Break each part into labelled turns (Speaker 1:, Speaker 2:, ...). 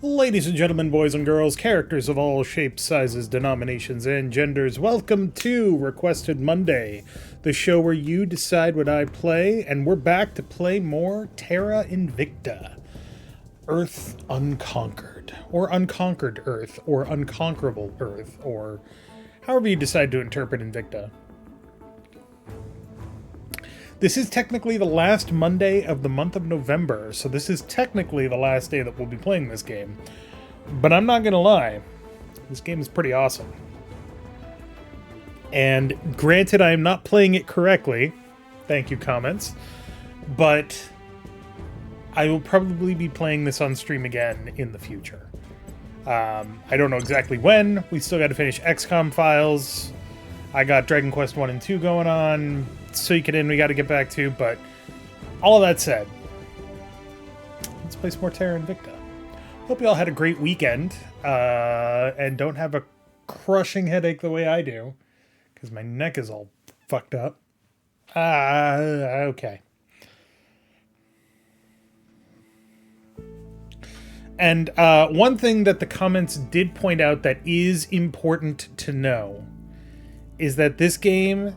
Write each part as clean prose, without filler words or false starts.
Speaker 1: Ladies and gentlemen, boys and girls, characters of all shapes, sizes, denominations, and genders, welcome to Requested Monday, the show where you decide what I play, and we're back to play more Terra Invicta. Earth Unconquered, or Unconquered Earth, or Unconquerable Earth, or however you decide to interpret Invicta. This is technically the last Monday of the month of November, so this is technically the last day that we'll be playing this game. But I'm not gonna lie, this game is pretty awesome. And granted, I am not playing it correctly, thank you comments, but I will probably be playing this on stream again in the future. I don't know exactly when, we still got to finish XCOM files, I got Dragon Quest 1 and 2 going on, Suikoden we got to get back to, but all of that said, let's play some more Terra Invicta. Hope you all had a great weekend, and don't have a crushing headache the way I do, because my neck is all fucked up. Okay. And one thing that the comments did point out that is important to know is that this game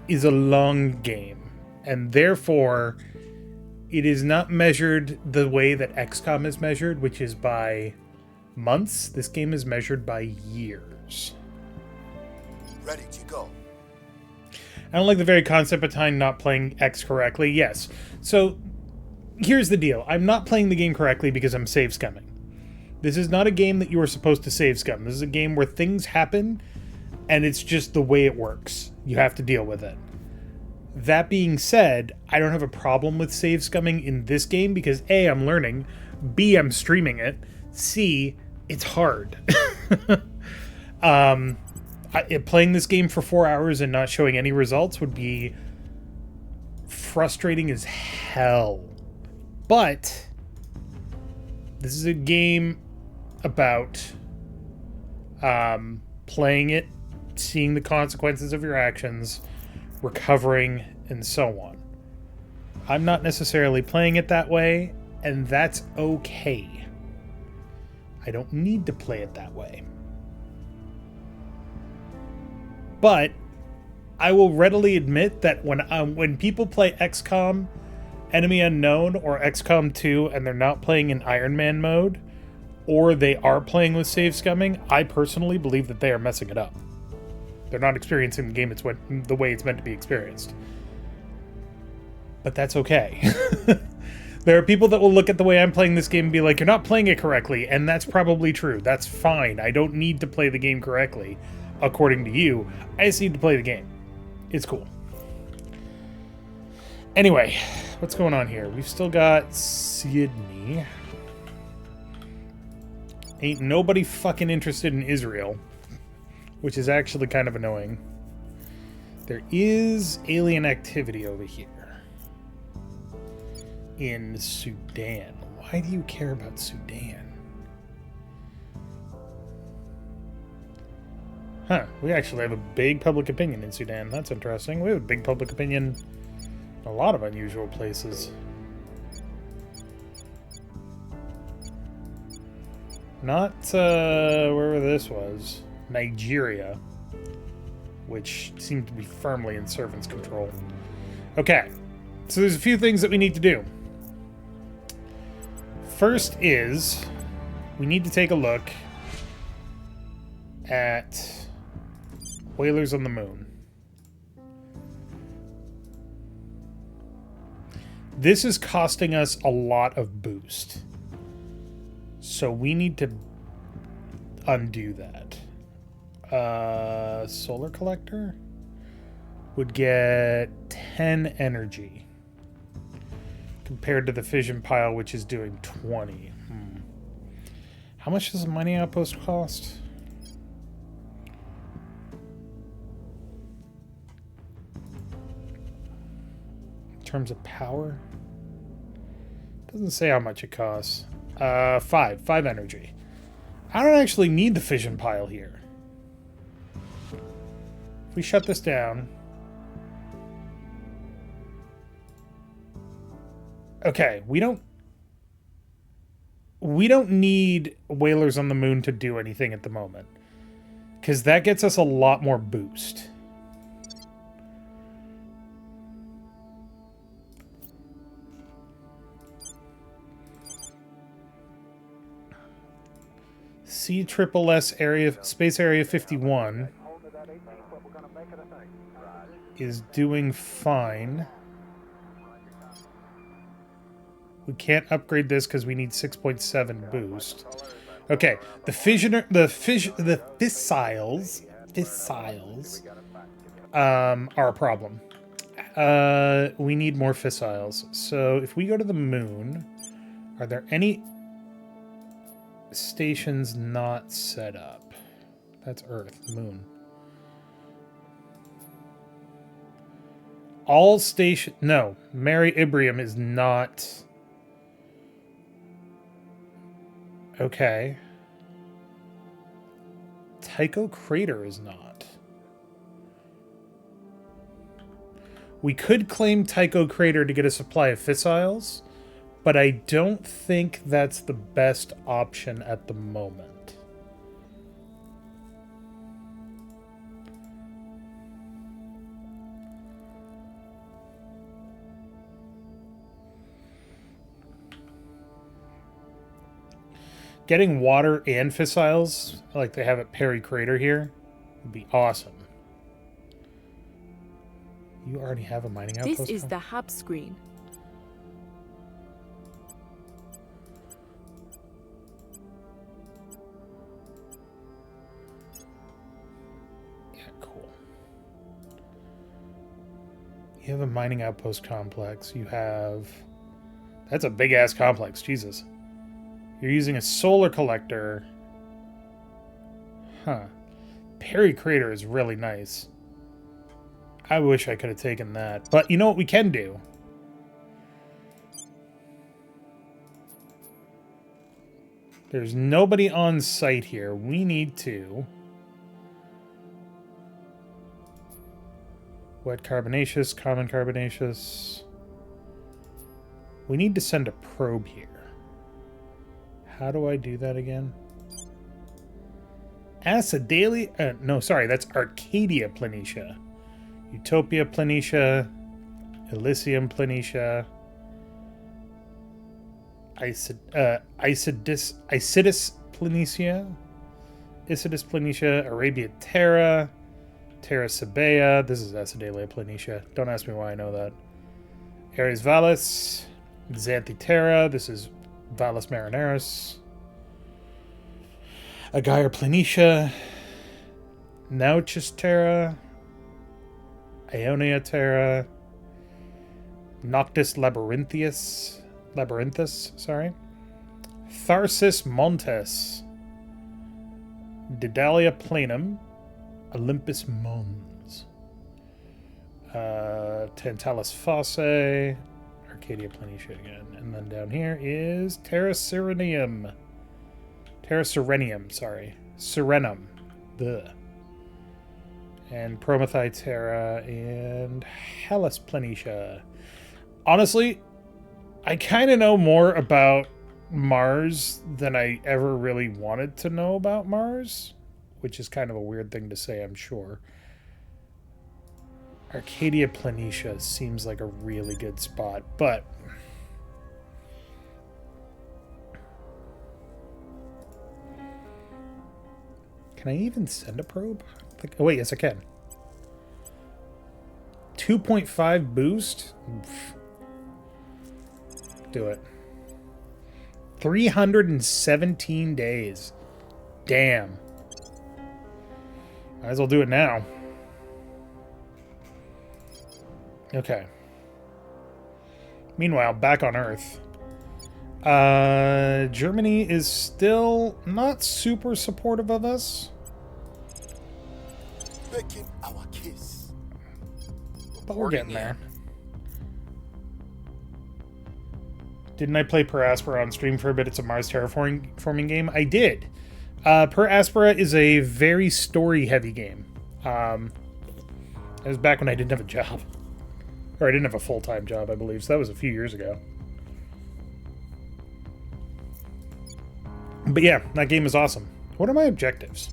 Speaker 1: is a long game, and therefore it is not measured the way that XCOM is measured, which is by months. This game is measured by years.
Speaker 2: Ready to go.
Speaker 1: I don't like the very concept behind not playing X correctly. Yes. So here's the deal. I'm not playing the game correctly because I'm save scumming. This is not a game that you are supposed to save scum. This is a game where things happen and it's just the way it works. You have to deal with it. That being said, I don't have a problem with save scumming in this game because A, I'm learning, B, I'm streaming it, C, it's hard. Playing this game for 4 hours and not showing any results would be frustrating as hell. But this is a game about playing it, seeing the consequences of your actions, recovering, and so on. I'm not necessarily playing it that way, and that's okay. I don't need to play it that way. But I will readily admit that when people play XCOM Enemy Unknown or XCOM 2 and they're not playing in Iron Man mode, or they are playing with save scumming, I personally believe that they are messing it up. They're not experiencing the game the way it's meant to be experienced. But that's okay. There are people that will look at the way I'm playing this game and be like, you're not playing it correctly, and that's probably true. That's fine. I don't need to play the game correctly, according to you. I just need to play the game. It's cool. Anyway, what's going on here? We've still got Sydney. Ain't nobody fucking interested in Israel, which is actually kind of annoying. There is alien activity over here in Sudan. Why do you care about Sudan? Huh, we actually have a big public opinion in Sudan. That's interesting. We have a big public opinion in a lot of unusual places. Not wherever this was. Nigeria, which seemed to be firmly in servants' control. Okay, so there's a few things that we need to do. First is, we need to take a look at Whalers on the Moon. This is costing us a lot of boost, so we need to undo that. Solar collector would get 10 energy compared to the fission pile, which is doing 20. How much does a mining outpost cost? In terms of power, doesn't say how much it costs. 5 energy. I don't actually need the fission pile here. If we shut this down, Okay, we don't... we don't need Whalers on the Moon to do anything at the moment. Because that gets us a lot more boost. CSSS area, Space Area 51 is doing fine. We can't upgrade this because we need 6.7 boost. Okay, the fissiles are a problem. We need more fissiles. So if we go to the moon, are there any stations not set up? That's Earth, moon. All station, no, Mary Ibrium is not. Okay. Tycho Crater is not. We could claim Tycho Crater to get a supply of fissiles, but I don't think that's the best option at the moment. Getting water and fissiles, like they have at Perry Crater here, would be awesome. You already have a mining outpost?
Speaker 3: This is the hub screen.
Speaker 1: Yeah, cool. You have a mining outpost complex. You have... That's a big-ass complex, Jesus. You're using a solar collector. Huh. Perry Crater is really nice. I wish I could have taken that. But you know what we can do? There's nobody on site here. We need to... Wet carbonaceous, common carbonaceous. We need to send a probe here. How do I do that again? Acidalia... no, sorry, that's Arcadia Planitia. Utopia Planitia. Elysium Planitia. Isidis Planitia. Isidis Planitia. Arabia Terra. Terra Sabea. This is Acidalia Planitia. Don't ask me why I know that. Ares Vallis. Xanthi Terra. This is Vallis Marinaris. Agaia Planitia. Nauchus Terra. Ionia Terra. Noctis Labyrinthus, sorry. Tharsis Montes. Didalia Planum. Olympus Mons. Tantalus Fossae. Arcadia Planitia again. And then down here is Terra Serenium. Terra Serenium, sorry. Serenum. Duh. And Prometheus Terra and Hellas Planitia. Honestly, I kind of know more about Mars than I ever really wanted to know about Mars, which is kind of a weird thing to say, I'm sure. Arcadia Planitia seems like a really good spot, but... Can I even send a probe? Oh, wait, yes, I can. 2.5 boost? Oof. Do it. 317 days. Damn. Might as well do it now. Okay. Meanwhile, back on Earth. Germany is still not super supportive of us.
Speaker 2: Making our kiss.
Speaker 1: But we're getting there. Didn't I play Per Aspera on stream for a bit? It's a Mars terraforming game. I did. Per Aspera is a very story-heavy game. It was back when I didn't have a job. Or I didn't have a full-time job, I believe. So that was a few years ago. But yeah, that game is awesome. What are my objectives?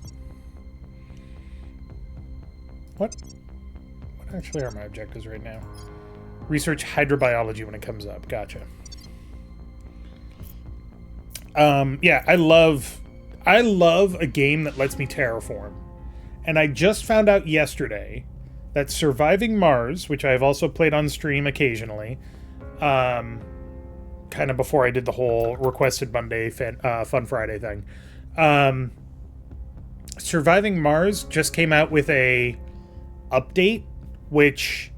Speaker 1: What actually are my objectives right now? Research hydrobiology when it comes up. Gotcha. Yeah, I love a game that lets me terraform. And I just found out yesterday that Surviving Mars, which I've also played on stream occasionally, kind of before I did the whole requested Monday Fun Friday thing. Surviving Mars just came out with a update, which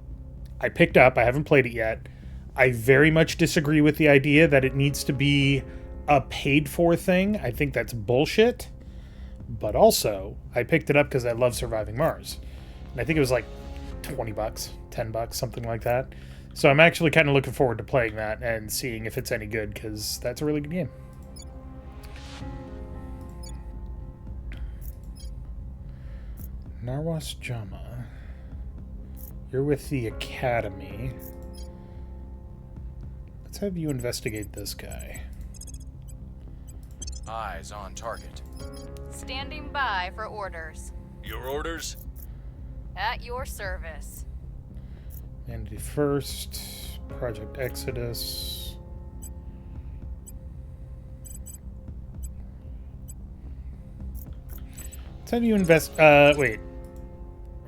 Speaker 1: I picked up. I haven't played it yet. I very much disagree with the idea that it needs to be a paid-for thing. I think that's bullshit. But also, I picked it up because I love Surviving Mars. And I think it was like $20, $10, something like that. So I'm actually kind of looking forward to playing that and seeing if it's any good, because that's a really good game. Narwas Jama. You're with the Academy. Let's have you investigate this guy.
Speaker 3: Eyes on target.
Speaker 4: Standing by for orders.
Speaker 3: Your orders?
Speaker 4: At your service.
Speaker 1: Vanity First, Project Exodus. Let's have you invest. Wait.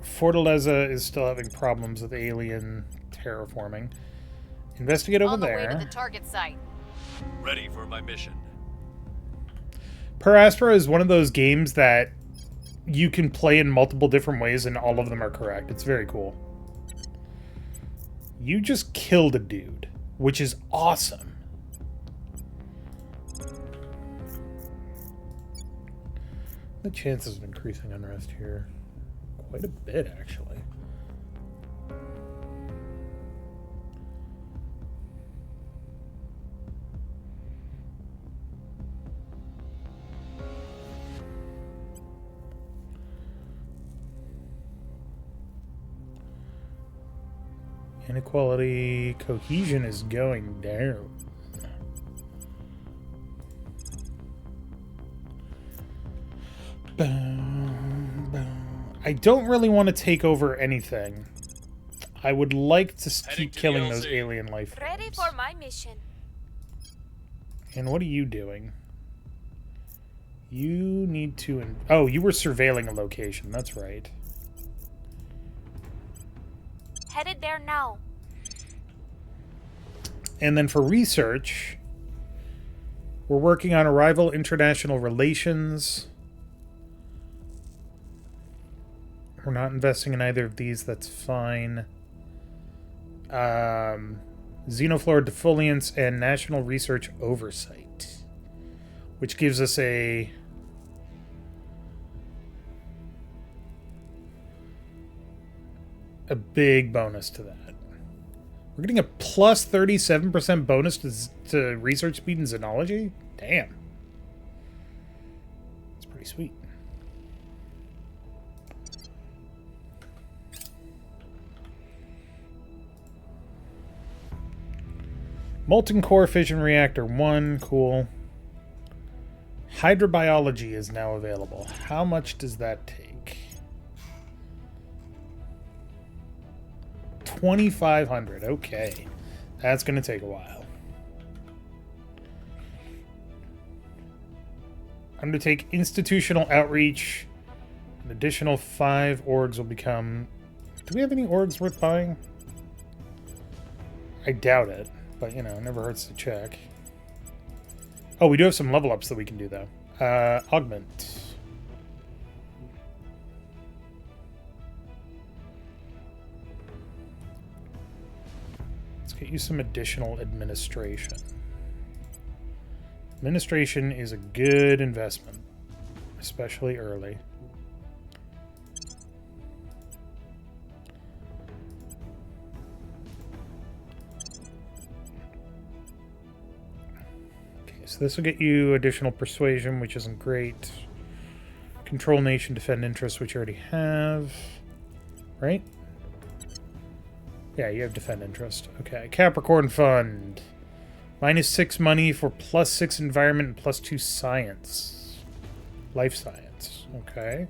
Speaker 1: Fortaleza is still having problems with alien terraforming. Investigate over
Speaker 4: On the
Speaker 1: there.
Speaker 4: way to the target site.
Speaker 3: Ready for my mission.
Speaker 1: Per Astra is one of those games that you can play in multiple different ways and all of them are correct. It's very cool. You just killed a dude, which is awesome. The chances of increasing unrest here, quite a bit actually. Inequality, cohesion is going down. I don't really want to take over anything. I would like to keep killing those alien life forms.
Speaker 4: Ready for my mission.
Speaker 1: And what are you doing? You need to... Oh, you were surveilling a location. That's right.
Speaker 4: Headed there now.
Speaker 1: And then for research, we're working on Arrival International Relations. We're not investing in either of these. That's fine. Xenoflora Defoliants and National Research Oversight, which gives us a big bonus to that. We're getting a plus 37% bonus to research speed and xenology? Damn. That's pretty sweet. Molten Core Fission Reactor 1, cool. Hydrobiology is now available. How much does that take? 2,500. Okay. That's going to take a while. Undertake institutional outreach. An additional 5 orgs will become... Do we have any orgs worth buying? I doubt it, but, you know, it never hurts to check. Oh, we do have some level ups that we can do, though. Augment. Let's get you some additional administration. Administration is a good investment, especially early. So this will get you additional persuasion, which isn't great. Control nation, defend interests, which you already have. Right? Yeah, you have defend interest. Okay, Capricorn Fund. -6 money for +6 environment and +2 science. Life science. Okay.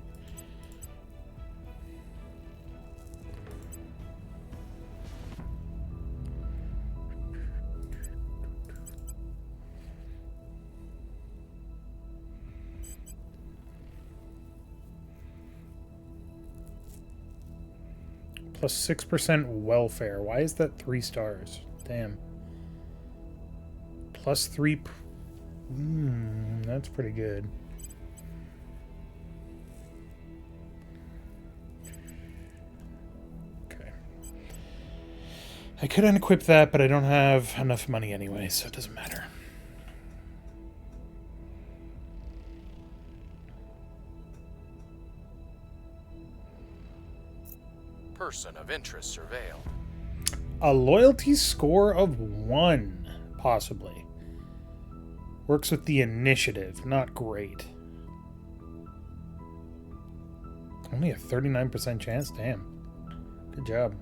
Speaker 1: +6% welfare. Why is that 3 stars? Damn. +3. That's pretty good. Okay. I could unequip that, but I don't have enough money anyway, so it doesn't matter.
Speaker 3: Person of interest surveilled.
Speaker 1: A loyalty score of 1, possibly. Works with the initiative. Not great. Only a 39% chance? Damn. Good job.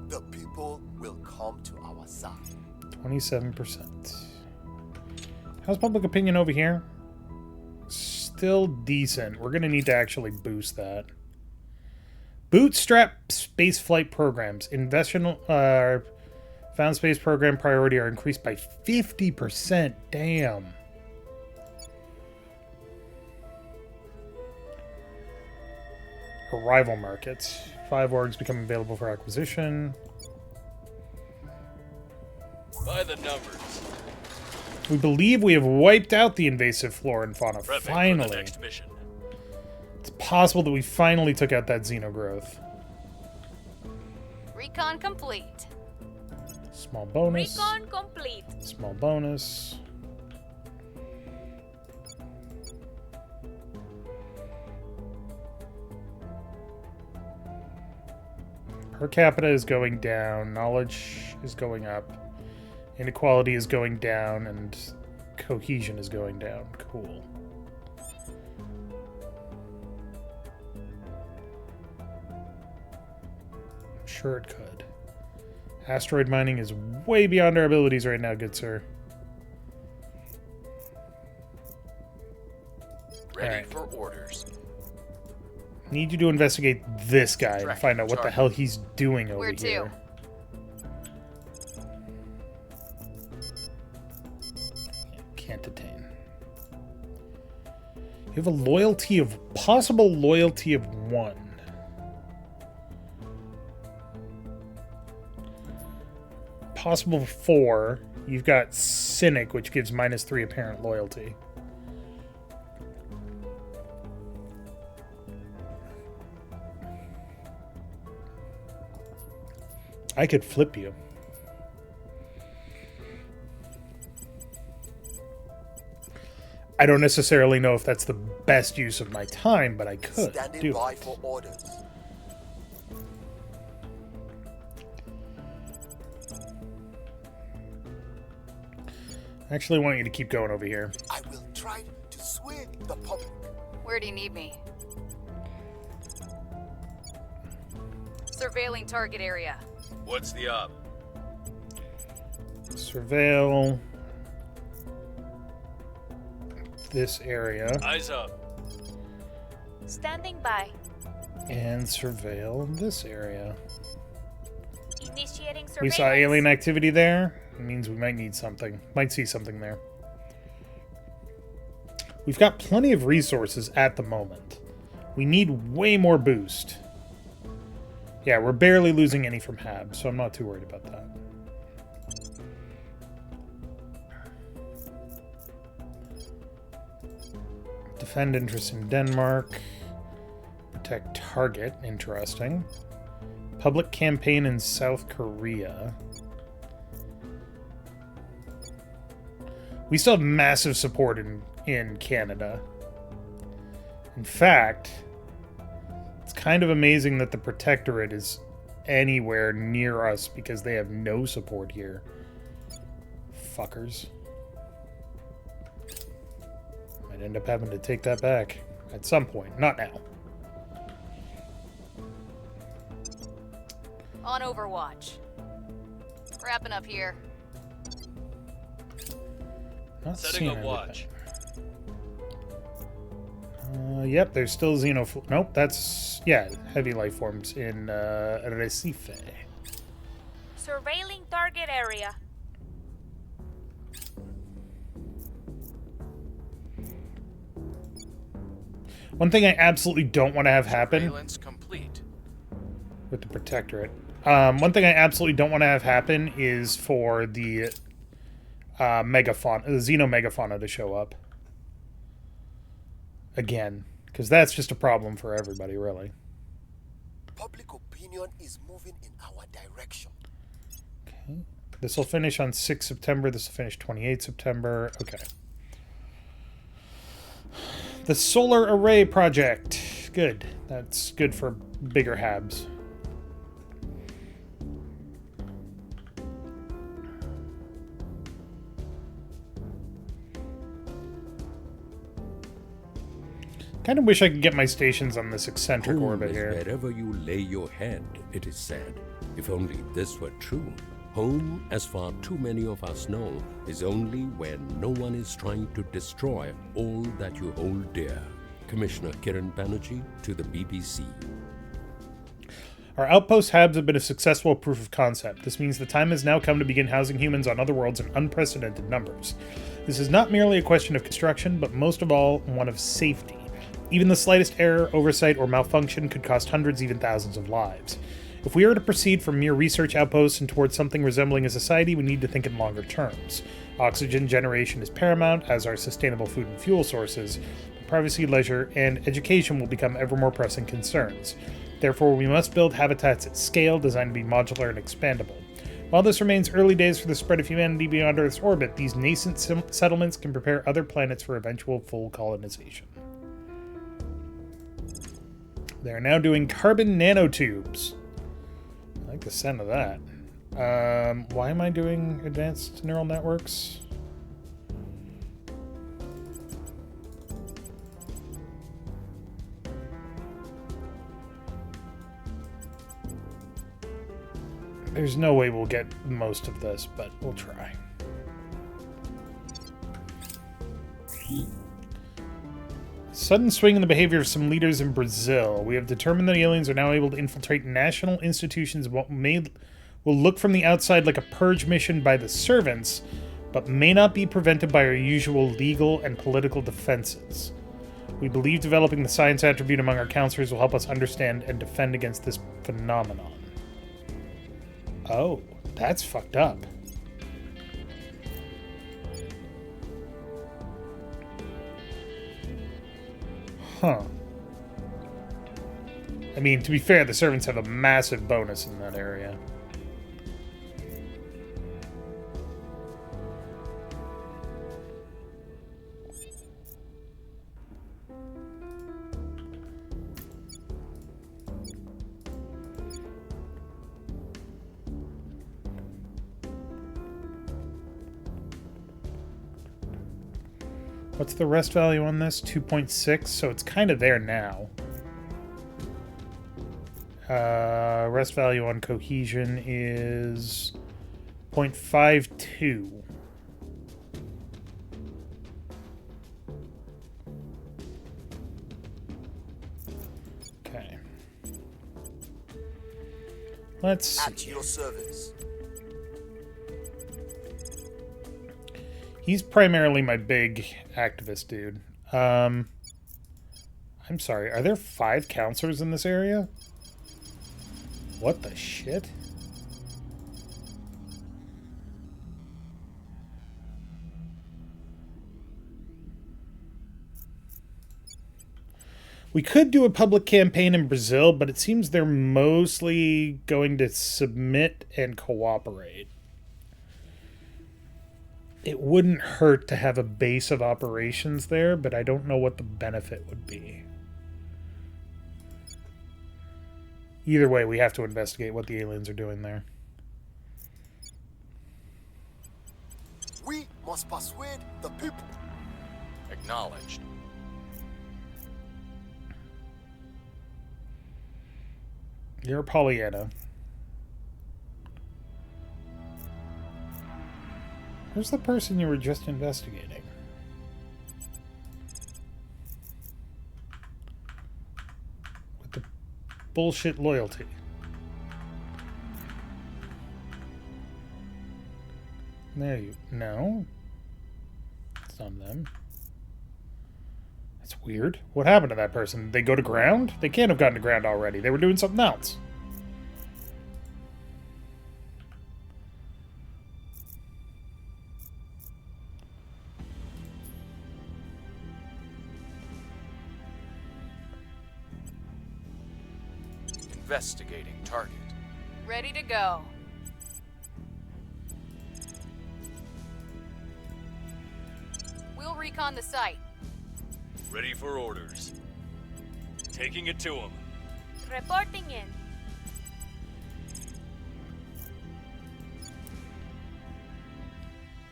Speaker 2: The people will come to our side.
Speaker 1: 27%. How's public opinion over here? Still decent. We're going to need to actually boost that. Bootstrap spaceflight programs. Found space program priority are increased by 50%. Damn. Arrival markets. 5 orgs become available for acquisition.
Speaker 3: By the numbers.
Speaker 1: We believe we have wiped out the invasive flora and fauna.
Speaker 3: Prepping for the
Speaker 1: Finally.
Speaker 3: next mission.
Speaker 1: It's possible that we finally took out that xenogrowth.
Speaker 4: Recon complete.
Speaker 1: Small bonus.
Speaker 4: Recon complete.
Speaker 1: Small bonus. Per capita is going down. Knowledge is going up. Inequality is going down. And cohesion is going down. Cool. I'm sure it could. Asteroid mining is way beyond our abilities right now, good sir.
Speaker 3: Ready
Speaker 1: Alright.
Speaker 3: for orders.
Speaker 1: Need you to investigate this guy and
Speaker 3: Tracking
Speaker 1: find out what the
Speaker 3: target.
Speaker 1: hell he's doing over
Speaker 4: Where to?
Speaker 1: here. Can't detain. You have a loyalty of... possible loyalty of 1. Possible 4. You've got Cynic, which gives -3 apparent loyalty. I could flip you. I don't necessarily know if that's the best use of my time, but I could
Speaker 2: Standing
Speaker 1: do
Speaker 2: by
Speaker 1: it.
Speaker 2: for orders.
Speaker 1: I actually want you to keep going over here.
Speaker 2: I will try to sway the public.
Speaker 4: Where do you need me? Surveilling target area.
Speaker 3: What's the up?
Speaker 1: Surveil this area
Speaker 3: Eyes up.
Speaker 4: Standing by.
Speaker 1: and surveil this area.
Speaker 4: Initiating surveillance.
Speaker 1: We saw alien activity there. It means we might need something. Might see something there. We've got plenty of resources at the moment. We need way more boost. Yeah, we're barely losing any from Hab, so I'm not too worried about that. Defend interest in Denmark. Protect target. Interesting. Public campaign in South Korea. We still have massive support in Canada. In fact, it's kind of amazing that the Protectorate is anywhere near us because they have no support here. Fuckers. Might end up having to take that back. At some point. Not now.
Speaker 4: On Overwatch. Wrapping up here.
Speaker 1: Not
Speaker 3: Setting
Speaker 1: seeing
Speaker 3: a
Speaker 1: everything.
Speaker 3: watch.
Speaker 1: Yep, there's still Nope, that's... Yeah, heavy life forms in Recife.
Speaker 5: Surveilling target area.
Speaker 1: One thing I absolutely don't want to have happen...
Speaker 3: Surveillance complete.
Speaker 1: With the Protectorate. One thing I absolutely don't want to have happen is for the Xenomegafauna to show up. Again. Because that's just a problem for everybody, really.
Speaker 2: Public opinion is moving in our direction.
Speaker 1: Okay. This will finish on 6 September. This will finish 28 September. Okay. The Solar Array Project. Good. That's good for bigger HABs. Kind of wish I could get my stations on this eccentric
Speaker 6: Home
Speaker 1: orbit
Speaker 6: is
Speaker 1: here.
Speaker 6: wherever you lay your head, it is said. If only this were true. Home, as far too many of us know, is only where no one is trying to destroy all that you hold dear. Commissioner Kiran Banerjee to the BBC.
Speaker 1: Our outpost HABs have been a successful proof of concept. This means the time has now come to begin housing humans on other worlds in unprecedented numbers. This is not merely a question of construction, but most of all, one of safety. Even the slightest error, oversight, or malfunction could cost hundreds, even thousands of lives. If we are to proceed from mere research outposts and towards something resembling a society, we need to think in longer terms. Oxygen generation is paramount, as are sustainable food and fuel sources. But privacy, leisure, and education will become ever more pressing concerns. Therefore, we must build habitats at scale designed to be modular and expandable. While this remains early days for the spread of humanity beyond Earth's orbit, these nascent settlements can prepare other planets for eventual full colonization. They are now doing carbon nanotubes. I like the sound of that. Why am I doing advanced neural networks? There's no way we'll get most of this, but we'll try. Sudden swing in the behavior of some leaders in Brazil. We have determined that aliens are now able to infiltrate national institutions will look from the outside like a purge mission by the servants, but may not be prevented by our usual legal and political defenses. We believe developing the science attribute among our counselors will help us understand and defend against this phenomenon. Oh, that's fucked up. Huh. I mean, to be fair, the servants have a massive bonus in that area. What's the rest value on this? 2.6, so it's kind of there now. Rest value on cohesion is 0.52. Okay. Let's see.
Speaker 2: At your service.
Speaker 1: He's primarily my big activist dude. I'm sorry, are there 5 counselors in this area? What the shit? We could do a public campaign in Brazil, but it seems they're mostly going to submit and cooperate. It wouldn't hurt to have a base of operations there, but I don't know what the benefit would be. Either way, we have to investigate what the aliens are doing there.
Speaker 2: We must persuade the people.
Speaker 3: Acknowledged.
Speaker 1: You're Pollyanna. Who's the person you were just investigating? With the bullshit loyalty. There you... No. It's not them. That's weird. What happened to that person? Did they go to ground? They can't have gotten to ground already. They were doing something else.
Speaker 3: Investigating target.
Speaker 4: Ready to go. We'll recon the site.
Speaker 3: Ready for orders. Taking it to him.
Speaker 5: Reporting in.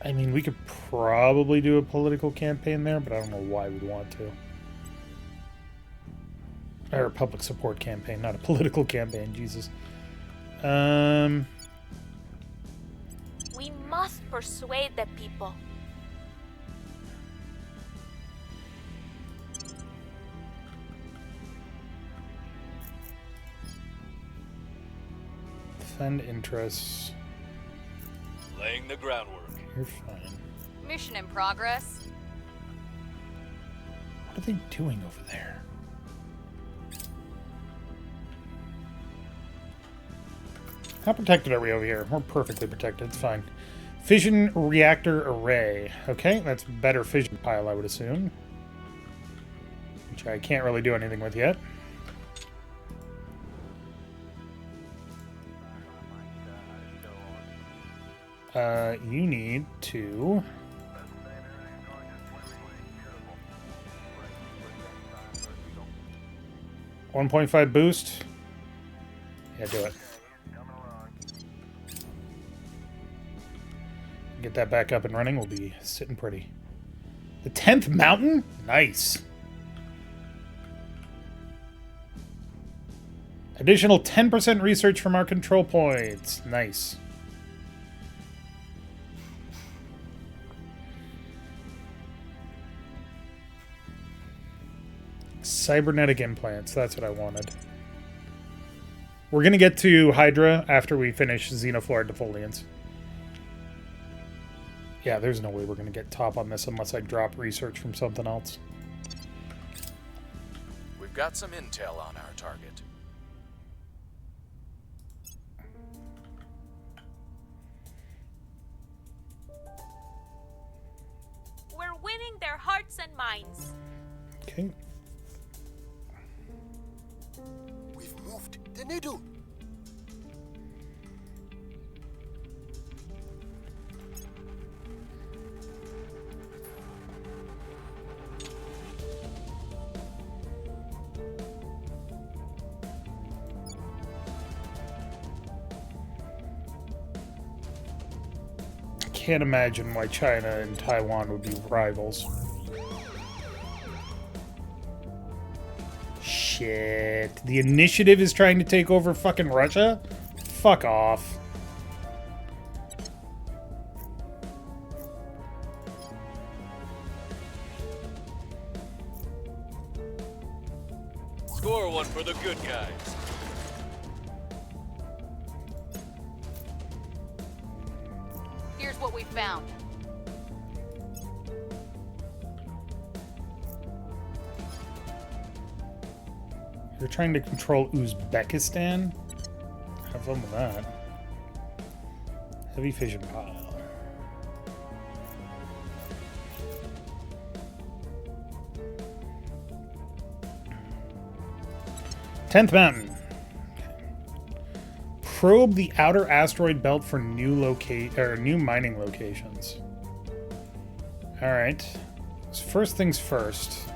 Speaker 1: I mean, we could probably do a political campaign there, but I don't know why we'd want to. Or a public support campaign, not a political campaign, Jesus.
Speaker 5: We must persuade the people.
Speaker 1: Defend interests.
Speaker 3: Laying the groundwork.
Speaker 1: You're fine.
Speaker 4: Mission in progress.
Speaker 1: What are they doing over there? How protected are we over here? We're perfectly protected. It's fine. Fission reactor array. Okay, that's better fission pile, I would assume. Which I can't really do anything with yet. You need to... 1.5 boost. Yeah, do it. Get that back up and running. We'll be sitting pretty. The 10th mountain? Nice. Additional 10% research from our control points. Nice. Cybernetic implants. That's what I wanted. We're going to get to Hydra after we finish Xenoflora defoliants. Yeah, there's no way we're going to get top on this unless I drop research from something else.
Speaker 3: We've got some intel on our target.
Speaker 5: We're winning their hearts and minds.
Speaker 1: Okay.
Speaker 2: We've moved the needle.
Speaker 1: Can't imagine why China and Taiwan would be rivals. Shit. The initiative is trying to take over fucking Russia? Fuck off.
Speaker 3: Score one for the good guys.
Speaker 4: Here's what we found.
Speaker 1: You're trying to control Uzbekistan? Have fun with that. Heavy fission pile. Tenth mountain. Probe the outer asteroid belt for new mining locations. All right. So first things first.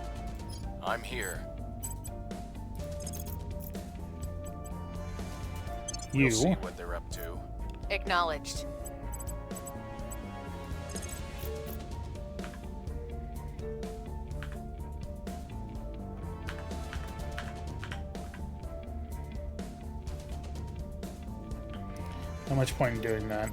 Speaker 3: I'm here.
Speaker 1: You.
Speaker 3: We'll see what they're up to.
Speaker 4: Acknowledged.
Speaker 1: Not much point in doing that.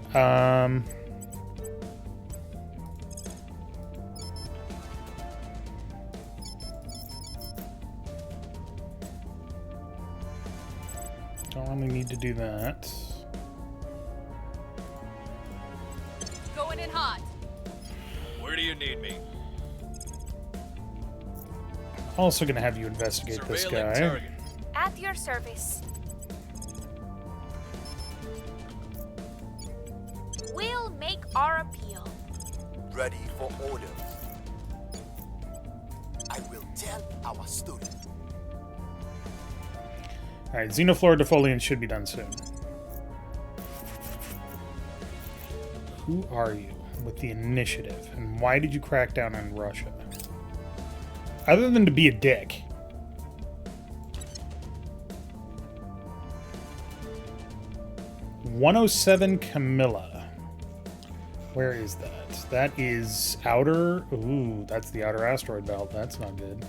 Speaker 1: Don't really need to do that.
Speaker 4: Going in hot.
Speaker 3: Where do you need me?
Speaker 1: Also gonna have you investigate this
Speaker 3: Surveilling
Speaker 1: guy.
Speaker 3: target.
Speaker 5: At your service. We'll make our appeal.
Speaker 2: Ready for orders. I will tell our story.
Speaker 1: Alright, Xenoflora defoliant should be done soon. Who are you with the initiative, and why did you crack down on Russia? Other than to be a dick. "107 Camilla." Where is that? That is outer... Ooh, that's the outer asteroid belt. That's not good.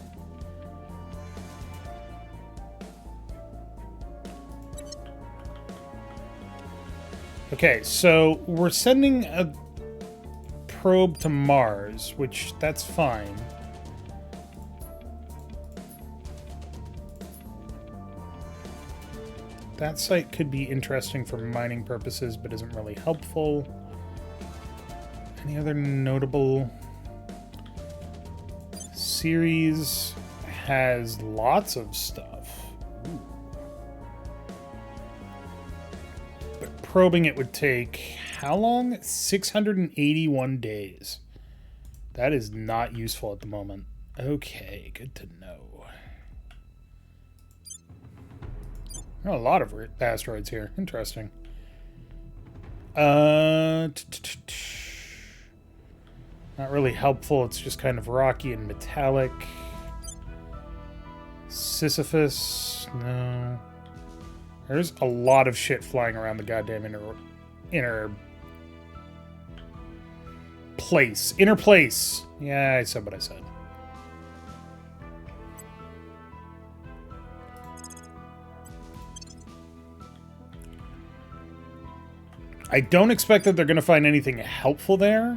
Speaker 1: Okay, so we're sending a probe to Mars, which that's fine. That site could be interesting for mining purposes, but isn't really helpful. Any other notable... Ceres has lots of stuff. Ooh. But probing it would take how long? 681 days. That is not useful at the moment. Okay, good to know. Oh, a lot of asteroids here. Interesting. Not really helpful. It's just kind of rocky and metallic. Sisyphus. No. There's a lot of shit flying around the goddamn inner place. Inner place. Yeah, I said what I said. I don't expect that they're going to find anything helpful there.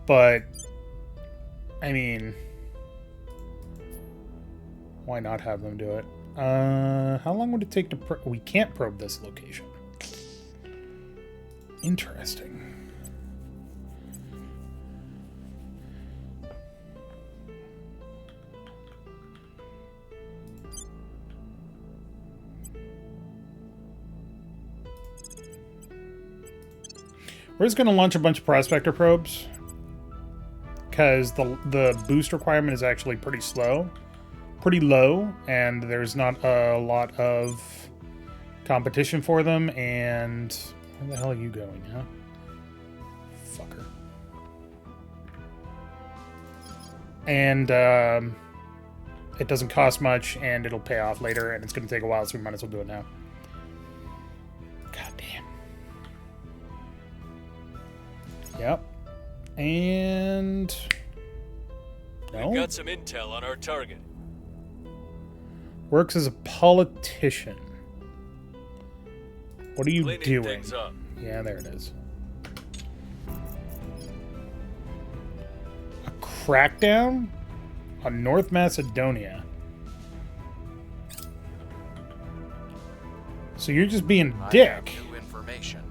Speaker 1: But, I mean, why not have them do it? How long would it take to we can't probe this location. Interesting. We're just going to launch a bunch of prospector probes because the boost requirement is actually pretty low, and there's not a lot of competition for them. And where the hell are you going, huh? Fucker. And it doesn't cost much, and it'll pay off later, and it's going to take a while, so we might as well do it now. God damn. Yep. And... no?
Speaker 3: We've got some intel on our target.
Speaker 1: Works as a politician. What are you
Speaker 3: Cleaning
Speaker 1: doing?
Speaker 3: things up.
Speaker 1: Yeah, there it is. A crackdown on North Macedonia. So you're just being a dick.
Speaker 2: New information.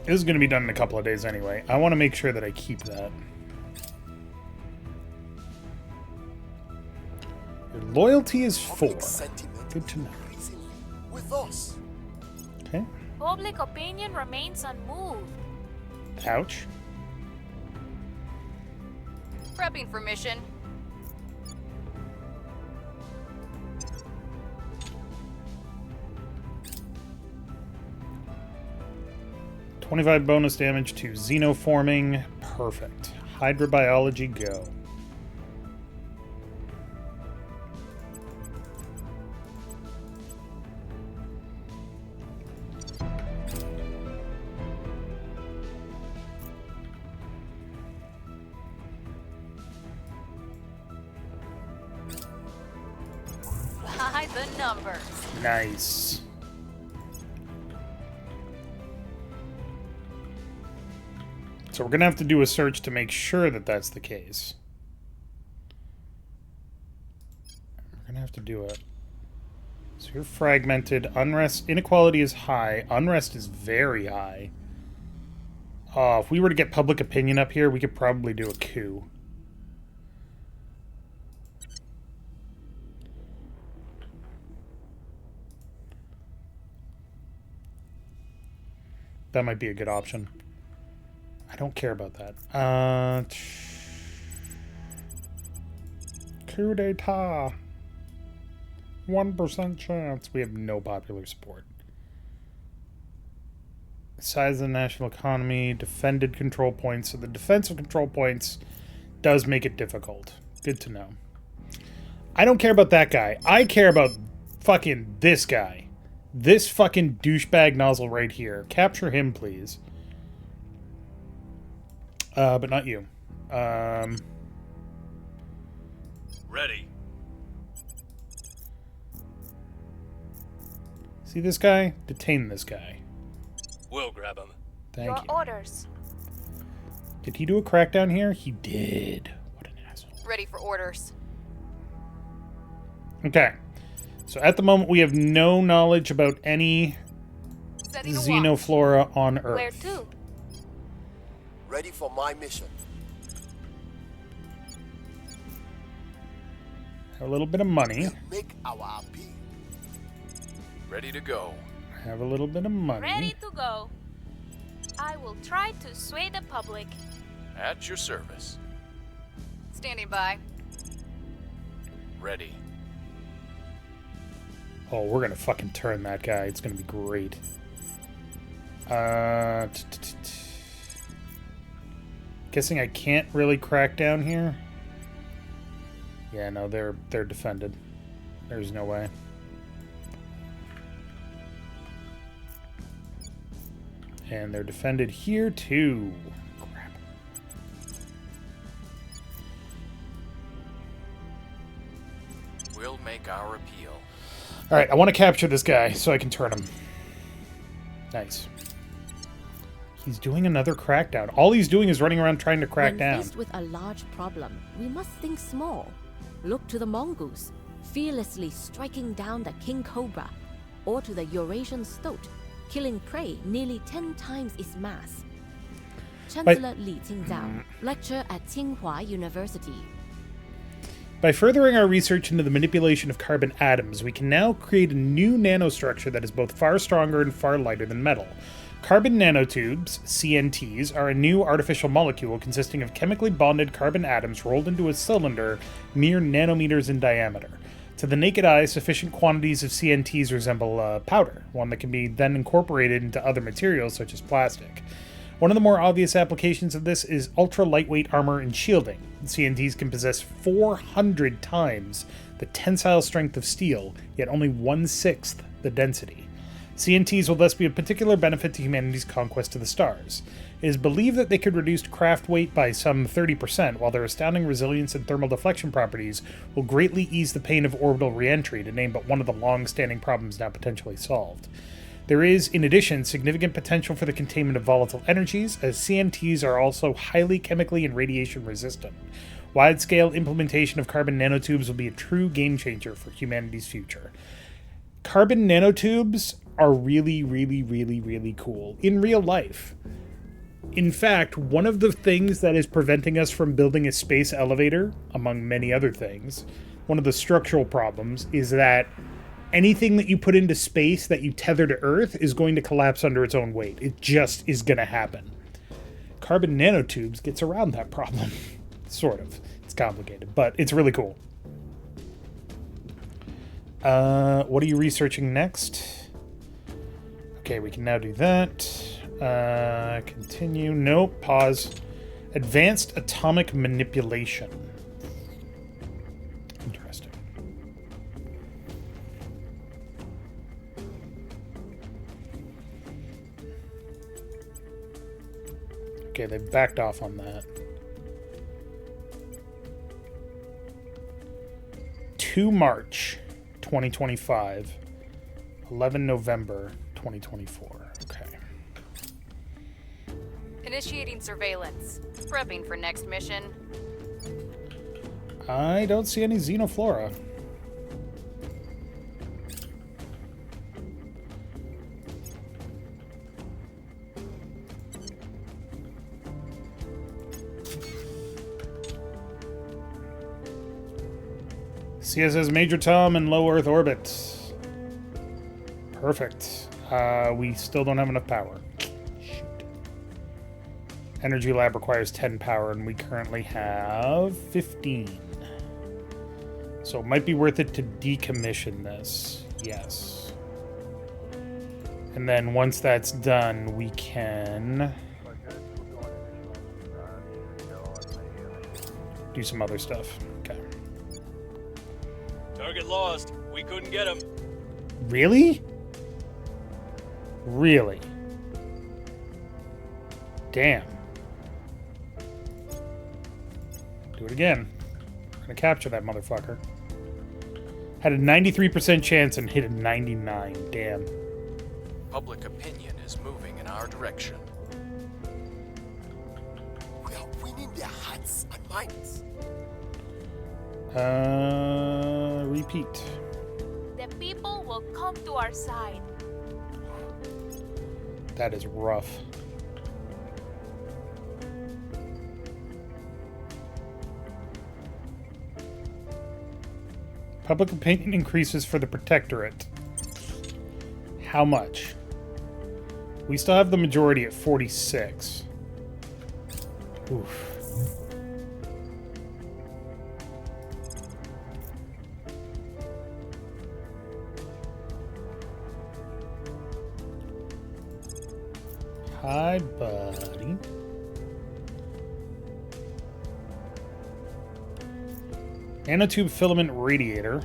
Speaker 1: This is going to be done in a couple of days anyway. I want to make sure that I keep that. Your loyalty is 4.
Speaker 2: Public sentiment
Speaker 1: Good to know.
Speaker 2: increasingly with us.
Speaker 1: Okay.
Speaker 5: Public opinion remains unmoved.
Speaker 1: Ouch.
Speaker 4: Prepping for mission.
Speaker 1: 25 bonus damage to xenoforming. Perfect. Hydrobiology, go.
Speaker 4: By the numbers.
Speaker 1: Nice. So we're going to have to do a search to make sure that that's the case. We're going to have to do it. So you're fragmented. Unrest, inequality is high. Unrest is very high. If we were to get public opinion up here, we could probably do a coup. That might be a good option. I don't care about that. Coup d'etat. 1% chance. We have no popular support. Size of the national economy, defended control points. So the defensive control points does make it difficult. Good to know. I don't care about that guy. I care about fucking this guy. This fucking douchebag nozzle right here. Capture him, please. But not you.
Speaker 3: Ready.
Speaker 1: See this guy? Detain this guy.
Speaker 3: We'll grab him.
Speaker 1: Thank
Speaker 5: Your
Speaker 1: you.
Speaker 5: orders.
Speaker 1: Did he do a crackdown here? He did. What an asshole.
Speaker 4: Ready for orders.
Speaker 1: Okay. So at the moment, we have no knowledge about any
Speaker 4: Setting a watch.
Speaker 1: xenoflora on Earth.
Speaker 5: Where to?
Speaker 2: Ready for my mission.
Speaker 1: Have a little bit of money.
Speaker 2: Make our appeal.
Speaker 3: Ready to go.
Speaker 1: Have a little bit of money.
Speaker 5: Ready to go. I will try to sway the public.
Speaker 3: At your service.
Speaker 4: Standing by.
Speaker 3: Ready.
Speaker 1: Oh, we're gonna fucking turn that guy. It's gonna be great. Guessing I can't really crack down here. Yeah, no, they're defended. There's no way. And they're defended here too. Crap.
Speaker 3: We'll make our appeal.
Speaker 1: All right, I want to capture this guy so I can turn him. Nice. He's doing another crackdown. All he's doing is running around trying to crack
Speaker 7: When
Speaker 1: down.
Speaker 7: faced with a large problem, we must think small. Look to the mongoose, fearlessly striking down the king cobra, or to the Eurasian stoat, killing prey nearly 10 times its mass. Chancellor Li Qingdao, lecture at Tsinghua University.
Speaker 1: By furthering our research into the manipulation of carbon atoms, we can now create a new nanostructure that is both far stronger and far lighter than metal. Carbon nanotubes, CNTs, are a new artificial molecule consisting of chemically bonded carbon atoms rolled into a cylinder mere nanometers in diameter. To the naked eye, sufficient quantities of CNTs resemble powder, one that can be then incorporated into other materials such as plastic. One of the more obvious applications of this is ultra-lightweight armor and shielding. CNTs can possess 400 times the tensile strength of steel, yet only 1/6 the density. CNTs will thus be of particular benefit to humanity's conquest of the stars. It is believed that they could reduce craft weight by some 30%, while their astounding resilience and thermal deflection properties will greatly ease the pain of orbital re-entry, to name but one of the long-standing problems now potentially solved. There is, in addition, significant potential for the containment of volatile energies, as CNTs are also highly chemically and radiation resistant. Wide-scale implementation of carbon nanotubes will be a true game-changer for humanity's future. Carbon nanotubes are really, really, really, really cool in real life. In fact, one of the things that is preventing us from building a space elevator, among many other things, one of the structural problems, is that anything that you put into space that you tether to Earth is going to collapse under its own weight. It just is going to happen. Carbon nanotubes gets around that problem. Sort of. It's complicated, but it's really cool. What are you researching next? Okay, we can now do that. Continue. Nope. Pause. Advanced atomic manipulation. Interesting. Okay, they backed off on that. 2 March 2025. 11 November 2024. Okay.
Speaker 4: Initiating surveillance. Prepping for next mission.
Speaker 1: I don't see any xenoflora. CSS Major Tom in low Earth orbit. Perfect. We still don't have enough power. Shoot. Energy Lab requires 10 power, and we currently have 15. So it might be worth it to decommission this. Yes. And then once that's done, we can do some other stuff. Okay.
Speaker 3: Target lost. We couldn't get him.
Speaker 1: Really? Really? Damn. Do it again. We're gonna capture that motherfucker. Had a 93% chance and hit a 99. Damn.
Speaker 8: Public opinion is moving in our direction.
Speaker 2: We are winning their hearts and minds.
Speaker 1: Repeat.
Speaker 5: The people will come to our side.
Speaker 1: That is rough. Public opinion increases for the Protectorate. How much? We still have the majority at 46. Oof. Hi, buddy. Nanotube filament radiator.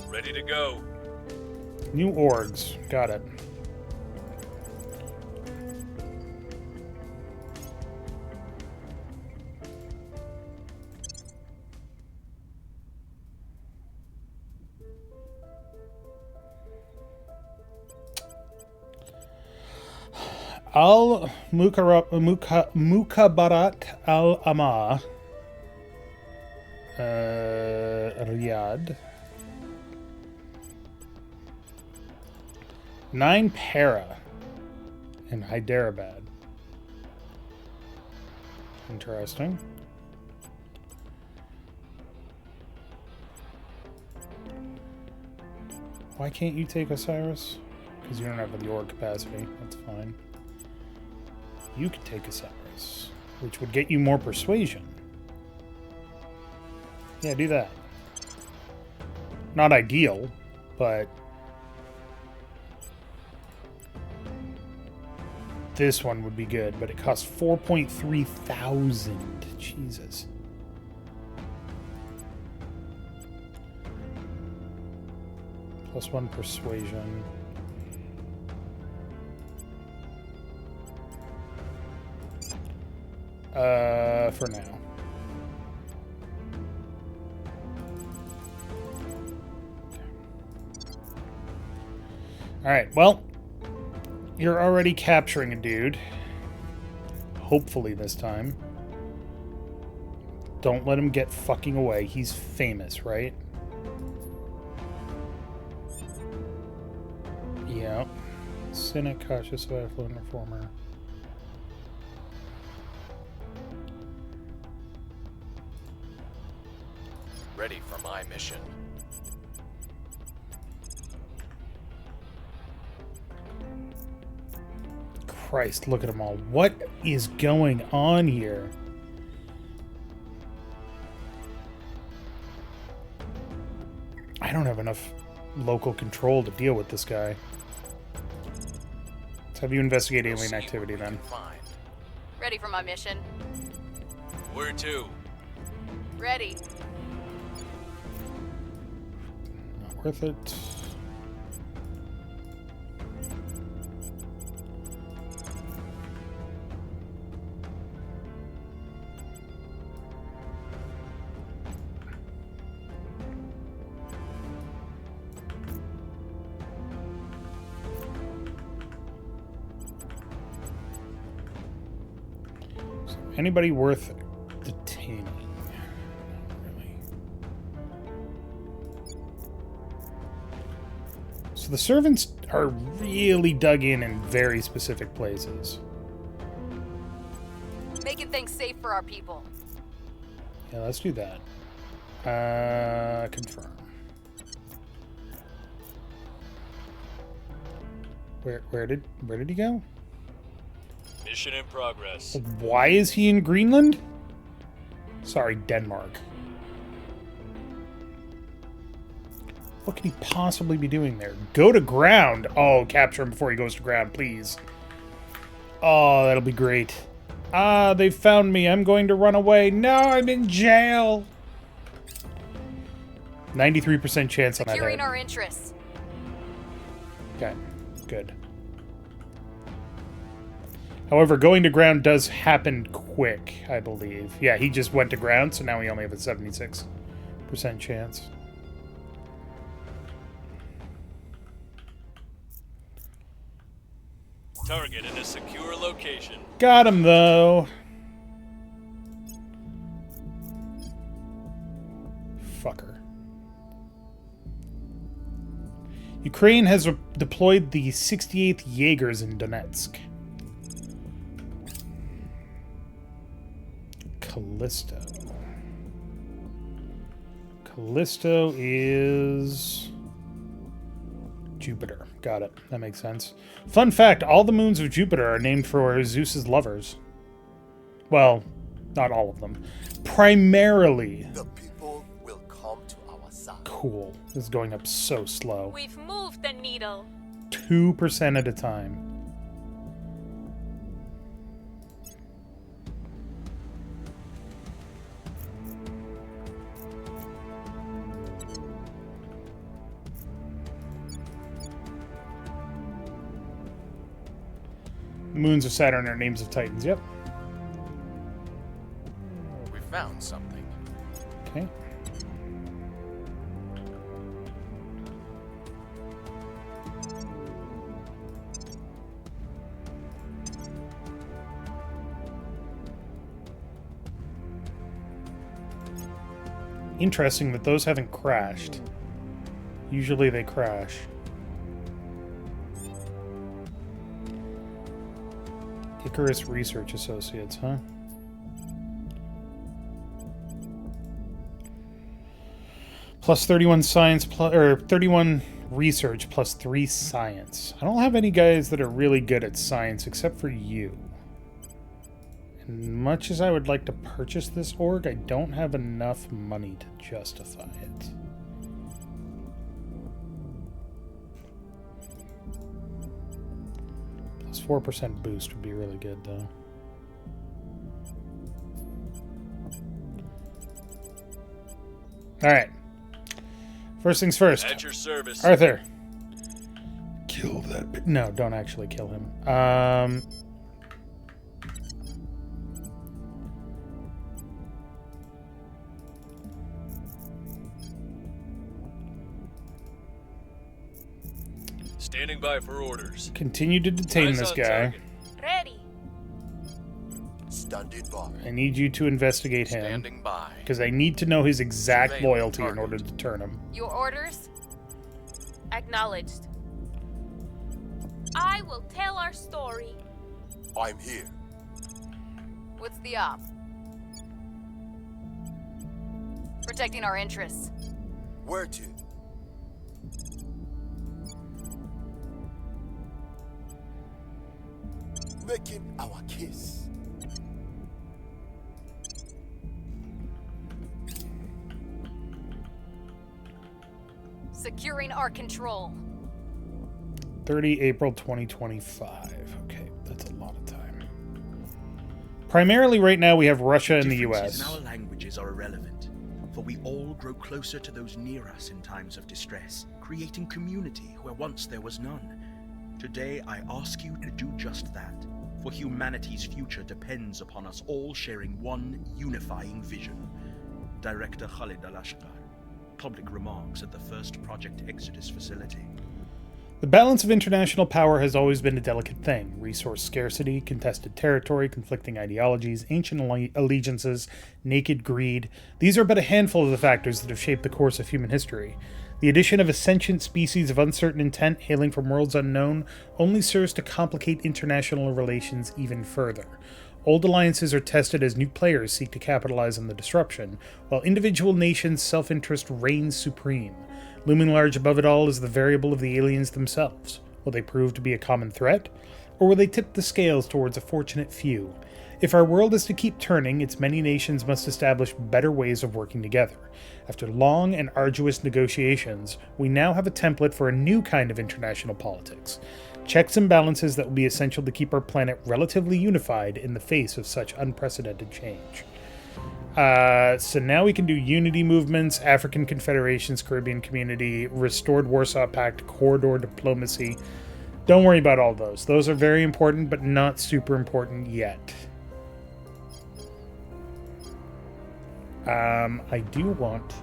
Speaker 3: Ready to go.
Speaker 1: New orgs. Got it. Al Mukabarat Al Ama Riyadh. 9 Para in Hyderabad. Interesting. Why can't you take Osiris? Because you don't have the org capacity. That's fine. You could take Osiris, which would get you more persuasion. Yeah, do that. Not ideal, but this one would be good, but it costs 4.3 thousand. Jesus. +1 persuasion. For now. Alright, well, you're already capturing a dude. Hopefully this time. Don't let him get fucking away. He's famous, right? Yep. Cynic, cautious, affluent, reformer.
Speaker 8: Ready for my mission.
Speaker 1: Christ, look at them all. What is going on here? I don't have enough local control to deal with this guy. Let's have you investigate
Speaker 8: We'll
Speaker 1: alien
Speaker 8: see
Speaker 1: activity
Speaker 8: what we
Speaker 1: then.
Speaker 8: can find.
Speaker 4: Ready for my mission.
Speaker 3: Where to?
Speaker 4: Ready.
Speaker 1: Not worth it. Anybody worth detaining? Not really. So the servants are really dug in very specific places.
Speaker 4: Making things safe for our people.
Speaker 1: Yeah, let's do that. Confirm. Where did he go?
Speaker 3: Mission in progress.
Speaker 1: Why is he in Greenland? Sorry, Denmark. What could he possibly be doing there? Go to ground. Oh, capture him before he goes to ground, please. Oh, that'll be great. Ah, they found me. I'm going to run away. No, I'm in jail. 93% chance on that
Speaker 4: Securing
Speaker 1: hit.
Speaker 4: our interests.
Speaker 1: Okay, good. However, going to ground does happen quick, I believe. Yeah, he just went to ground, so now we only have a 76% chance.
Speaker 3: Target in a secure location.
Speaker 1: Got him, though. Fucker. Ukraine has deployed the 68th Jaegers in Donetsk. Callisto. Callisto is Jupiter. Got it. That makes sense. Fun fact, all the moons of Jupiter are named for Zeus's lovers. Well, not all of them. Primarily.
Speaker 2: The people will come to our side.
Speaker 1: Cool. This is going up so slow.
Speaker 5: We've moved the needle.
Speaker 1: 2% at a time. The moons of Saturn are names of Titans. Yep.
Speaker 8: We found something.
Speaker 1: Okay. Interesting that those haven't crashed. Usually they crash. Icarus Research Associates, huh? Plus 31 science, or 31 research, plus 3 science. I don't have any guys that are really good at science except for you. And much as I would like to purchase this org, I don't have enough money to justify it. Plus 4% boost would be really good, though. Alright. First things first.
Speaker 3: At your service.
Speaker 1: Arthur. Kill that. No, don't actually kill him.
Speaker 3: Standing by for orders.
Speaker 1: Continue to detain
Speaker 3: Eyes
Speaker 1: this
Speaker 3: on
Speaker 1: guy.
Speaker 3: target.
Speaker 5: Ready.
Speaker 2: Standing by.
Speaker 1: I need you to investigate him.
Speaker 8: Standing by.
Speaker 1: Because I need to know his exact
Speaker 8: Surveil
Speaker 1: loyalty in
Speaker 8: target.
Speaker 1: order to turn him.
Speaker 4: Your orders?
Speaker 5: Acknowledged. I will tell our story.
Speaker 2: I'm here.
Speaker 4: What's the op? protecting our interests.
Speaker 2: Where to? Making our case.
Speaker 4: Securing our control.
Speaker 1: 30 April 2025. Okay, that's a lot of time. Primarily right now we have Russia and the
Speaker 9: Differences
Speaker 1: US.
Speaker 9: in our languages are irrelevant, for we all grow closer to those near us in times of distress, creating community where once there was none. Today I ask you to do just that, for humanity's future depends upon us all sharing one unifying vision. Director Khalid Al-Ashqar. Public remarks at the first Project Exodus facility.
Speaker 1: The balance of international power has always been a delicate thing. Resource scarcity, contested territory, conflicting ideologies, ancient allegiances, naked greed. These are but a handful of the factors that have shaped the course of human history. The addition of a sentient species of uncertain intent hailing from worlds unknown only serves to complicate international relations even further. Old alliances are tested as new players seek to capitalize on the disruption, while individual nations' self-interest reigns supreme. Looming large above it all is the variable of the aliens themselves. Will they prove to be a common threat? Or will they tip the scales towards a fortunate few? If our world is to keep turning, its many nations must establish better ways of working together. After long and arduous negotiations, we now have a template for a new kind of international politics. Checks and balances that will be essential to keep our planet relatively unified in the face of such unprecedented change. So now we can do unity movements, African confederations, Caribbean community, restored Warsaw Pact, corridor diplomacy. Don't worry about all those. Those are very important, but not super important yet. I do want to...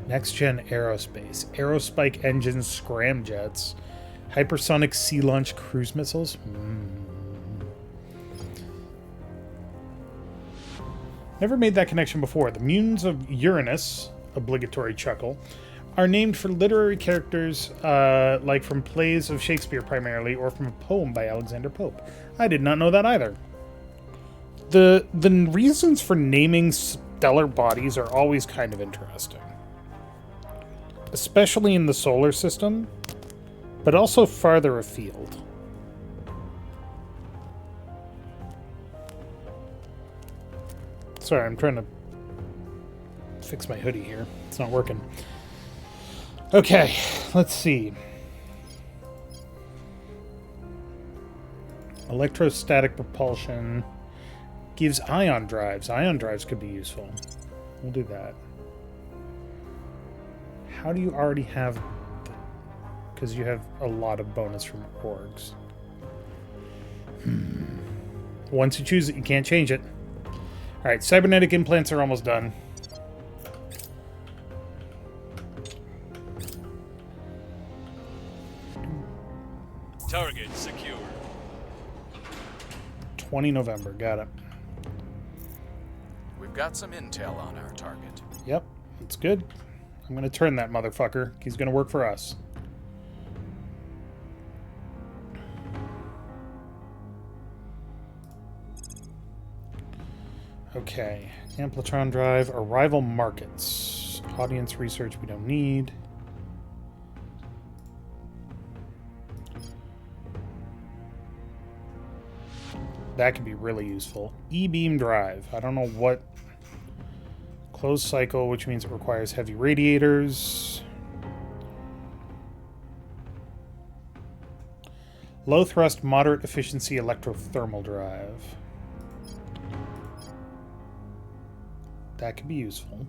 Speaker 1: Next-gen aerospace. Aerospike engines, scramjets. Hypersonic sea-launched cruise missiles. Never made that connection before. The moons of Uranus, obligatory chuckle, are named for literary characters like from plays of Shakespeare primarily, or from a poem by Alexander Pope. I did not know that either. The reasons for naming stellar bodies are always kind of interesting. Especially in the solar system, but also farther afield. Sorry, I'm trying to fix my hoodie here. It's not working. Okay, let's see. Electrostatic propulsion gives ion drives. Ion drives could be useful. We'll do that. How do you already have... Because you have a lot of bonus from orgs. Once you choose it, you can't change it. Alright, cybernetic implants are almost done.
Speaker 3: Target secure.
Speaker 1: 20 November, got it.
Speaker 8: We've got some intel on our target.
Speaker 1: Yep, that's good. I'm gonna turn that motherfucker. He's gonna work for us. Okay, Amplitron Drive, arrival markets. Audience research we don't need. That could be really useful. E-beam drive. I don't know what... Closed cycle, which means it requires heavy radiators. Low thrust, moderate efficiency electrothermal drive. That could be useful.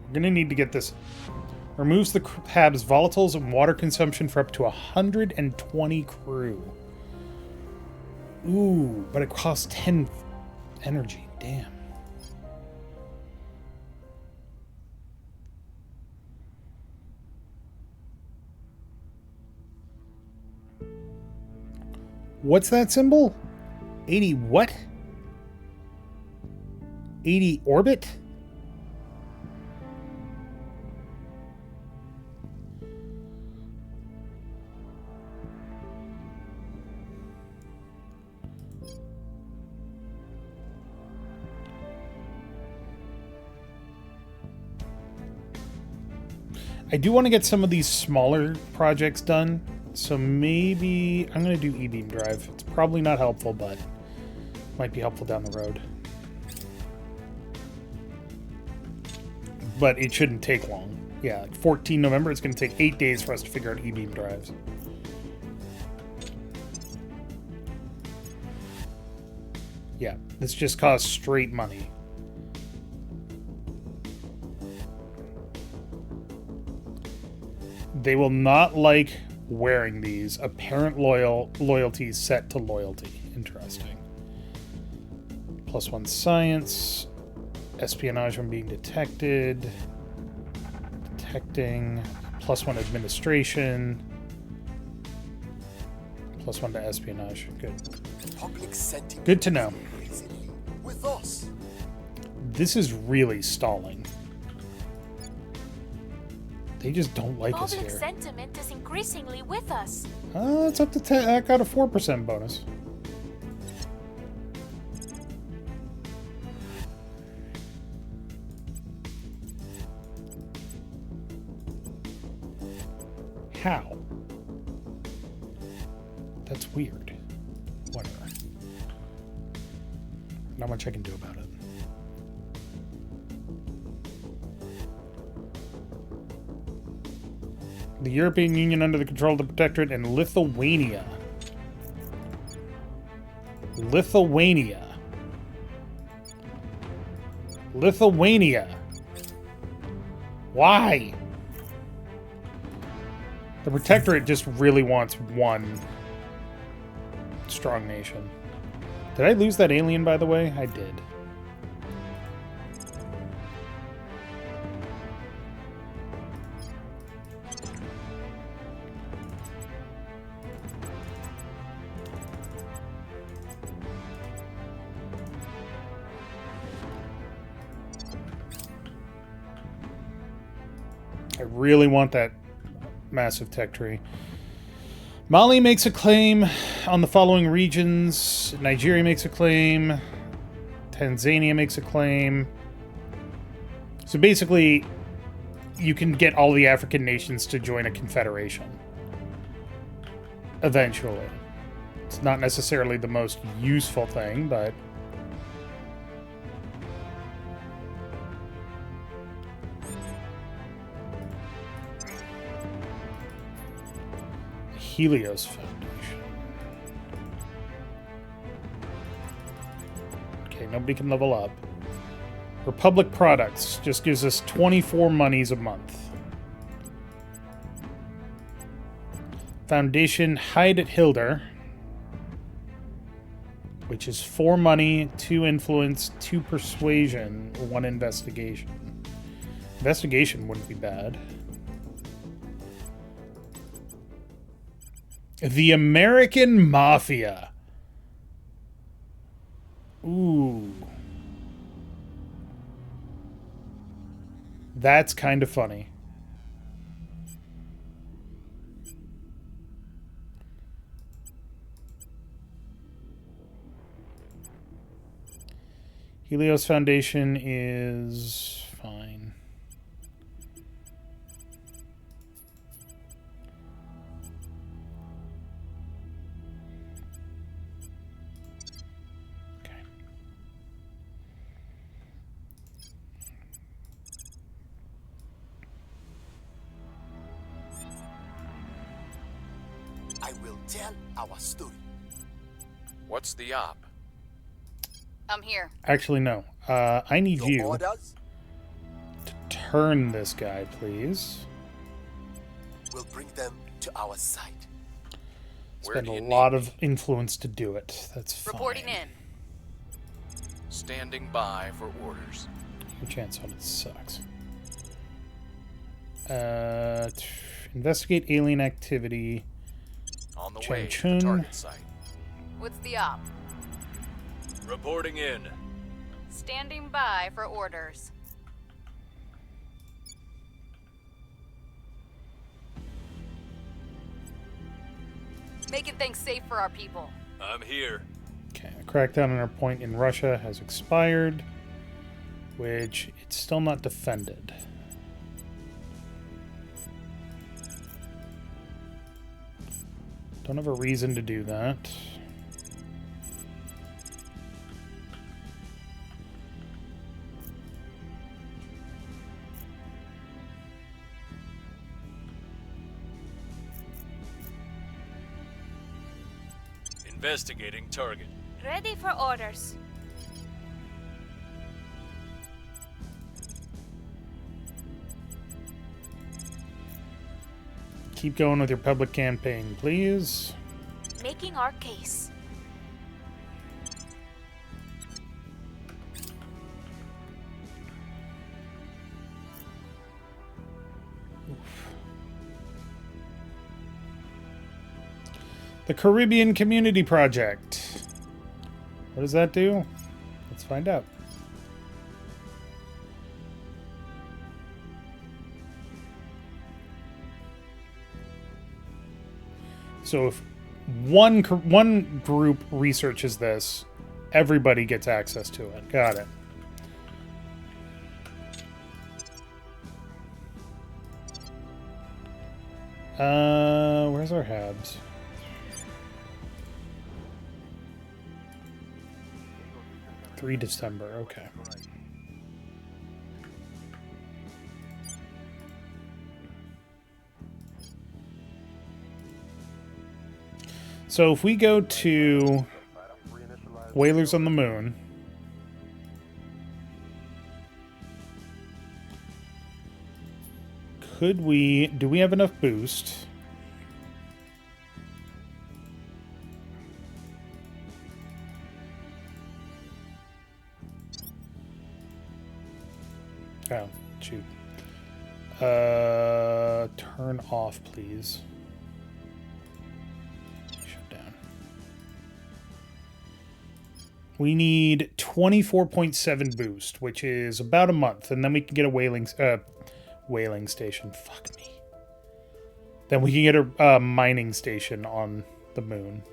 Speaker 1: We're going to need to get this. Removes the hab's volatiles and water consumption for up to 120 crew. Ooh, but it costs 10 energy. Damn. What's that symbol? 80 what? 80 orbit? I do want to get some of these smaller projects done, so maybe I'm going to do E-beam drive. It's probably not helpful, but might be helpful down the road. But it shouldn't take long. Yeah, like 14 November, it's going to take 8 days for us to figure out E-beam drives. Yeah, this just costs straight money. They will not like wearing these. Apparent loyalty set to loyalty. Interesting. +1 science. Espionage when being detected. Detecting. +1 administration. +1 to espionage. Good.
Speaker 2: Public sentiment
Speaker 1: Good to know.
Speaker 2: increasingly with us.
Speaker 1: This is really stalling. They just don't like us
Speaker 5: Public
Speaker 1: here.
Speaker 5: sentiment is increasingly with us.
Speaker 1: It's up to 10. I got a 4% bonus. How? That's weird. Whatever. Not much I can do about it. The European Union under the control of the Protectorate and Lithuania. Lithuania. Lithuania. Why? The Protectorate just really wants one strong nation. Did I lose that alien, by the way? I did. I really want that massive tech tree. Mali makes a claim on the following regions. Nigeria makes a claim. Tanzania makes a claim. So basically, you can get all the African nations to join a confederation. Eventually. It's not necessarily the most useful thing, but... Helios Foundation. Okay, nobody can level up. Republic Products just gives us 24 monies a month. Foundation Hide at Hilder, which is 4 money, 2 influence, 2 persuasion, 1 investigation. Investigation wouldn't be bad. The American Mafia. Ooh. That's kind of funny. Helios Foundation is fine.
Speaker 2: I will tell our story.
Speaker 8: What's the op?
Speaker 4: I'm here.
Speaker 1: Actually, no. I need
Speaker 2: Your
Speaker 1: you
Speaker 2: orders
Speaker 1: to turn this guy, please.
Speaker 2: will bring them to our side.
Speaker 8: Where
Speaker 1: Spend
Speaker 8: do
Speaker 1: a
Speaker 8: you
Speaker 1: lot
Speaker 8: need
Speaker 1: of influence to do it. That's fine.
Speaker 4: Reporting in.
Speaker 8: Standing by for orders.
Speaker 1: Your chance on it sucks. Investigate alien activity.
Speaker 8: On the
Speaker 1: Chun
Speaker 8: way to
Speaker 1: Chun.
Speaker 8: the target site.
Speaker 4: What's the op?
Speaker 3: Reporting in.
Speaker 4: Standing by for orders. Making things safe for our people.
Speaker 3: I'm here.
Speaker 1: Okay, a crackdown on our point in Russia has expired, which it's still not defended. Don't have a reason to do that.
Speaker 3: Investigating target.
Speaker 5: Ready for orders.
Speaker 1: Keep going with your public campaign, please.
Speaker 5: Making our case.
Speaker 1: The Caribbean Community Project. What does that do? Let's find out. So if one group researches this, everybody gets access to it. Got it. Where's our Habs? December, okay. So if we go to Whalers on the Moon, do we have enough boost? Oh, shoot. Turn off, please. Shut down. We need 24.7 boost, which is about a month, and then we can get a whaling station. Fuck me. Then we can get a mining station on the moon,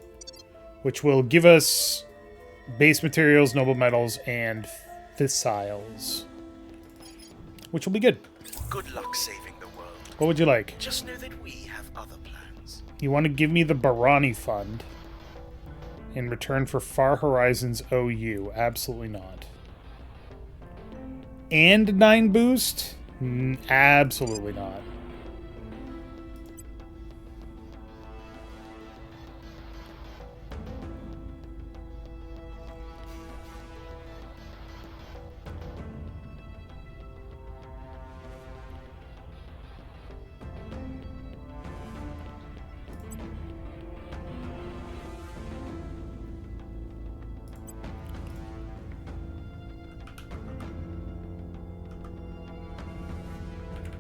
Speaker 1: which will give us base materials, noble metals, and fissiles. Which will be good.
Speaker 9: Good luck saving the world.
Speaker 1: What would you like?
Speaker 9: Just know that we have other plans.
Speaker 1: You want to give me the Barani Fund in return for Far Horizons OU? Absolutely not. And 9 boost? Absolutely not.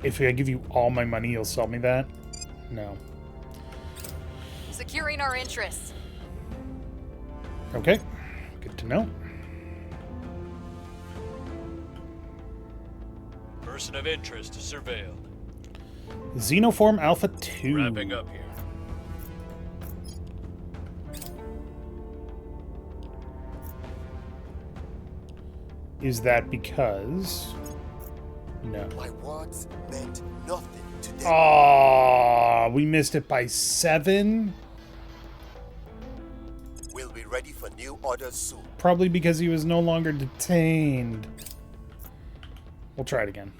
Speaker 1: If I give you all my money, you'll sell me that? No.
Speaker 4: Securing our interests.
Speaker 1: Okay. Good to know.
Speaker 3: Person of interest surveilled.
Speaker 1: Xenoform Alpha 2.
Speaker 3: Wrapping up here.
Speaker 1: Is that because... No.
Speaker 2: My words meant nothing today.
Speaker 1: Aww, we missed it by 7?
Speaker 2: We'll be ready for new orders soon.
Speaker 1: Probably because he was no longer detained. We'll try it again.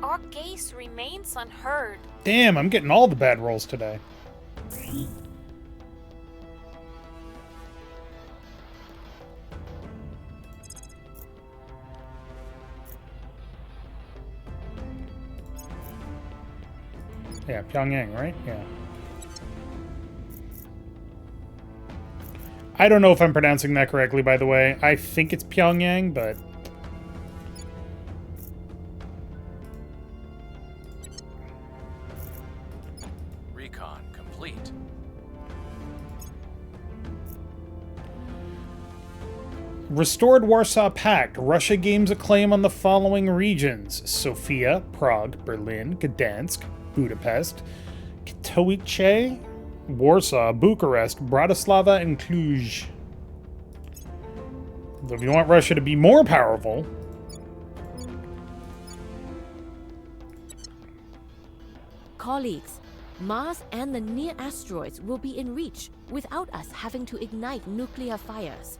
Speaker 5: Our case remains unheard.
Speaker 1: Damn, I'm getting all the bad rolls today. Yeah, Pyongyang, right? Yeah. I don't know if I'm pronouncing that correctly, by the way. I think it's Pyongyang, but...
Speaker 8: Recon complete.
Speaker 1: Restored Warsaw Pact. Russia gains a claim on the following regions: Sofia, Prague, Berlin, Gdansk, Budapest, Katowice, Warsaw, Bucharest, Bratislava, and Cluj. So if you want Russia to be more powerful,
Speaker 7: Colleagues, Mars and the near asteroids will be in reach without us having to ignite nuclear fires.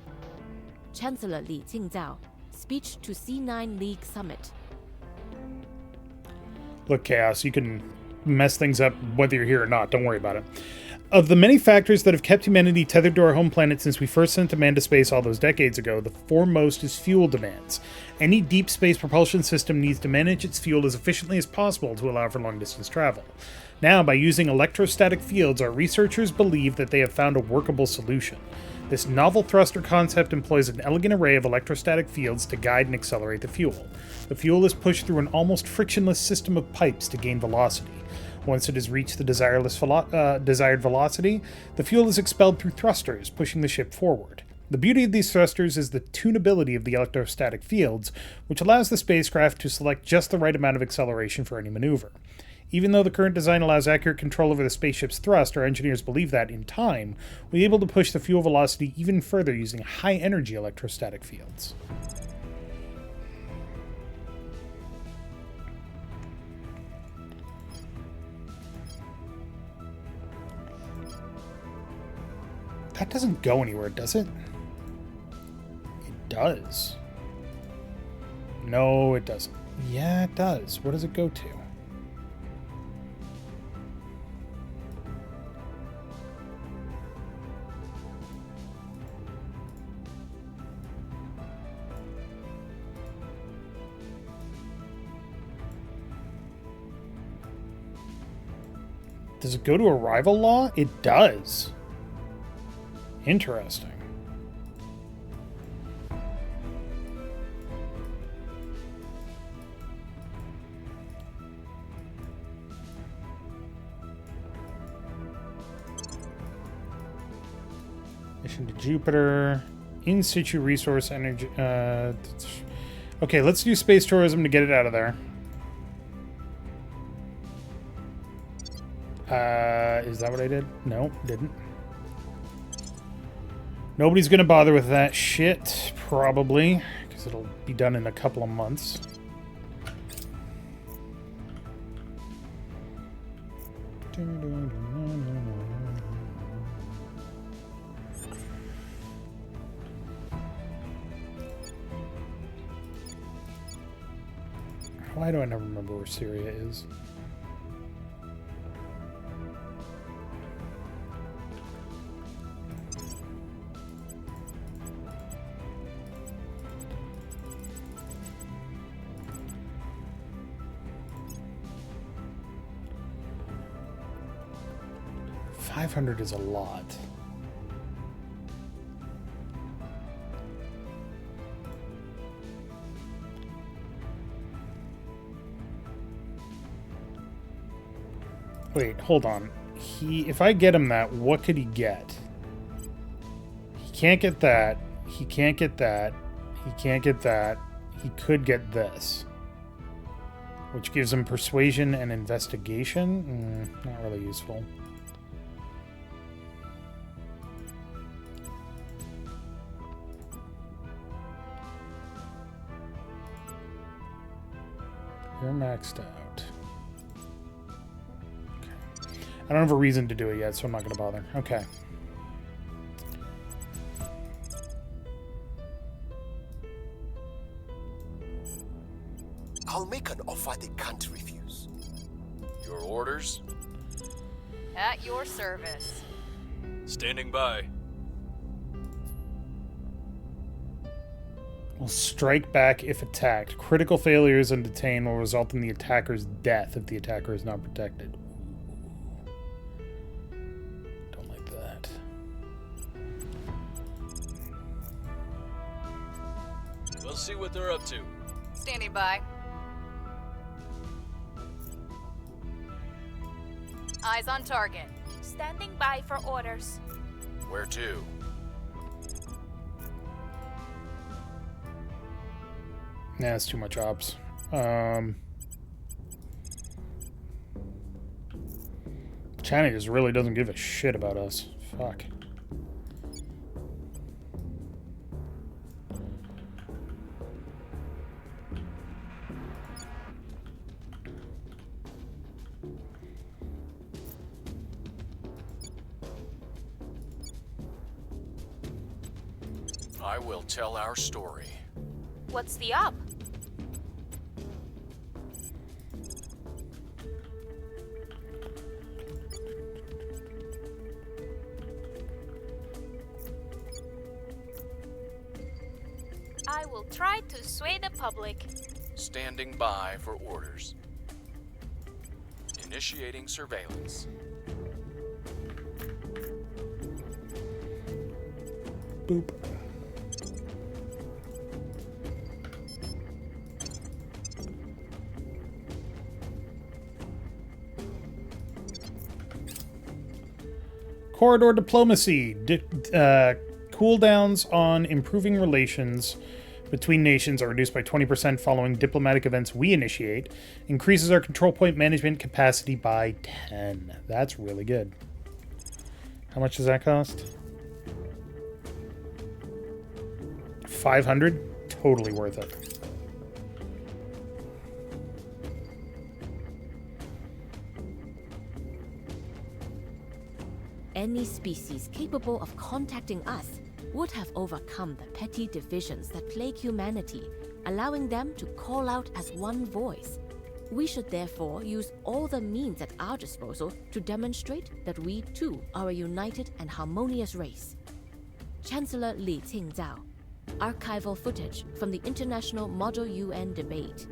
Speaker 7: Chancellor Li Qingzhao, speech to C9 League Summit.
Speaker 1: Look, Chaos, you can mess things up whether you're here or not. Don't worry about it. Of the many factors that have kept humanity tethered to our home planet since we first sent a man to space all those decades ago, the foremost is fuel demands. Any deep space propulsion system needs to manage its fuel as efficiently as possible to allow for long-distance travel. Now, by using electrostatic fields, our researchers believe that they have found a workable solution. This novel thruster concept employs an elegant array of electrostatic fields to guide and accelerate the fuel. The fuel is pushed through an almost frictionless system of pipes to gain velocity. Once it has reached the desired velocity, the fuel is expelled through thrusters, pushing the ship forward. The beauty of these thrusters is the tunability of the electrostatic fields, which allows the spacecraft to select just the right amount of acceleration for any maneuver. Even though the current design allows accurate control over the spaceship's thrust, our engineers believe that, in time, we'll be able to push the fuel velocity even further using high-energy electrostatic fields. That doesn't go anywhere, does it? It does. No, it doesn't. Yeah, it does. Where does it go to? Does it go to arrival law? It does. Interesting. Mission to Jupiter. In situ resource energy. Okay, let's do space tourism to get it out of there. Is that what I did? No, didn't. Nobody's gonna bother with that shit, probably, because it'll be done in a couple of months. Why do I never remember where Syria is? $500 is a lot. Wait, hold on. If I get him that, what could he get? He can't get that. He can't get that. He can't get that. He could get this. Which gives him persuasion and investigation. Not really useful. You're maxed out. Okay. I don't have a reason to do it yet, so I'm not going to bother. Okay.
Speaker 2: I'll make an offer they can't refuse.
Speaker 8: Your orders?
Speaker 4: At your service.
Speaker 3: Standing by.
Speaker 1: Will strike back if attacked. Critical failures and detain will result in the attacker's death if the attacker is not protected. Don't like that.
Speaker 3: We'll see what they're up to.
Speaker 4: Standing by. Eyes on target.
Speaker 5: Standing by for orders.
Speaker 8: Where to?
Speaker 1: Nah, it's too much ops. China just really doesn't give a shit about us. Fuck.
Speaker 8: I will tell our story.
Speaker 5: What's the up? I will try to sway the public.
Speaker 8: Standing by for orders. Initiating surveillance.
Speaker 1: Boop. Corridor diplomacy. Cooldowns on improving relations between nations are reduced by 20% following diplomatic events we initiate. Increases our control point management capacity by 10. That's really good. How much does that cost? 500? Totally worth it.
Speaker 7: Any species capable of contacting us would have overcome the petty divisions that plague humanity, allowing them to call out as one voice. We should therefore use all the means at our disposal to demonstrate that we too are a united and harmonious race. Chancellor Li Qingzhao. Archival footage from the International Model UN debate.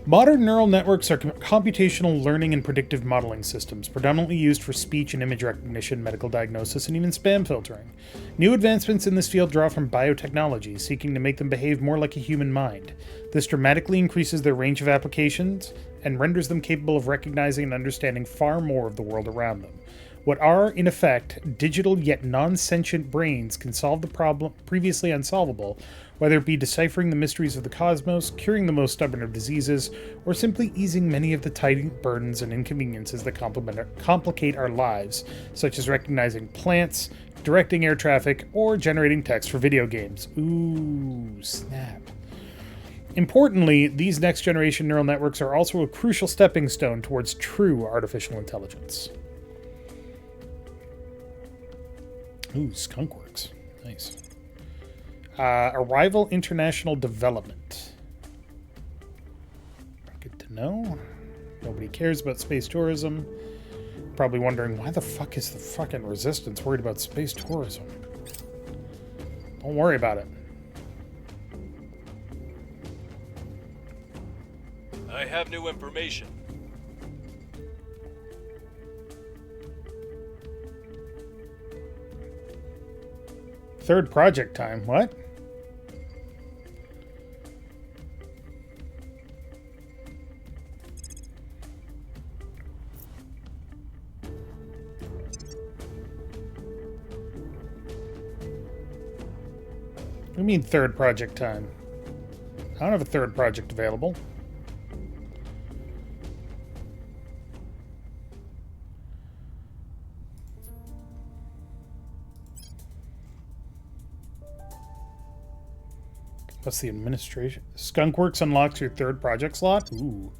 Speaker 1: Modern neural networks are computational learning and predictive modeling systems, predominantly used for speech and image recognition, medical diagnosis, and even spam filtering. New advancements in this field draw from biotechnology, seeking to make them behave more like a human mind. This dramatically increases their range of applications and renders them capable of recognizing and understanding far more of the world around them. What are, in effect, digital yet non-sentient brains can solve the problem previously unsolvable, whether it be deciphering the mysteries of the cosmos, curing the most stubborn of diseases, or simply easing many of the tight burdens and inconveniences that complicate our lives, such as recognizing plants, directing air traffic, or generating text for video games. Ooh, snap. Importantly, these next-generation neural networks are also a crucial stepping stone towards true artificial intelligence. Ooh, Skunkworks. Nice. Arrival International Development. Good to know. Nobody cares about space tourism. Probably wondering, why the fuck is the fucking Resistance worried about space tourism? Don't worry about it.
Speaker 3: I have new information.
Speaker 1: Third project time. What? What do you mean third project time? I don't have a third project available. What's the administration? Skunkworks unlocks your third project slot? Ooh.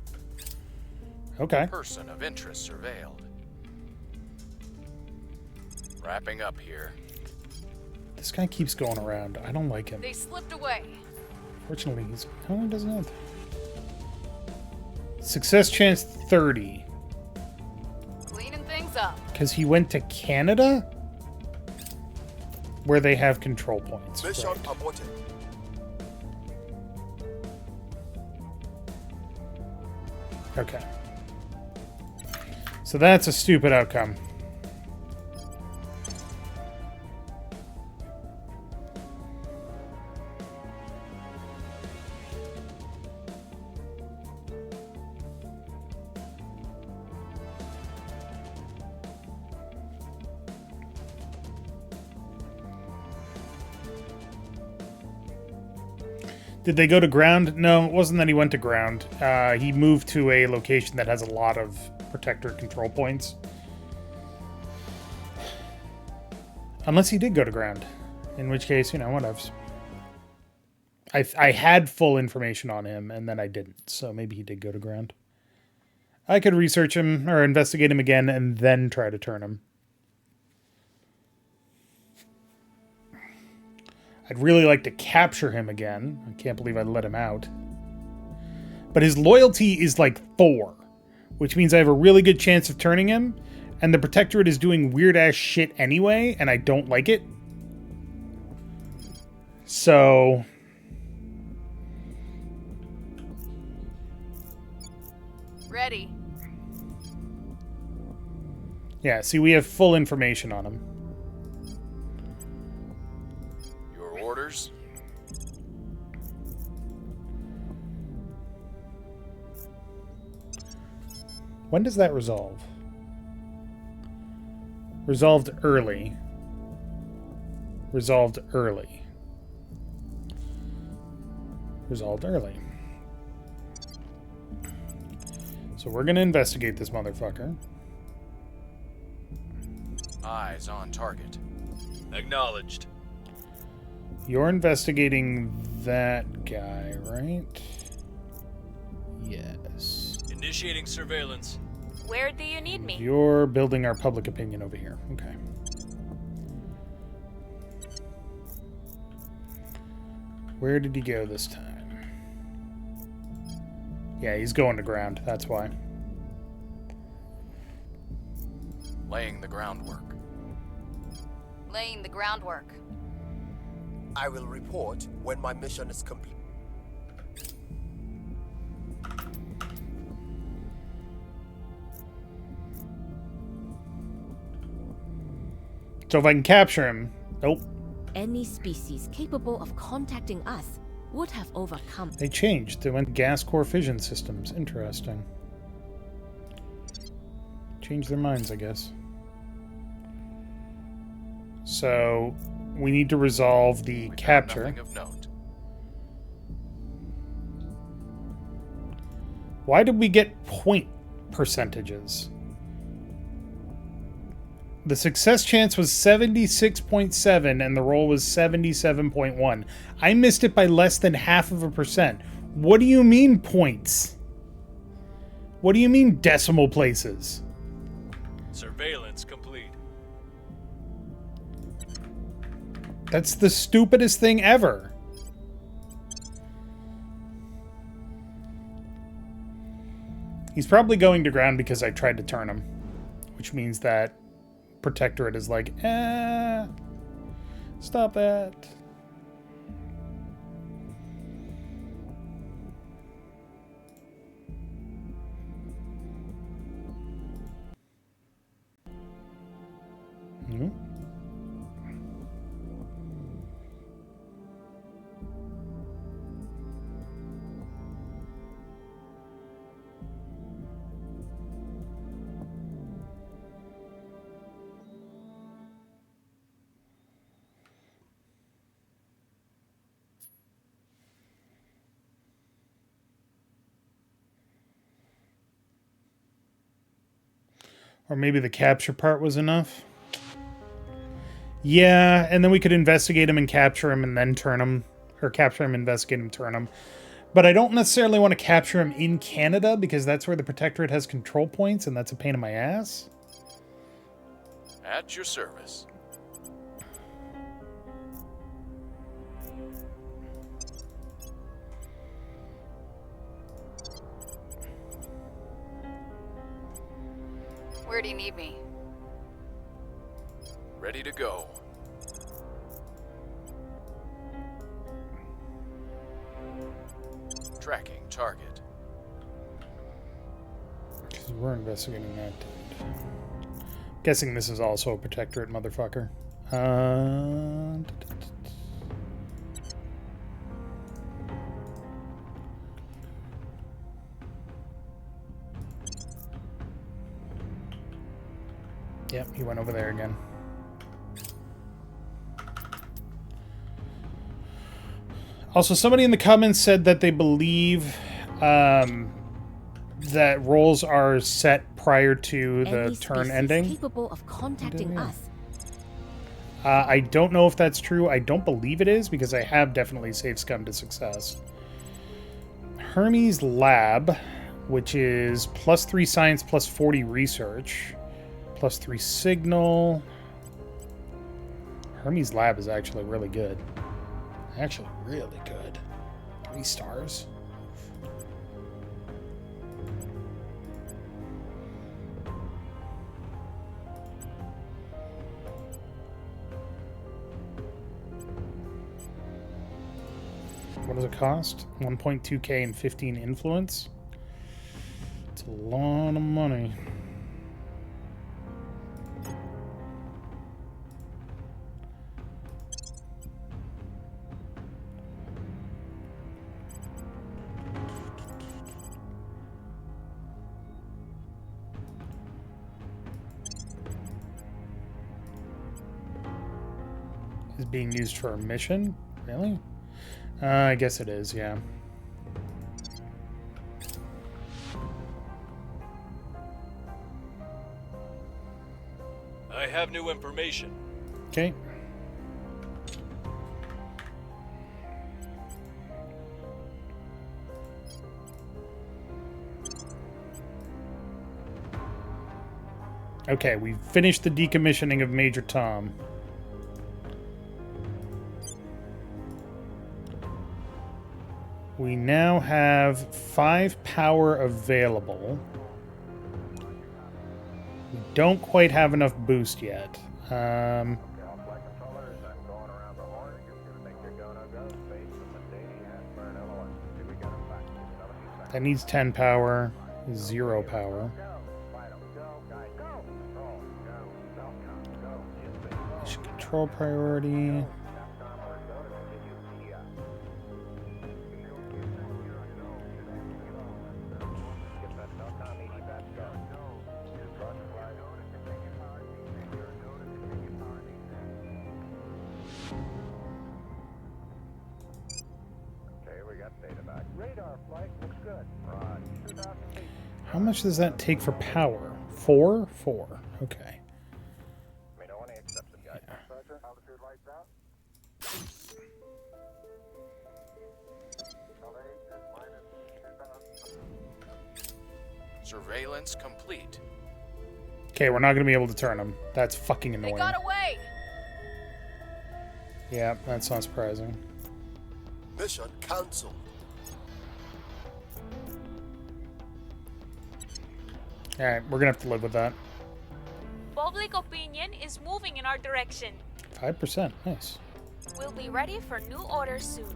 Speaker 1: Okay.
Speaker 8: Person of interest surveilled. Wrapping up here.
Speaker 1: This guy keeps going around. I don't like him.
Speaker 4: They slipped away.
Speaker 1: Fortunately, he's... Oh, he doesn't have... Success chance 30.
Speaker 4: Cleaning things up.
Speaker 1: Because he went to Canada? Where they have control points.
Speaker 2: Mission
Speaker 1: Right.
Speaker 2: aborted.
Speaker 1: Okay. So that's a stupid outcome. Did they go to ground? No, it wasn't that he went to ground. He moved to a location that has a lot of protector control points. Unless he did go to ground. In which case, you know, whatevs. I had full information on him, and then I didn't. So maybe he did go to ground. I could research him, or investigate him again, and then try to turn him. I'd really like to capture him again. I can't believe I let him out. But his loyalty is like 4, which means I have a really good chance of turning him, and the Protectorate is doing weird-ass shit anyway, and I don't like it. So...
Speaker 4: Ready.
Speaker 1: yeah, see, we have full information on him.
Speaker 8: Your orders?
Speaker 1: When does that resolve? Resolved early. Resolved early. Resolved early. So we're going to investigate this motherfucker.
Speaker 8: Eyes on target.
Speaker 3: Acknowledged.
Speaker 1: You're investigating that guy, right? Yes.
Speaker 3: Initiating surveillance.
Speaker 5: Where do you need me?
Speaker 1: You're building our public opinion over here. Okay. Where did he go this time? Yeah, he's going to ground. That's why.
Speaker 8: Laying the groundwork.
Speaker 4: Laying the groundwork.
Speaker 2: I will report when my mission is complete.
Speaker 1: So if I can capture him... Nope.
Speaker 7: Any species capable of contacting us would have overcome.
Speaker 1: They changed. They went gas core fission systems. Interesting. Changed their minds, I guess. So we need to resolve the capture.
Speaker 8: Nothing of note.
Speaker 1: Why did we get point percentages? The success chance was 76.7 and the roll was 77.1. I missed it by less than 0.5%. What do you mean points? What do you mean decimal places?
Speaker 3: Surveillance complete.
Speaker 1: That's the stupidest thing ever. He's probably going to ground because I tried to turn him, which means that Protectorate is like, stop that. Mm-hmm. Or maybe the capture part was enough. Yeah, and then we could investigate him and capture him and then turn him. Or capture him, investigate him, turn him. But I don't necessarily want to capture him in Canada because that's where the Protectorate has control points and that's a pain in my ass.
Speaker 8: At your service.
Speaker 4: Where do you need me?
Speaker 8: Ready to go. Tracking target.
Speaker 1: Because we're investigating that. Guessing this is also a Protectorate motherfucker. Yep, he went over there again. Also, somebody in the comments said that they believe that rolls are set prior to the
Speaker 7: Any
Speaker 1: turn
Speaker 7: species
Speaker 1: ending.
Speaker 7: capable of contacting us.
Speaker 1: I don't know if that's true. I don't believe it is because I have definitely saved scum to success. Hermes Lab, which is +3 science, +40 research, +3 signal. Hermes Lab is actually really good. Actually, really good. 3 stars. What does it cost? 1.2k and 15 influence. It's a lot of money. Is being used for a mission? Really? I guess it is, yeah.
Speaker 3: I have new information.
Speaker 1: Okay. Okay, we've finished the decommissioning of Major Tom. We now have 5 power available. We don't quite have enough boost yet. That needs 10 power, 0 power. Mission control priority. How much does that take for power? 4? 4. Okay.
Speaker 8: Surveillance complete.
Speaker 1: Okay, we're not going to be able to turn them. That's fucking
Speaker 5: They
Speaker 1: annoying.
Speaker 5: got away!
Speaker 1: Yeah, that's not surprising.
Speaker 2: Mission cancelled.
Speaker 1: Alright, we're going to have to live with that.
Speaker 5: Public opinion is moving in our direction.
Speaker 1: 5%. Nice.
Speaker 5: We'll be ready for new orders soon.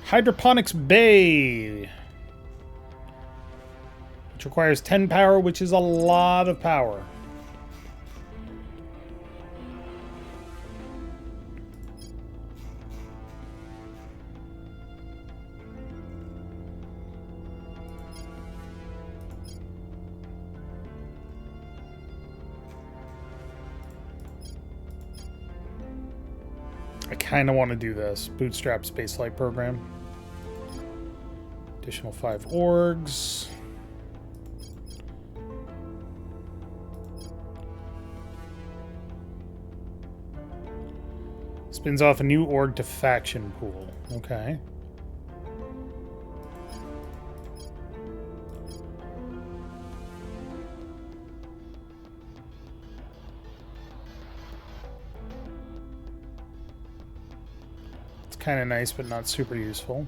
Speaker 5: Hydroponics Bay, which requires 10 power, which is a lot of power. I kind of want to do this. Bootstrap Spaceflight Program. Additional 5 orgs. Spins off a new org to faction pool. Okay. Kind of nice, but not super useful.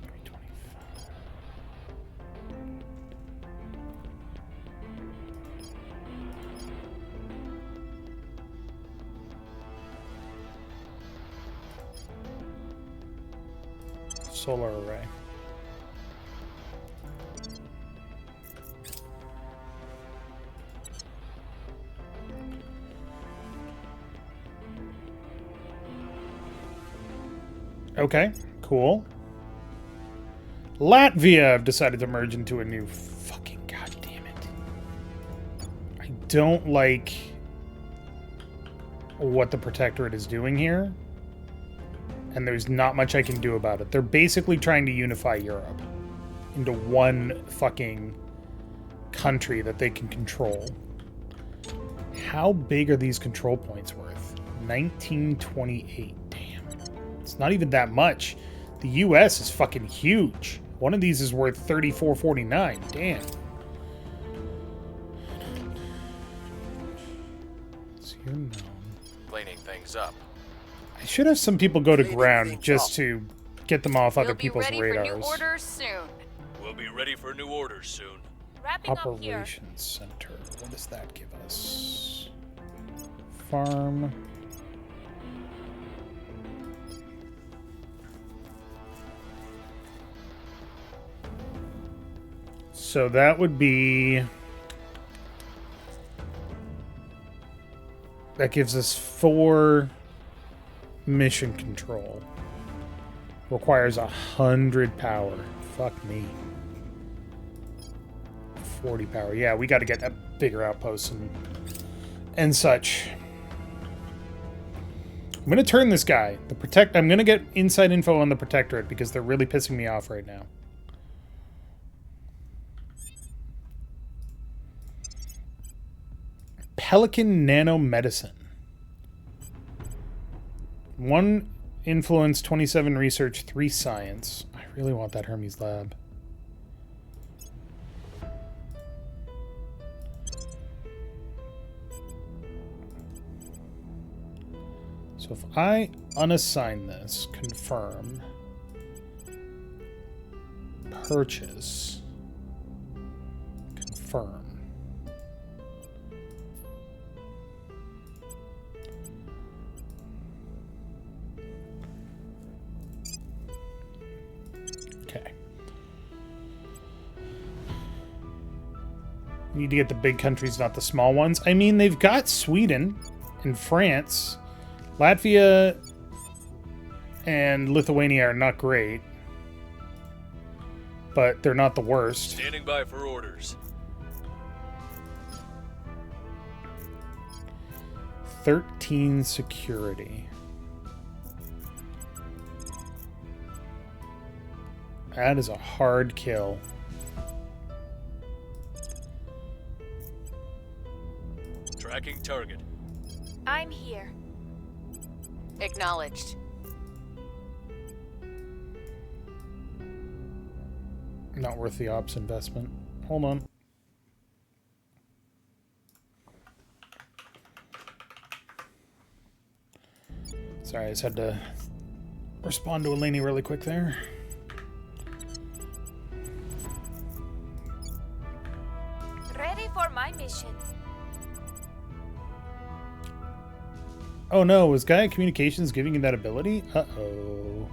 Speaker 5: 325. Solar array. Okay, cool. Latvia have decided to merge into a new fucking goddamn it. I don't like what the Protectorate is doing here. And there's not much I can do about it. They're basically trying to unify Europe into one fucking country that they can control. How big are these control points worth? 1928. Damn. It's not even that much. The US is fucking huge. One of these is worth $34.49. Damn. So you're known.
Speaker 8: Cleaning things up.
Speaker 5: I should have some people go to
Speaker 2: Cleaning
Speaker 5: ground
Speaker 2: things
Speaker 5: just
Speaker 2: up.
Speaker 5: to get them off other
Speaker 4: We'll be
Speaker 5: people's
Speaker 4: ready
Speaker 5: radars.
Speaker 4: for new orders soon.
Speaker 3: We'll be ready for new orders soon.
Speaker 7: Wrapping up here.
Speaker 5: Operations Center. What does that give us? Farm. So that would be... That gives us 4 mission control. Requires 100 power. Fuck me. 40 power. Yeah, we got to get that bigger outpost and such. I'm going to turn this guy. I'm going to get inside info on the Protectorate because they're really pissing me off right now. Pelican Nanomedicine. 1 influence, 27 research, 3 science. I really want that Hermes lab. So if I unassign this, confirm, purchase, confirm. Okay. Need to get the big countries, not the small ones. I mean, they've got Sweden and France. Latvia and Lithuania are not great, but they're not the worst.
Speaker 3: Standing by for orders.
Speaker 5: 13 security. That is a hard kill.
Speaker 3: Tracking target.
Speaker 7: I'm here.
Speaker 4: Acknowledged.
Speaker 5: Not worth the ops investment. Hold on. Sorry, I just had to respond to Eleni really quick there.
Speaker 7: Ready for my mission.
Speaker 5: Oh no, was Gaia Communications giving you that ability? Uh-oh.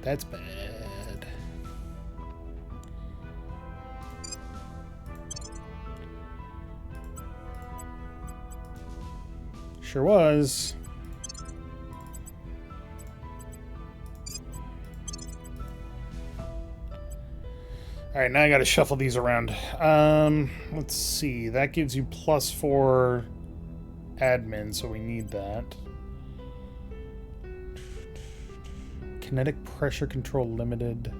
Speaker 5: That's bad. Sure was. Alright, now I gotta shuffle these around. Let's see. That gives you +4 admin, so we need that. Kinetic pressure control limited.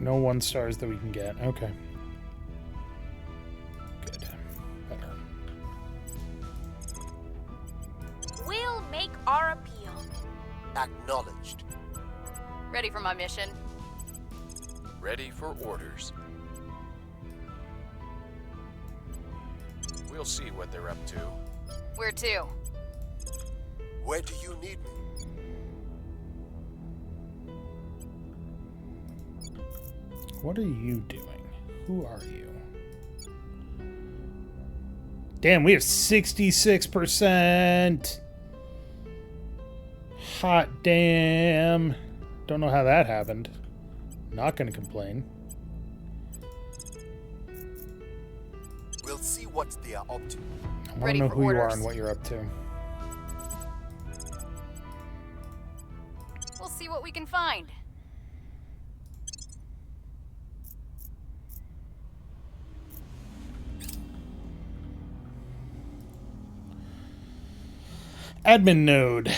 Speaker 5: No 1 stars that we can get. Okay. Good. Better.
Speaker 7: We'll make our appeal.
Speaker 2: Acknowledged.
Speaker 4: Ready for my mission.
Speaker 8: Ready for orders. We'll see what they're up to.
Speaker 4: Where to?
Speaker 2: Where do you need me?
Speaker 5: What are you doing? Who are you? Damn, we have 66%. Hot damn. Don't know how that happened. Not gonna complain.
Speaker 2: We'll see what they are up to.
Speaker 5: I want to
Speaker 4: Ready
Speaker 5: know
Speaker 4: for
Speaker 5: who you are
Speaker 4: orders.
Speaker 5: and what you're up to.
Speaker 4: We'll see what we can find.
Speaker 1: Admin node.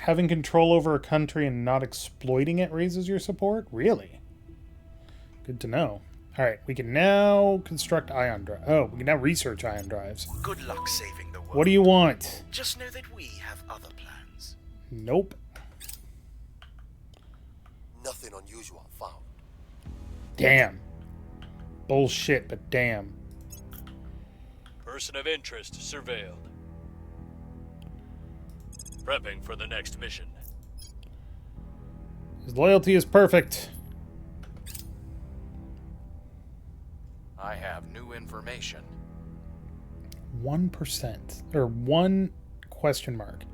Speaker 1: Having control over a country and not exploiting it raises your support? Really? Good to know. Alright, we can now construct ion drive. Oh, we can now research ion drives.
Speaker 9: Good luck saving the world.
Speaker 1: What do you want?
Speaker 9: Just know that we have other plans.
Speaker 1: Nope.
Speaker 2: Nothing unusual found.
Speaker 1: Damn. Bullshit, but damn.
Speaker 3: Person of interest surveilled. Prepping for the next mission.
Speaker 1: His loyalty is perfect.
Speaker 8: I have new information.
Speaker 1: 1%. Or 1 question mark.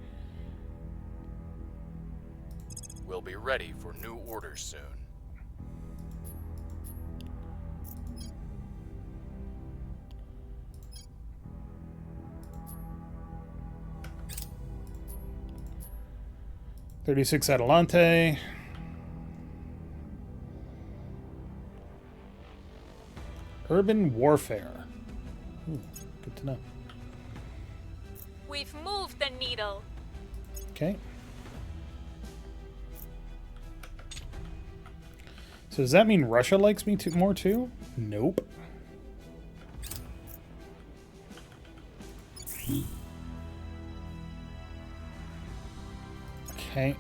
Speaker 8: We'll be ready for new orders soon.
Speaker 1: $36 Adelante. Urban warfare. Ooh, good to know.
Speaker 10: We've moved the needle.
Speaker 1: Okay. So does that mean Russia likes me more too? Nope. Okay.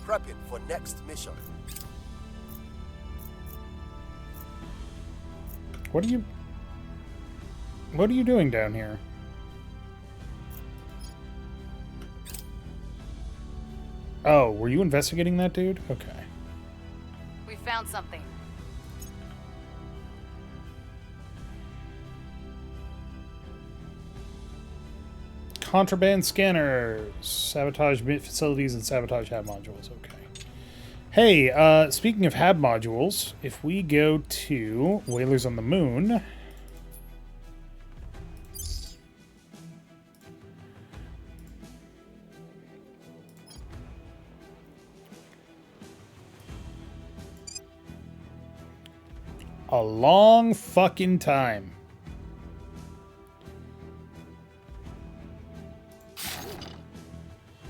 Speaker 2: Prepping for next mission.
Speaker 1: What are you doing down here? Oh, were you investigating that dude? Okay.
Speaker 4: We found something.
Speaker 1: Contraband scanners, sabotage facilities, and sabotage hab modules. Okay. Hey, speaking of hab modules, if we go to Whalers on the Moon, a long fucking time.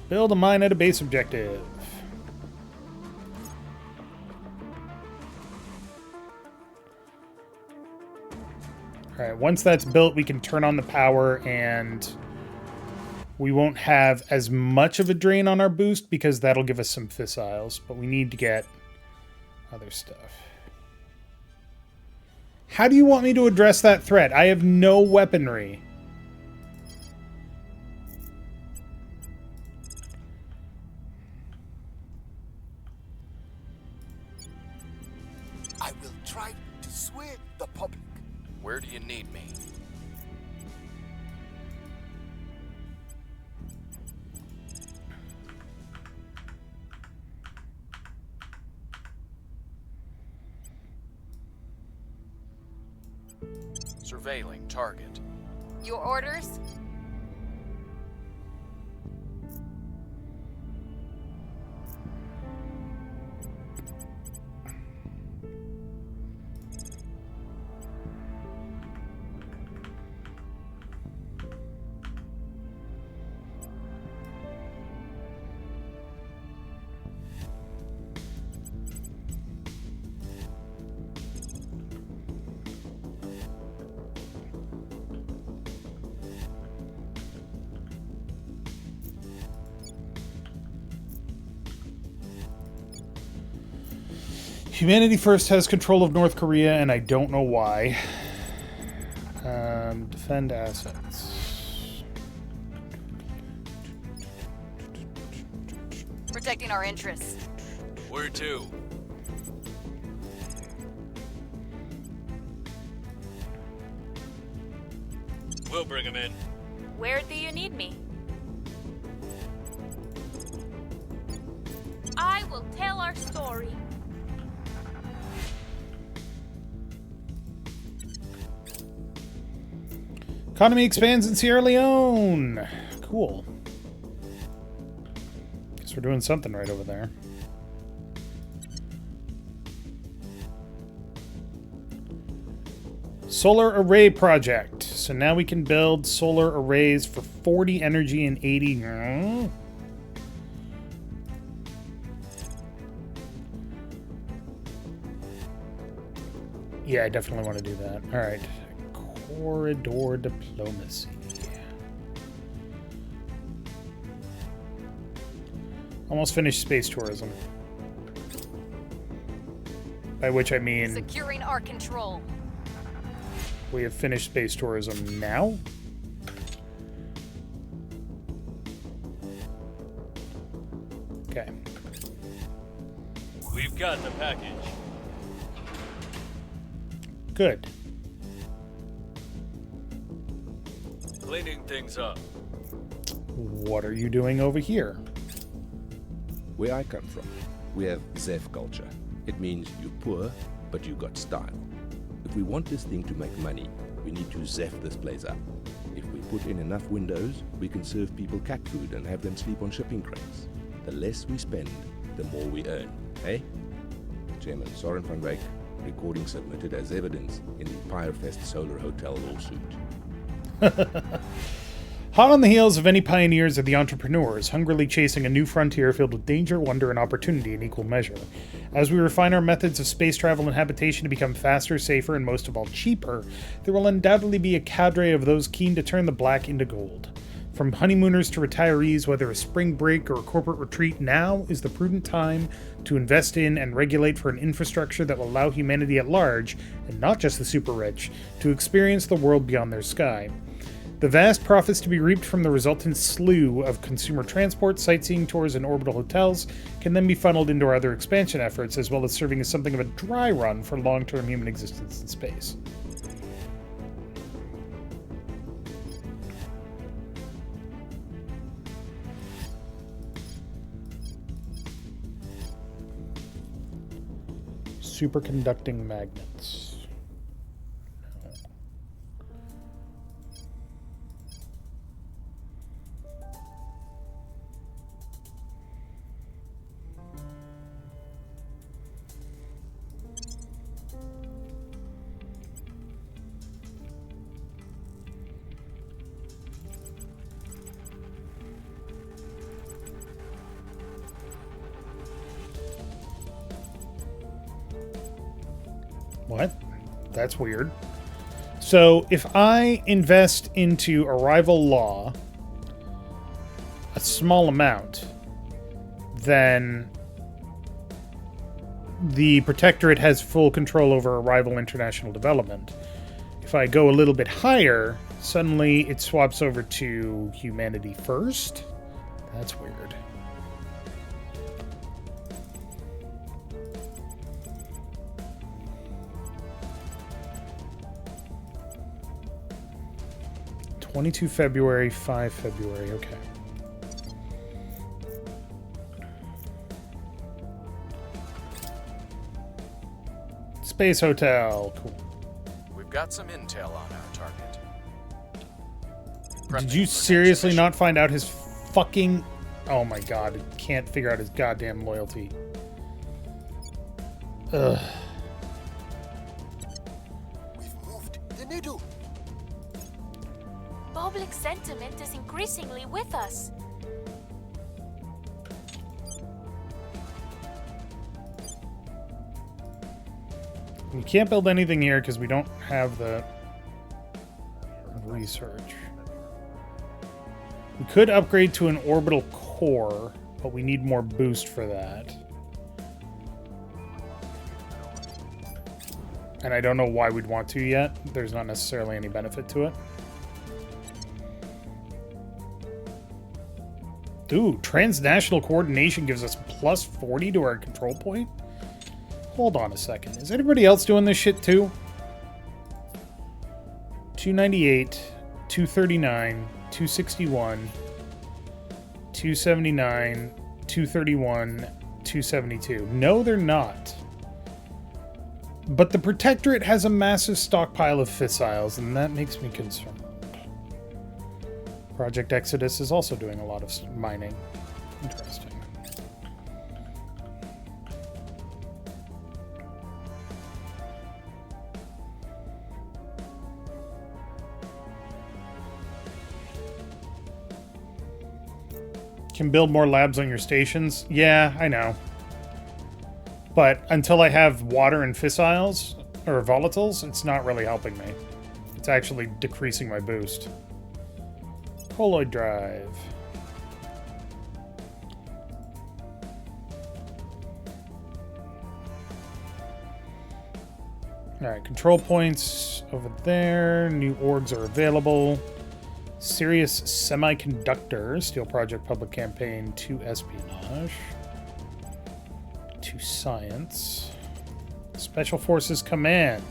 Speaker 1: Build a mine at a base objective. Alright, once that's built, we can turn on the power and we won't have as much of a drain on our boost because that'll give us some fissiles, but we need to get other stuff. How do you want me to address that threat? I have no weaponry.
Speaker 2: I will try to sway the public.
Speaker 8: Where do you need me? Surveilling target.
Speaker 4: Your orders?
Speaker 1: Humanity First has control of North Korea, and I don't know why. Defend assets.
Speaker 4: Protecting our interests.
Speaker 3: Where to? We'll bring him in.
Speaker 10: Where do you need me? I will tell our story.
Speaker 1: Economy expands in Sierra Leone. Cool. Guess we're doing something right over there. Solar array project. So now we can build solar arrays for 40 energy and 80. Yeah, I definitely want to do that. All right. Corridor diplomacy. Almost finished space tourism. By which I mean
Speaker 4: Securing our control.
Speaker 1: we have finished space tourism now. Okay.
Speaker 3: We've got the package.
Speaker 1: Good.
Speaker 3: Cleaning things up.
Speaker 1: What are you doing over here?
Speaker 11: Where I come from, we have Zef culture. It means you're poor, but you got style. If we want this thing to make money, we need to Zef this place up. If we put in enough windows, we can serve people cat food and have them sleep on shipping crates. The less we spend, the more we earn, eh? Chairman Soren van Wyk, recording submitted as evidence in the Pirefest Solar Hotel lawsuit.
Speaker 1: Hot on the heels of any pioneers are the entrepreneurs, hungrily chasing a new frontier filled with danger, wonder, and opportunity in equal measure. As we refine our methods of space travel and habitation to become faster, safer, and most of all cheaper, there will undoubtedly be a cadre of those keen to turn the black into gold. From honeymooners to retirees, whether a spring break or a corporate retreat, now is the prudent time to invest in and regulate for an infrastructure that will allow humanity at large, and not just the super rich, to experience the world beyond their sky. The vast profits to be reaped from the resultant slew of consumer transport, sightseeing tours, and orbital hotels can then be funneled into our other expansion efforts, as well as serving as something of a dry run for long-term human existence in space. Superconducting magnets. What? That's weird. So if I invest into arrival law a small amount, then the Protectorate has full control over arrival international development. If I go a little bit higher, suddenly it swaps over to humanity first. That's weird. February 5 February, okay. Space Hotel, cool.
Speaker 8: We've got some intel on our target.
Speaker 1: Did you seriously not find out his fucking... Oh my god, I can't figure out his goddamn loyalty. Ugh.
Speaker 2: We've moved the needle.
Speaker 10: Public sentiment is increasingly with us.
Speaker 1: We can't build anything here because we don't have the research. We could upgrade to an orbital core, but we need more boost for that. And I don't know why we'd want to yet. There's not necessarily any benefit to it. Ooh, transnational coordination gives us plus 40 to our control point? Hold on a second. Is anybody else doing this shit too? 298, 239, 261, 279, 231, 272. No, they're not. But the Protectorate has a massive stockpile of fissiles, and that makes me concerned.
Speaker 5: Project Exodus is also doing a lot of mining. Interesting. Can build more labs on your stations? Yeah, I know. But until I have water and fissiles, or volatiles, it's not really helping me. It's actually decreasing my boost. Colloid drive. Alright, control points over there. New orgs are available. Serious Semiconductor, Steel Project Public Campaign, 2 Espionage, 2 Science, Special Forces Command,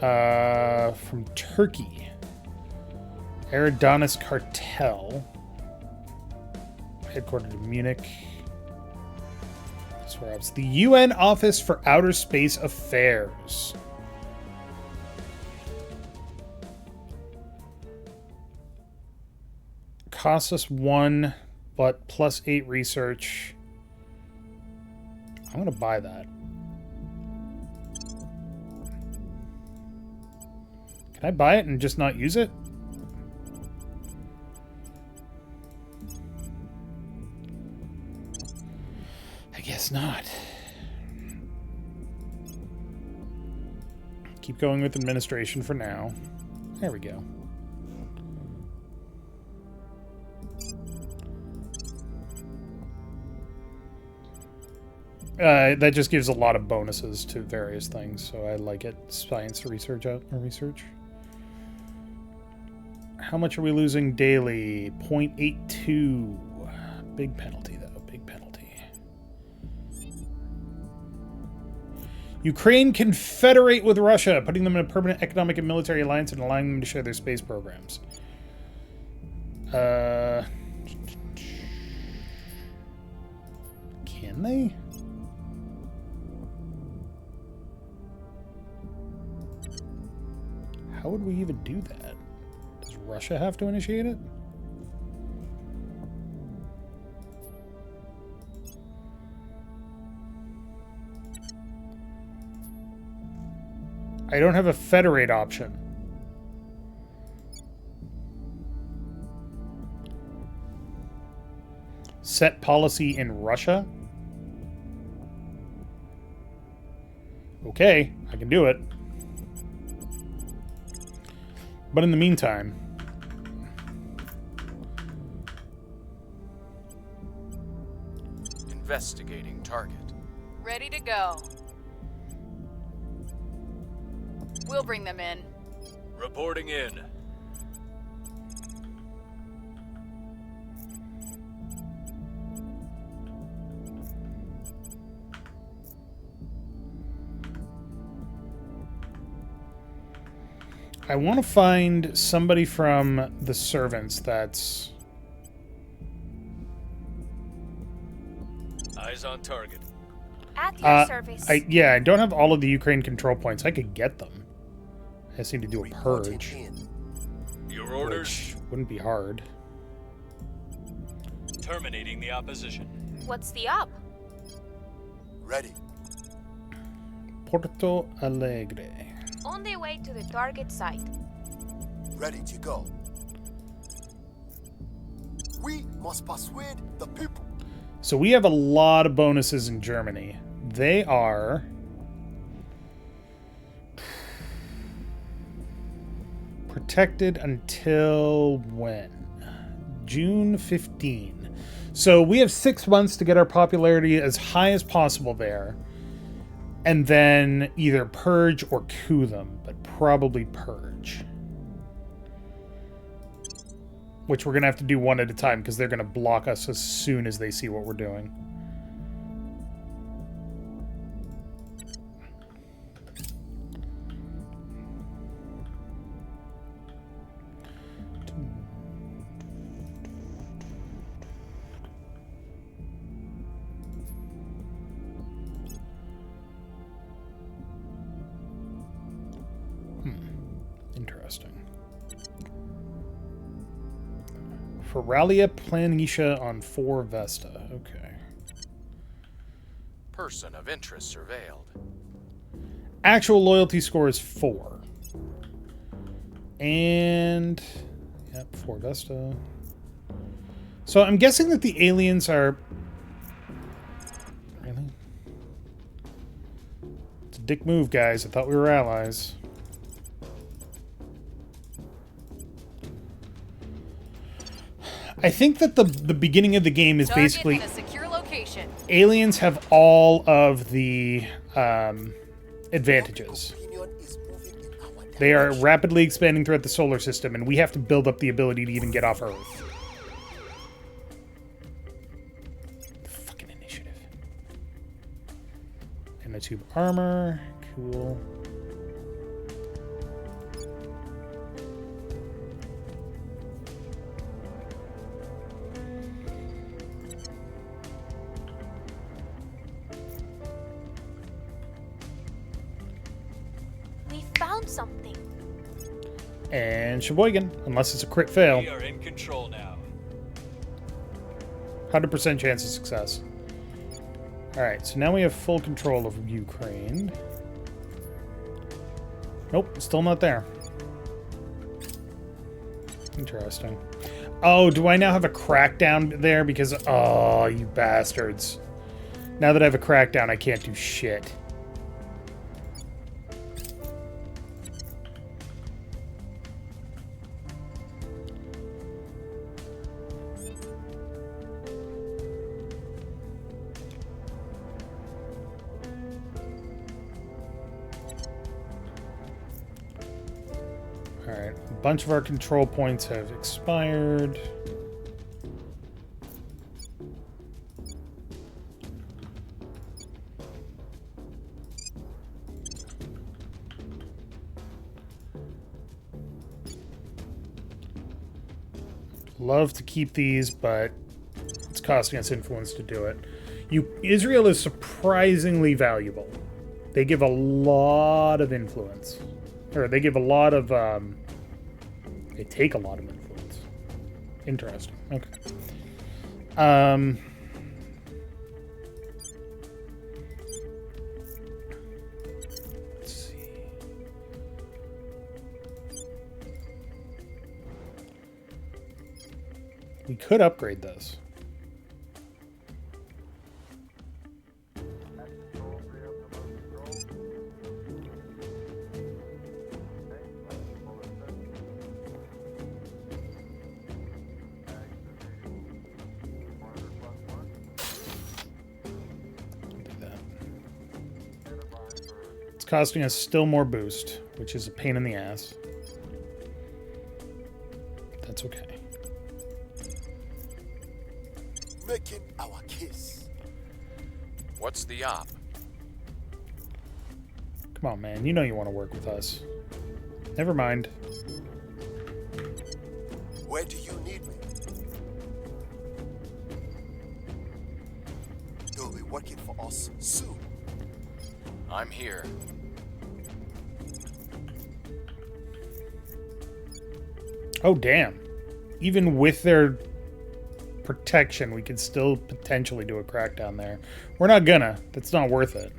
Speaker 5: from Turkey, Eridanis Cartel, headquartered in Munich. That's where else? The UN Office for Outer Space Affairs. Costs us 1, but plus 8 research. I'm gonna buy that. Can I buy it and just not use it? I guess not. Keep going with administration for now. There we go. That just gives a lot of bonuses to various things, so I like it. Science research. How much are we losing daily? 0.82. Big penalty, though. Big penalty. Ukraine confederate with Russia, putting them in a permanent economic and military alliance and allowing them to share their space programs. Can they? How would we even do that? Does Russia have to initiate it? I don't have a federate option. Set policy in Russia? Okay, I can do it. But in the meantime...
Speaker 8: Investigating target.
Speaker 4: Ready to go. We'll bring them in.
Speaker 3: Reporting in.
Speaker 5: I want to find somebody from the servants that's...
Speaker 3: Eyes on target.
Speaker 10: At your service.
Speaker 5: I don't have all of the Ukraine control points. I could get them. I just need to do a purge.
Speaker 3: Your orders?
Speaker 5: Which wouldn't be hard.
Speaker 3: Terminating the opposition.
Speaker 10: What's the up?
Speaker 2: Ready.
Speaker 5: Porto Alegre.
Speaker 10: On their way to the target site.
Speaker 2: Ready to go. We must persuade the people.
Speaker 5: So we have a lot of bonuses in Germany. They are... protected until when? June 15. So we have 6 months to get our popularity as high as possible there. And then either purge or coup them, but probably purge. Which we're going to have to do one at a time because they're going to block us as soon as they see what we're doing. Interesting. Feralia Planitia on 4 Vesta. Okay.
Speaker 8: Person of interest surveilled.
Speaker 5: Actual loyalty score is 4. And... Yep, 4 Vesta. So I'm guessing that the aliens are... Really? It's a dick move, guys. I thought we were allies. I think that the beginning of the game is basically...
Speaker 4: in a secure location.
Speaker 5: Aliens have all of the advantages. They are rapidly expanding throughout the solar system, and we have to build up the ability to even get off Earth. Fucking initiative. And a tube armor. Cool.
Speaker 10: We found something.
Speaker 5: And Sheboygan, unless it's a crit fail.
Speaker 3: We are in control now.
Speaker 5: 100% chance of success. Alright, so now we have full control of Ukraine. Nope, still not there. Interesting. Oh, do I now have a crackdown there? Because, oh, you bastards. Now that I have a crackdown, I can't do shit. Alright, a bunch of our control points have expired. Love to keep these, but it's costing us influence to do it. Israel is surprisingly valuable. They give a lot of influence. Or they give a lot of, they take a lot of influence. Interesting. Okay. Let's see. We could upgrade this. Costing us still more boost, which is a pain in the ass. That's okay.
Speaker 2: Making our case.
Speaker 8: What's the op?
Speaker 5: Come on, man. You know you want to work with us. Never mind.
Speaker 2: Where do you need me? You'll be working for us soon.
Speaker 8: I'm here.
Speaker 5: Oh, damn. Even with their protection, we could still potentially do a crackdown there. We're not gonna. That's not worth it.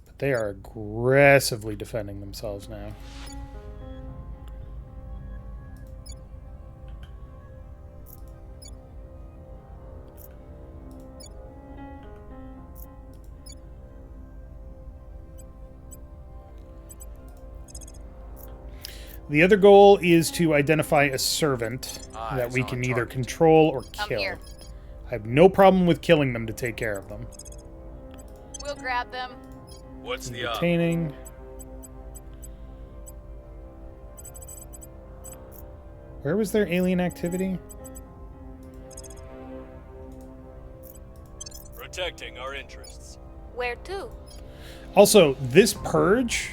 Speaker 5: But they are aggressively defending themselves now. The other goal is to identify a servant that we can either control or kill. I have no problem with killing them to take care of them.
Speaker 4: We'll grab them.
Speaker 3: What's the op?
Speaker 5: Detaining. Where was their alien activity?
Speaker 3: Protecting our interests.
Speaker 10: Where to?
Speaker 5: Also, this purge,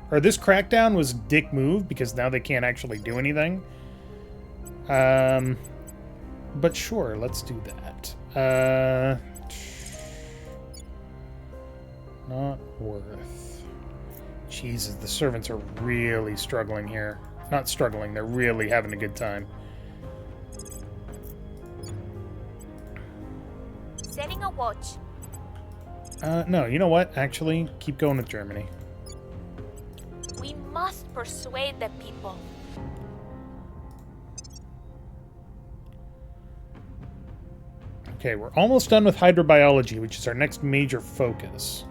Speaker 5: or this crackdown was a dick move because now they can't actually do anything. But sure, let's do that. Not worth. Jesus, the servants are really struggling here. Not struggling, they're really having a good time.
Speaker 10: Setting a watch.
Speaker 5: No, you know what? Actually, keep going with Germany.
Speaker 10: We must persuade the people.
Speaker 5: Okay, we're almost done with hydrobiology, which is our next major focus.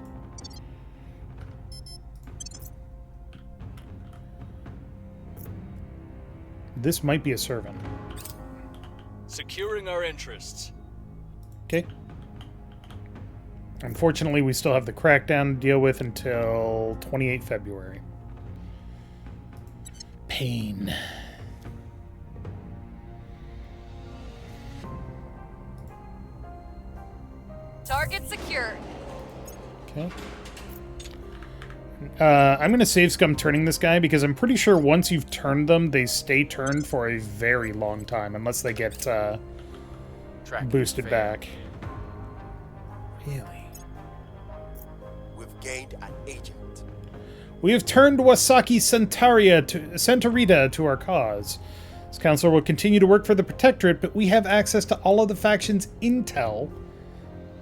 Speaker 5: This might be a servant.
Speaker 3: Securing our interests.
Speaker 5: Okay. Unfortunately, we still have the crackdown to deal with until 28 February. Pain.
Speaker 4: Target secured.
Speaker 5: Okay. I'm going to save scum turning this guy because I'm pretty sure once you've turned them, they stay turned for a very long time unless they get boosted back. Really?
Speaker 2: We've gained an agent.
Speaker 5: We have turned Wasaki Santarita to our cause. This counselor will continue to work for the Protectorate, but we have access to all of the factions' intel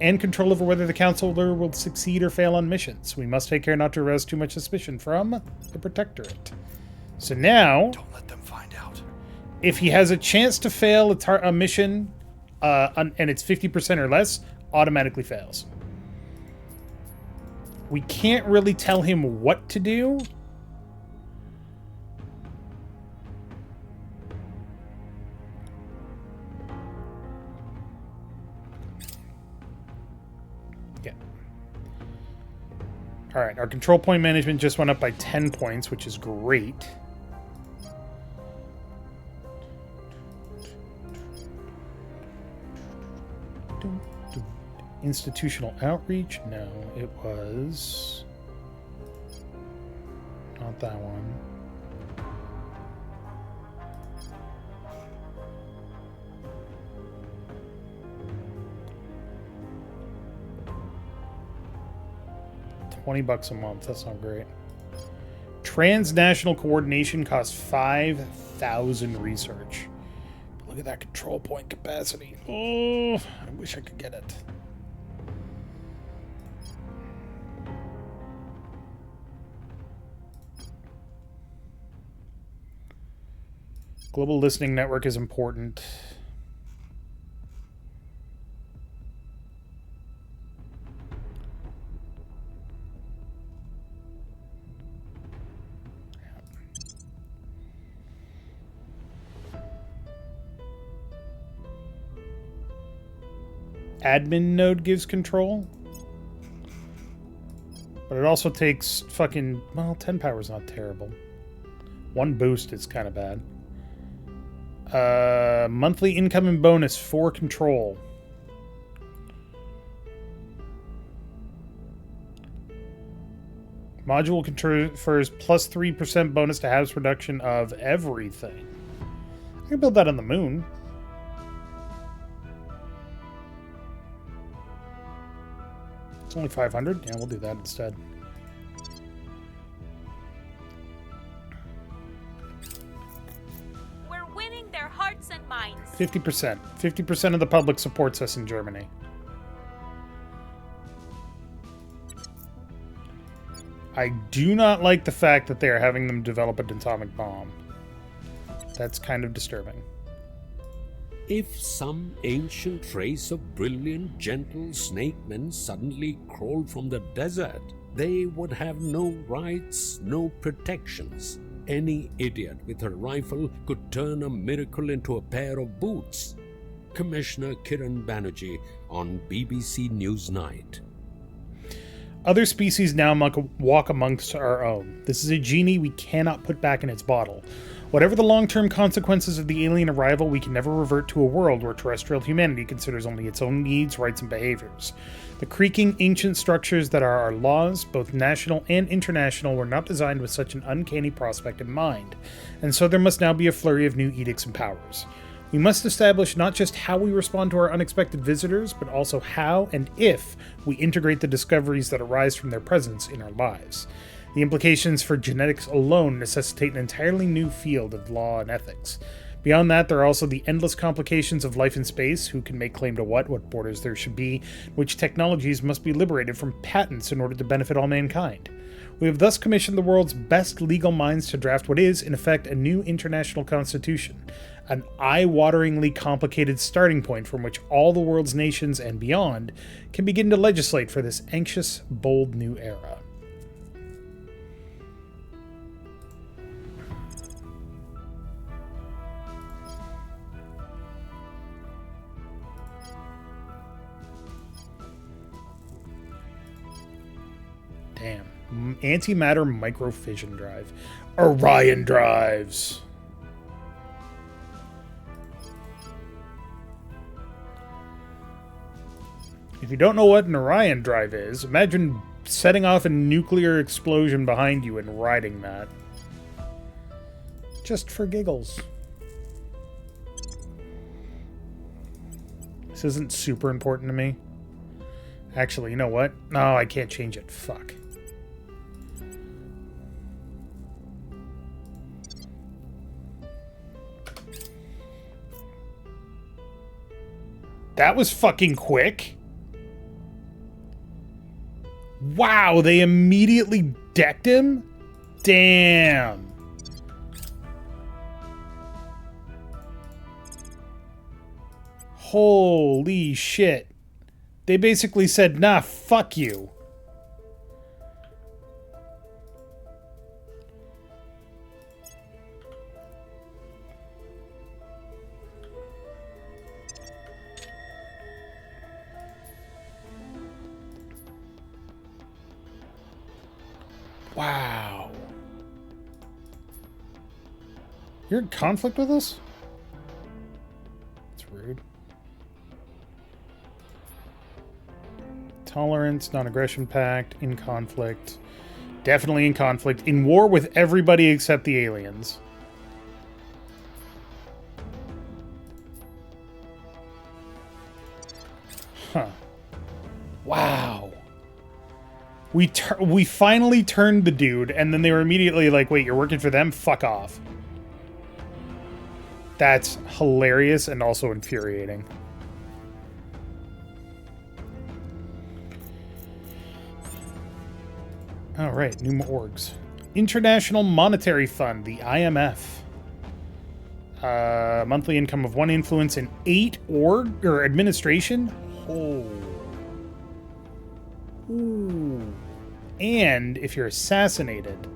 Speaker 5: and control over whether the counselor will succeed or fail on missions. We must take care not to arouse too much suspicion from the Protectorate. So now,
Speaker 8: Don't let them find out.
Speaker 5: if he has a chance to fail a mission, and it's 50% or less, automatically fails. We can't really tell him what to do. Yeah. All right, our control point management just went up by 10 points, which is great. Institutional outreach? No, it was not that one. $20 a month. That's not great. Transnational coordination costs 5,000 research. But look at that control point capacity. Oh, I wish I could get it. Global listening network is important. Admin node gives control. But it also takes fucking... Well, 10 power is not terrible. One boost is kind of bad. Monthly income and bonus for control. Module confers plus 3% bonus to house production of everything. I can build that on the moon. It's only 500. Yeah, we'll do that instead.
Speaker 10: We're winning their hearts and minds.
Speaker 5: 50%. 50% of the public supports us in Germany. I do not like the fact that they are having them develop an atomic bomb. That's kind of disturbing.
Speaker 6: If some ancient race of brilliant, gentle snake men suddenly crawled from the desert, they would have no rights, no protections. Any idiot with a rifle could turn a miracle into a pair of boots. Commissioner Kiran Banerjee on BBC Newsnight.
Speaker 5: Other species now walk amongst our own. This is a genie we cannot put back in its bottle. Whatever the long-term consequences of the alien arrival, we can never revert to a world where terrestrial humanity considers only its own needs, rights, and behaviors. The creaking ancient structures that are our laws, both national and international, were not designed with such an uncanny prospect in mind, and so there must now be a flurry of new edicts and powers. We must establish not just how we respond to our unexpected visitors, but also how and if we integrate the discoveries that arise from their presence in our lives.
Speaker 1: The implications for genetics alone necessitate an entirely new field of law and ethics. Beyond that, there are also the endless complications of life in space, who can make claim to what borders there should be, which technologies must be liberated from patents in order to benefit all mankind. We have thus commissioned the world's best legal minds to draft what is, in effect, a new international constitution, an eye-wateringly complicated starting point from which all the world's nations and beyond can begin to legislate for this anxious, bold new era. Damn. Antimatter microfission drive. Orion drives. If you don't know what an Orion drive is, imagine setting off a nuclear explosion behind you and riding that. Just for giggles. This isn't super important to me. Actually, you know what? No, I can't change it. Fuck. That was fucking quick. Wow, they immediately decked him? Damn. Holy shit. They basically said, nah, fuck you. Wow. You're in conflict with us? That's rude. Tolerance, non-aggression pact, in conflict. Definitely in conflict. In war with everybody except the aliens. Huh. Wow. We finally turned the dude, and then they were immediately like, wait, you're working for them? Fuck off. That's hilarious and also infuriating. All right, new orgs. International Monetary Fund, the IMF. Monthly income of 1 influence in 8 org or administration. Oh. Ooh. And if you're assassinated,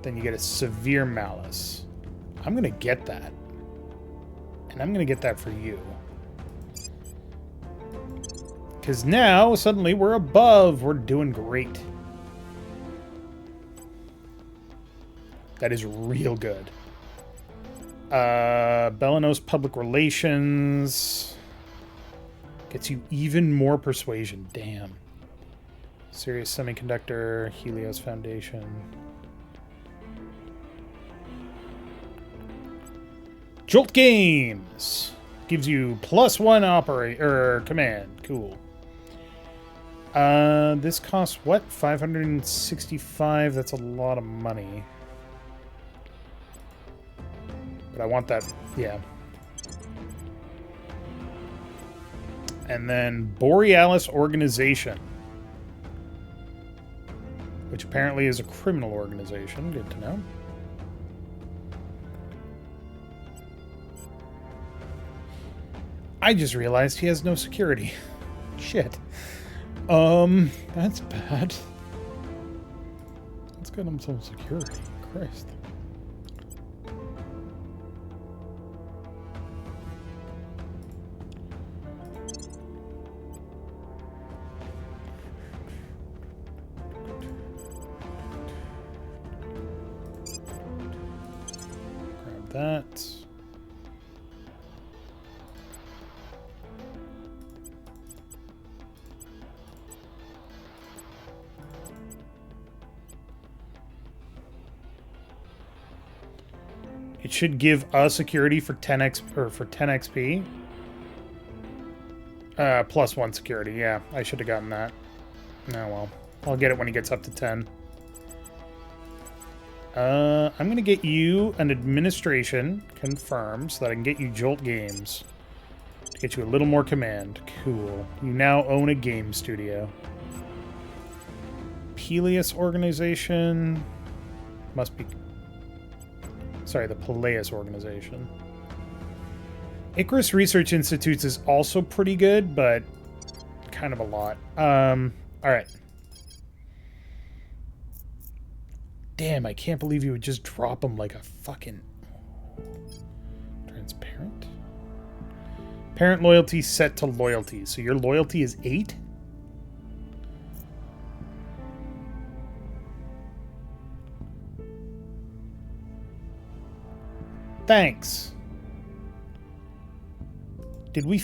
Speaker 1: then you get a severe malice. I'm gonna get that. And I'm gonna get that for you. Because now, suddenly, we're above. We're doing great. That is real good. Belenos Public Relations. Gets you even more persuasion. Damn. Sirius Semiconductor. Helios Foundation. Jolt Games. Gives you +1 command. Cool. This costs what? 565. That's a lot of money. But I want that. Yeah. And then Borealis Organization, which apparently is a criminal organization. Good to know. I just realized he has no security. Shit. That's bad. Let's get him some security. Christ. Grab that. It should give us security for 10x or for 10 XP. +1 security. Yeah, I should have gotten that. Oh well. I'll get it when he gets up to 10.
Speaker 5: I'm gonna get you an administration confirmed so that I can get you Jolt Games. To get you a little more command. Cool. You now own a game studio. Peleus organization must be... Sorry, the Peleus organization. Icarus Research Institutes is also pretty good, but kind of a lot. Alright. Damn, I can't believe you would just drop them like a fucking... Transparent? Parent loyalty set to loyalty. So your loyalty is 8? Thanks. Did we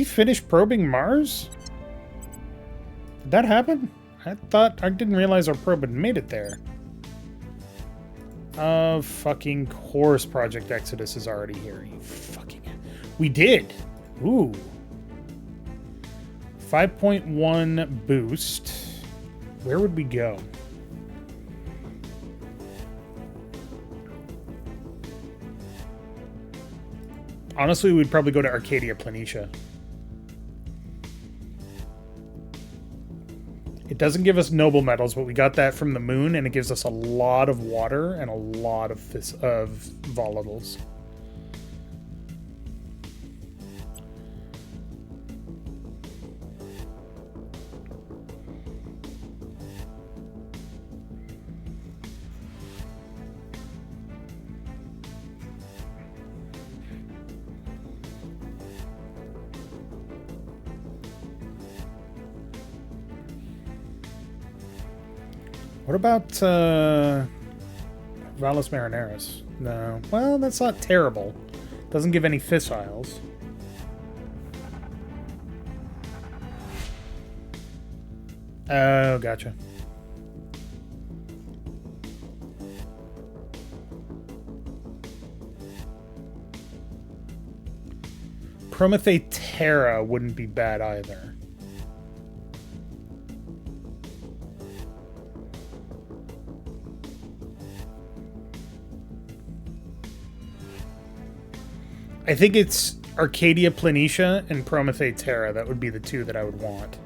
Speaker 5: finish probing Mars? Did that happen? I didn't realize our probe had made it there. Of fucking course Project Exodus is already here. You fucking... We did! Ooh. 5.1 boost. Where would we go? Honestly, we'd probably go to Arcadia Planitia. It doesn't give us noble metals, but we got that from the moon, and it gives us a lot of water and a lot of volatiles. What about Valles Marineris? No. Well, that's not terrible. Doesn't give any fissiles. Oh, gotcha. Promethe Terra wouldn't be bad either. I think it's Arcadia Planitia and Promethe Terra. That would be the two that I would want.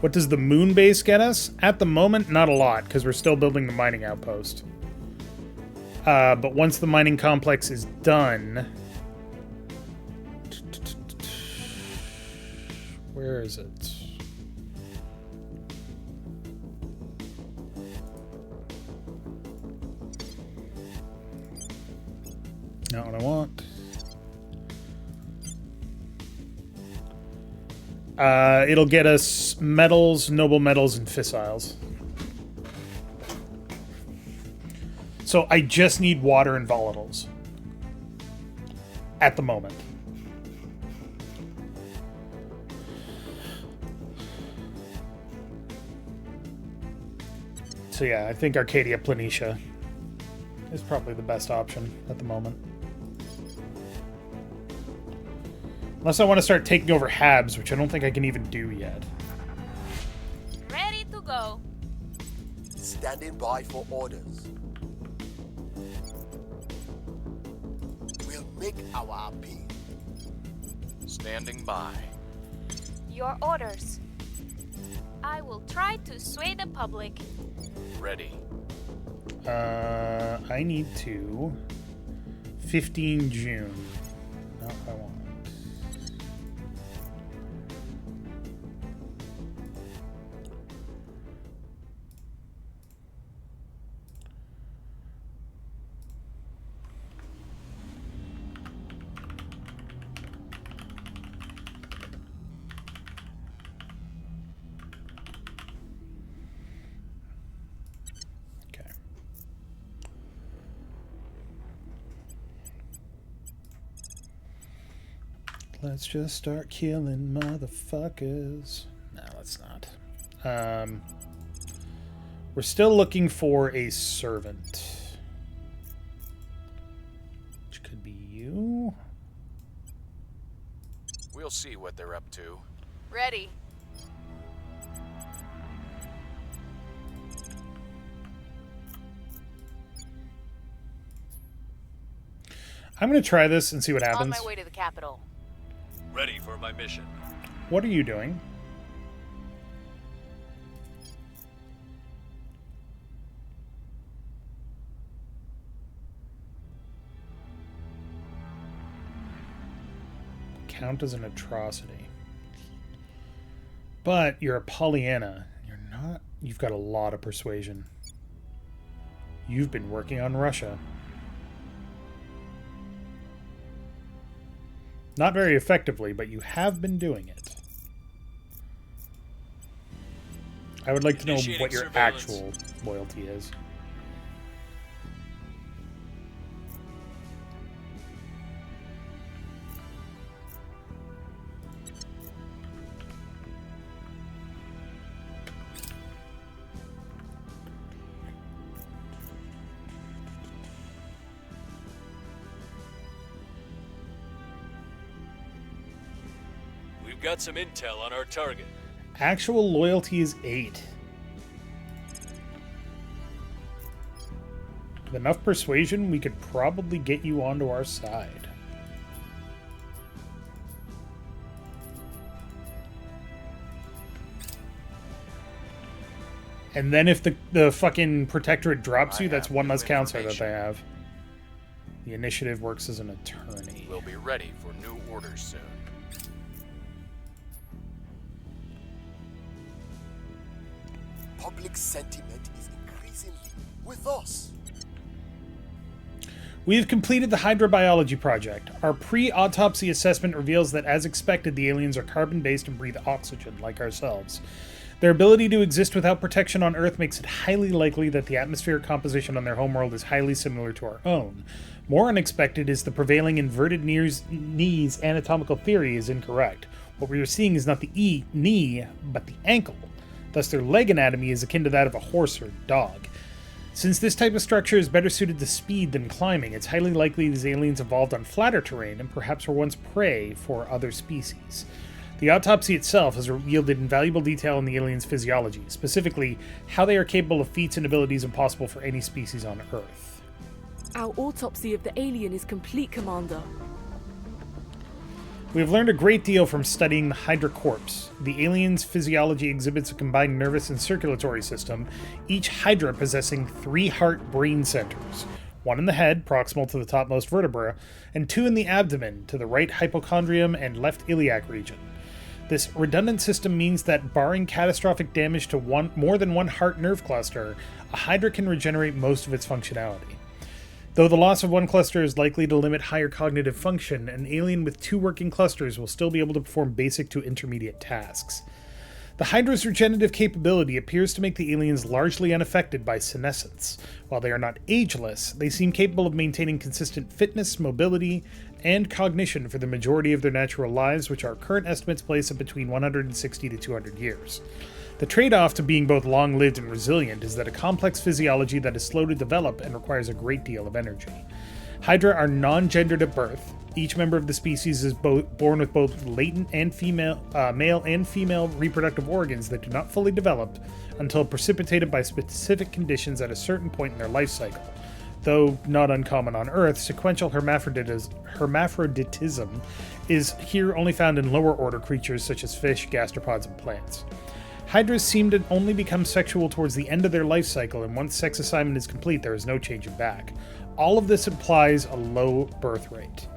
Speaker 5: What does the moon base get us? At the moment, not a lot, because we're still building the mining outpost. But once the mining complex is done... Where is it? Not what I want. It'll get us metals, noble metals, and fissiles. So I just need water and volatiles. At the moment. So yeah, I think Arcadia Planitia is probably the best option at the moment. Unless I want to start taking over Habs, which I don't think I can even do yet.
Speaker 10: Ready to go.
Speaker 2: Standing by for orders. We'll make our appeal.
Speaker 8: Standing by.
Speaker 10: Your orders. I will try to sway the public.
Speaker 8: Ready.
Speaker 5: I need to... 15 June. Not what I want. Let's just start killing motherfuckers. No, let's not. We're still looking for a servant. Which could be you.
Speaker 8: We'll see what they're up to.
Speaker 4: Ready.
Speaker 1: I'm going to try this and see what
Speaker 4: On
Speaker 1: happens.
Speaker 4: my way to the capital.
Speaker 3: Ready for my mission.
Speaker 1: What are you doing? Count as an atrocity. But you're a Pollyanna. You're not... You've got a lot of persuasion. You've been working on Russia. Not very effectively, but you have been doing it. I would like to know
Speaker 3: Initiating
Speaker 1: what your
Speaker 3: surveillance.
Speaker 1: actual loyalty is.
Speaker 3: We've got some intel on our target.
Speaker 1: Actual loyalty is 8. With enough persuasion, we could probably get you onto our side. And then if the fucking protectorate drops you, that's one less counselor that they have. The initiative works as an attorney.
Speaker 8: We'll be ready for new orders soon.
Speaker 2: Public sentiment is increasingly with us.
Speaker 1: We have completed the hydrobiology project. Our pre-autopsy assessment reveals that, as expected, the aliens are carbon-based and breathe oxygen, like ourselves. Their ability to exist without protection on Earth makes it highly likely that the atmospheric composition on their homeworld is highly similar to our own. More unexpected is the prevailing inverted knees anatomical theory is incorrect. What we are seeing is not the knee, but the ankle. Thus, their leg anatomy is akin to that of a horse or dog. Since this type of structure is better suited to speed than climbing, it's highly likely these aliens evolved on flatter terrain and perhaps were once prey for other species. The autopsy itself has yielded invaluable detail on the aliens' physiology, specifically how they are capable of feats and abilities impossible for any species on Earth.
Speaker 12: Our autopsy of the alien is complete, Commander.
Speaker 1: We have learned a great deal from studying the Hydra corpse. The alien's physiology exhibits a combined nervous and circulatory system, each Hydra possessing 3 heart brain centers, 1 in the head, proximal to the topmost vertebra, and 2 in the abdomen, to the right hypochondrium and left iliac region. This redundant system means that, barring catastrophic damage to more than one heart nerve cluster, a Hydra can regenerate most of its functionality. Though the loss of one cluster is likely to limit higher cognitive function, an alien with 2 working clusters will still be able to perform basic to intermediate tasks. The Hydra's regenerative capability appears to make the aliens largely unaffected by senescence. While they are not ageless, they seem capable of maintaining consistent fitness, mobility, and cognition for the majority of their natural lives, which our current estimates place at between 160 to 200 years. The trade-off to being both long-lived and resilient is that a complex physiology that is slow to develop and requires a great deal of energy. Hydra are non-gendered at birth. Each member of the species is born with both latent and male and female reproductive organs that do not fully develop until precipitated by specific conditions at a certain point in their life cycle. Though not uncommon on Earth, sequential hermaphroditism is here only found in lower-order creatures such as fish, gastropods, and plants. Hydras seem to only become sexual towards the end of their life cycle, and once sex assignment is complete, there is no changing back. All of this implies a low birth rate.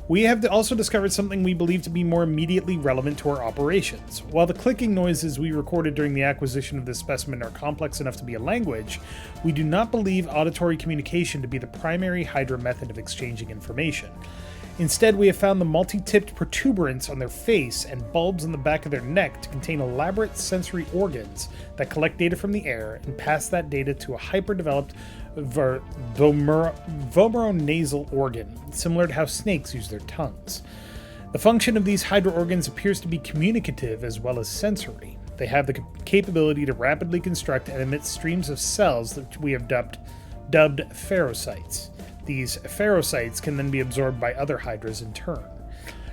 Speaker 1: We have also discovered something we believe to be more immediately relevant to our operations. While the clicking noises we recorded during the acquisition of this specimen are complex enough to be a language, we do not believe auditory communication to be the primary Hydra method of exchanging information. Instead, we have found the multi-tipped protuberance on their face and bulbs on the back of their neck to contain elaborate sensory organs that collect data from the air and pass that data to a hyper-developed vomeronasal organ, similar to how snakes use their tongues. The function of these Hydra organs appears to be communicative as well as sensory. They have the capability to rapidly construct and emit streams of cells that we have dubbed pherocytes. These pherocytes can then be absorbed by other Hydras in turn.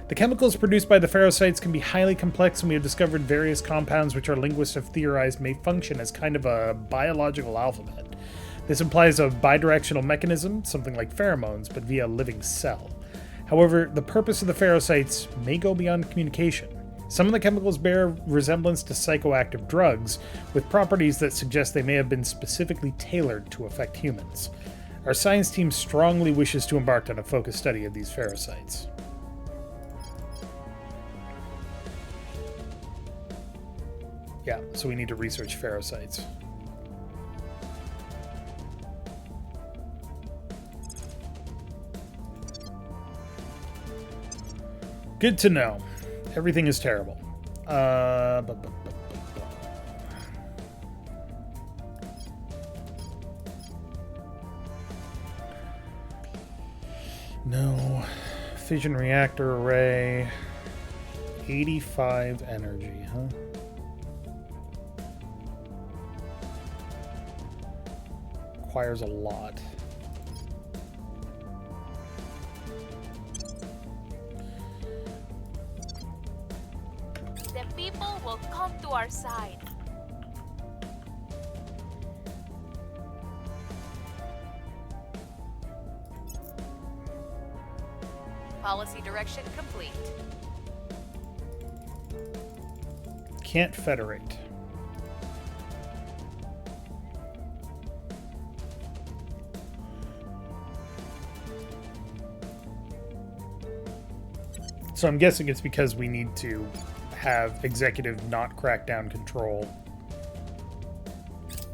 Speaker 1: The chemicals produced by the pherocytes can be highly complex, and we have discovered various compounds which our linguists have theorized may function as kind of a biological alphabet. This implies a bidirectional mechanism, something like pheromones, but via a living cell. However, the purpose of the pherocytes may go beyond communication. Some of the chemicals bear resemblance to psychoactive drugs, with properties that suggest they may have been specifically tailored to affect humans. Our science team strongly wishes to embark on a focused study of these pherocytes. Yeah, so we need to research pherocytes. Good to know. Everything is terrible. No. Fission reactor array. 85 energy, huh? Requires a lot.
Speaker 10: The people will come to our side.
Speaker 4: Policy direction complete.
Speaker 1: Can't federate. So I'm guessing it's because we need to have executive not crackdown control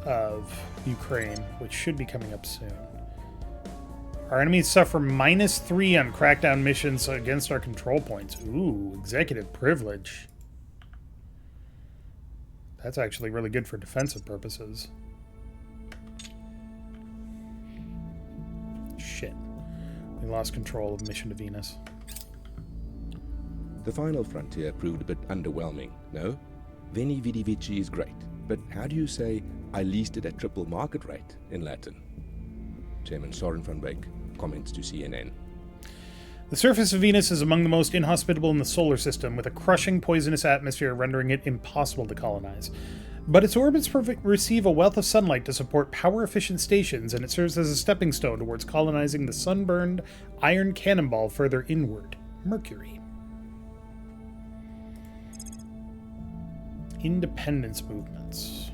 Speaker 1: of Ukraine, which should be coming up soon. Our enemies suffer -3 on crackdown missions against our control points. Ooh, executive privilege. That's actually really good for defensive purposes. Shit. We lost control of Mission to Venus.
Speaker 11: The final frontier proved a bit underwhelming, no? Veni Vidi Vici is great, but how do you say, I leased it at triple market rate in Latin? Chairman Soren van Beek comments to CNN.
Speaker 1: The surface of Venus is among the most inhospitable in the solar system, with a crushing poisonous atmosphere rendering it impossible to colonize. But its orbits receive a wealth of sunlight to support power-efficient stations, and it serves as a stepping stone towards colonizing the sunburned iron cannonball further inward, Mercury. Independence movements.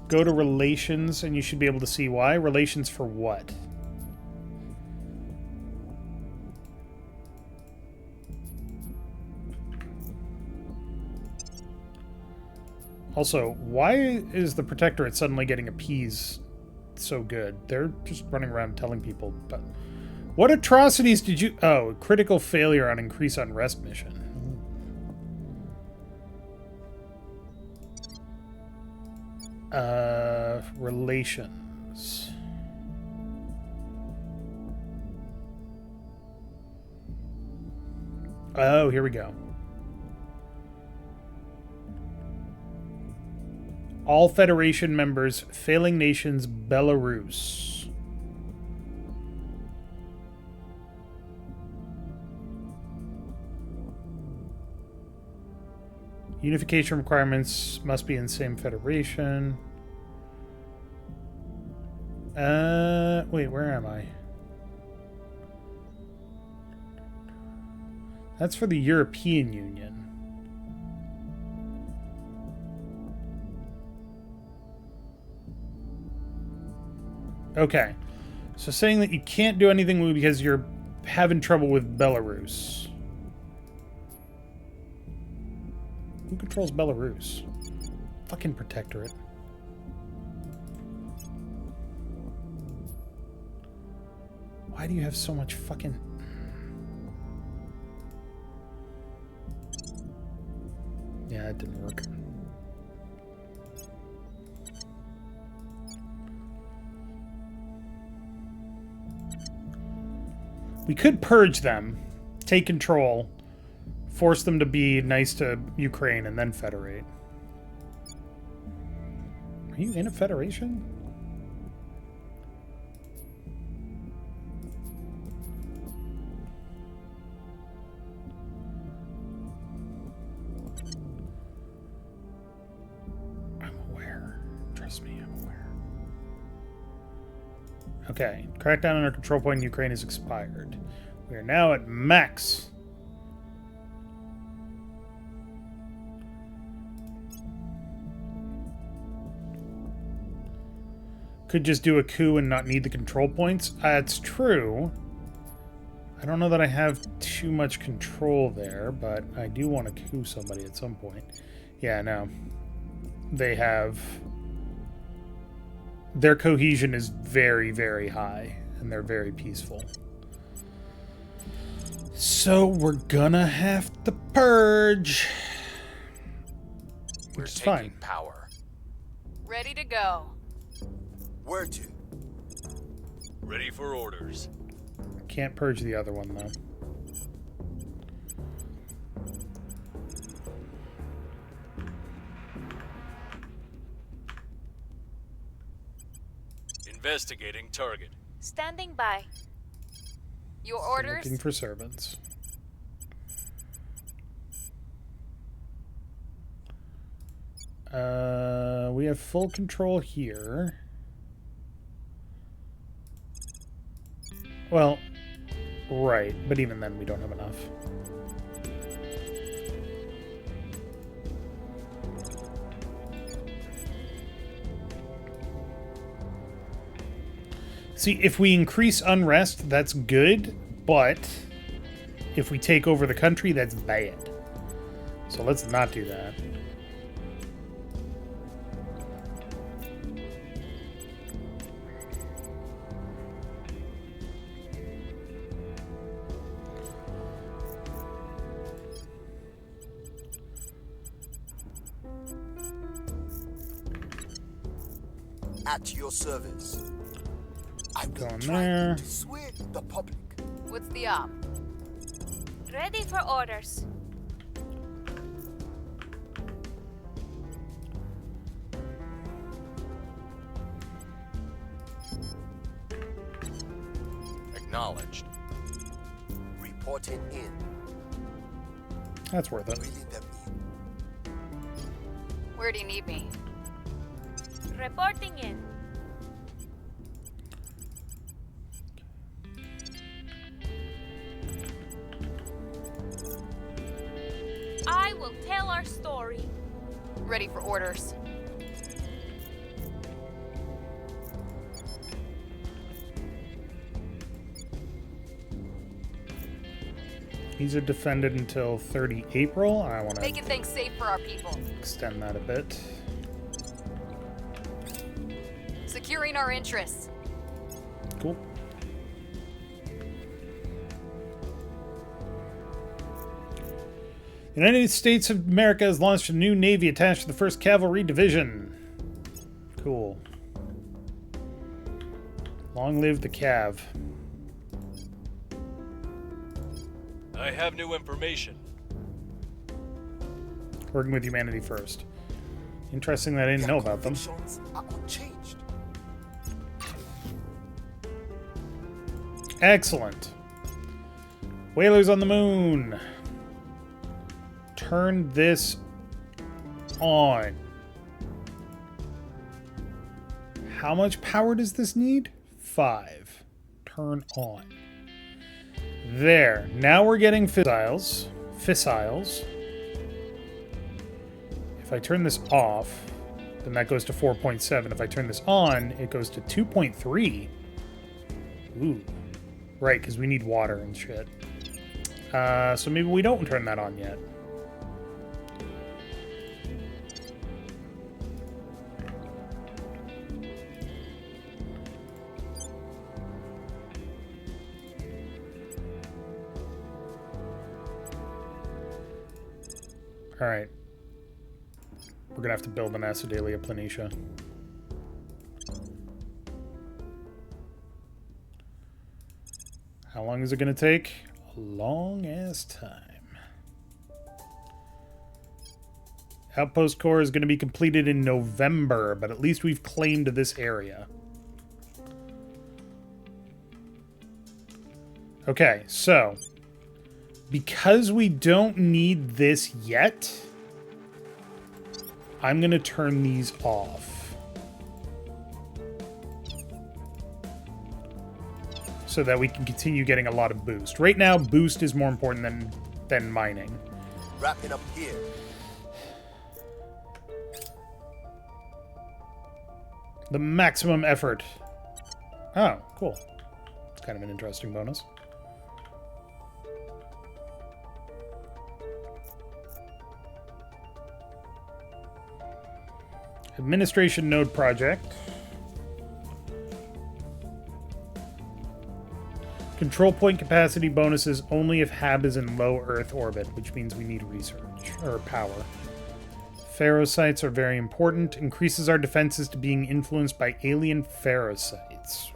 Speaker 1: Go to relations, and you should be able to see why. Relations for what? Also, why is the Protectorate suddenly getting appeased so good? They're just running around telling people, but what atrocities did you... Oh, critical failure on increase unrest mission. Relations. Oh, here we go. All Federation members, failing nations, Belarus. Unification requirements must be in same federation. Wait, where am I? That's for the European Union. Okay. So saying that you can't do anything because you're having trouble with Belarus. Who controls Belarus? Fucking Protectorate. Why do you have so much fucking... Yeah, it didn't work. We could purge them, take control, force them to be nice to Ukraine, and then federate. Are you in a federation? I'm aware. Trust me, I'm aware. Okay, crackdown on our control point in Ukraine is expired. We are now at max. Could just do a coup and not need the control points. That's true. I don't know that I have too much control there, but I do want to coup somebody at some point. Yeah, no. They have... Their cohesion is very, very high, and they're very peaceful. So we're gonna have to purge.
Speaker 8: We're
Speaker 1: Which is
Speaker 8: taking
Speaker 1: fine.
Speaker 8: power.
Speaker 4: Ready to go.
Speaker 2: Where to?
Speaker 3: Ready for orders.
Speaker 1: Can't purge the other one, though.
Speaker 3: Investigating target.
Speaker 10: Standing by.
Speaker 4: Your orders?
Speaker 1: Looking for servants. We have full control here. Well, right, but even then we don't have enough. See, if we increase unrest, that's good, but if we take over the country, that's bad. So let's not do that.
Speaker 2: At your service. I will
Speaker 1: Going
Speaker 2: try
Speaker 1: there.
Speaker 2: to sway the public.
Speaker 4: What's the op?
Speaker 10: Ready for orders.
Speaker 8: Acknowledged.
Speaker 2: Reporting in.
Speaker 1: That's worth it.
Speaker 2: Reeling them in.
Speaker 4: Where do you need me?
Speaker 10: Reporting in. I will tell our story.
Speaker 4: Ready for orders.
Speaker 1: These are defended until 30 April. I want to
Speaker 4: Making things safe for our people.
Speaker 1: extend that a bit.
Speaker 4: Securing our interests.
Speaker 1: Cool. The United States of America has launched a new navy attached to the 1st Cavalry Division. Cool. Long live the Cav.
Speaker 3: I have new information.
Speaker 1: Working with humanity first. Interesting that I didn't know about them.
Speaker 2: Convictions are unchanged.
Speaker 1: Excellent. Whalers on the moon. Turn this on. How much power does this need? 5. Turn on. There. Now we're getting fissiles. If I turn this off, then that goes to 4.7. If I turn this on, it goes to 2.3. Ooh. Right, because we need water and shit. So maybe we don't turn that on yet. Alright. We're gonna have to build an Acidalia Planitia. How long is it gonna take? A long ass time. Outpost core is gonna be completed in November, but at least we've claimed this area. Okay, so because we don't need this yet, I'm going to turn these off. so that we can continue getting a lot of boost. Right now, boost is more important than mining.
Speaker 2: Wrapping up here.
Speaker 1: The maximum effort. Oh, cool. It's kind of an interesting bonus. Administration node project. Control point capacity bonuses only if HAB is in low Earth orbit, which means we need research or power. Ferrosites are very important. Increases our defenses to being influenced by alien ferrosites.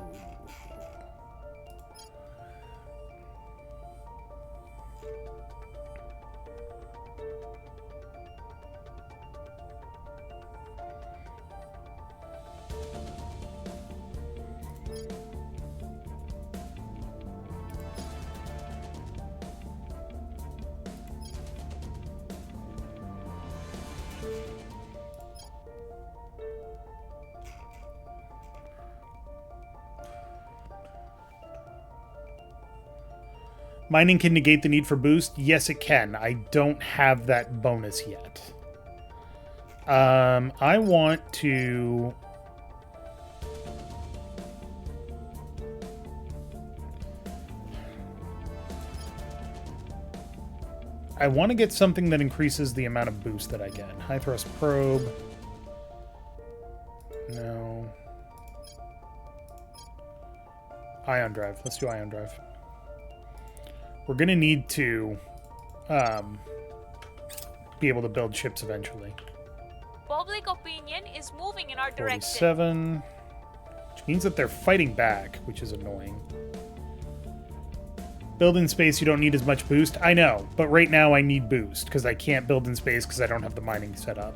Speaker 1: Mining can negate the need for boost? Yes, it can. I don't have that bonus yet. I want to... I want to get something that increases the amount of boost that I get. High thrust probe. No. Ion drive. Let's do ion drive. We're going to need to be able to build ships eventually.
Speaker 10: Public opinion is moving in our direction.
Speaker 1: 47. Which means that they're fighting back, which is annoying. Build in space, you don't need as much boost. I know, but right now I need boost because I can't build in space because I don't have the mining set up.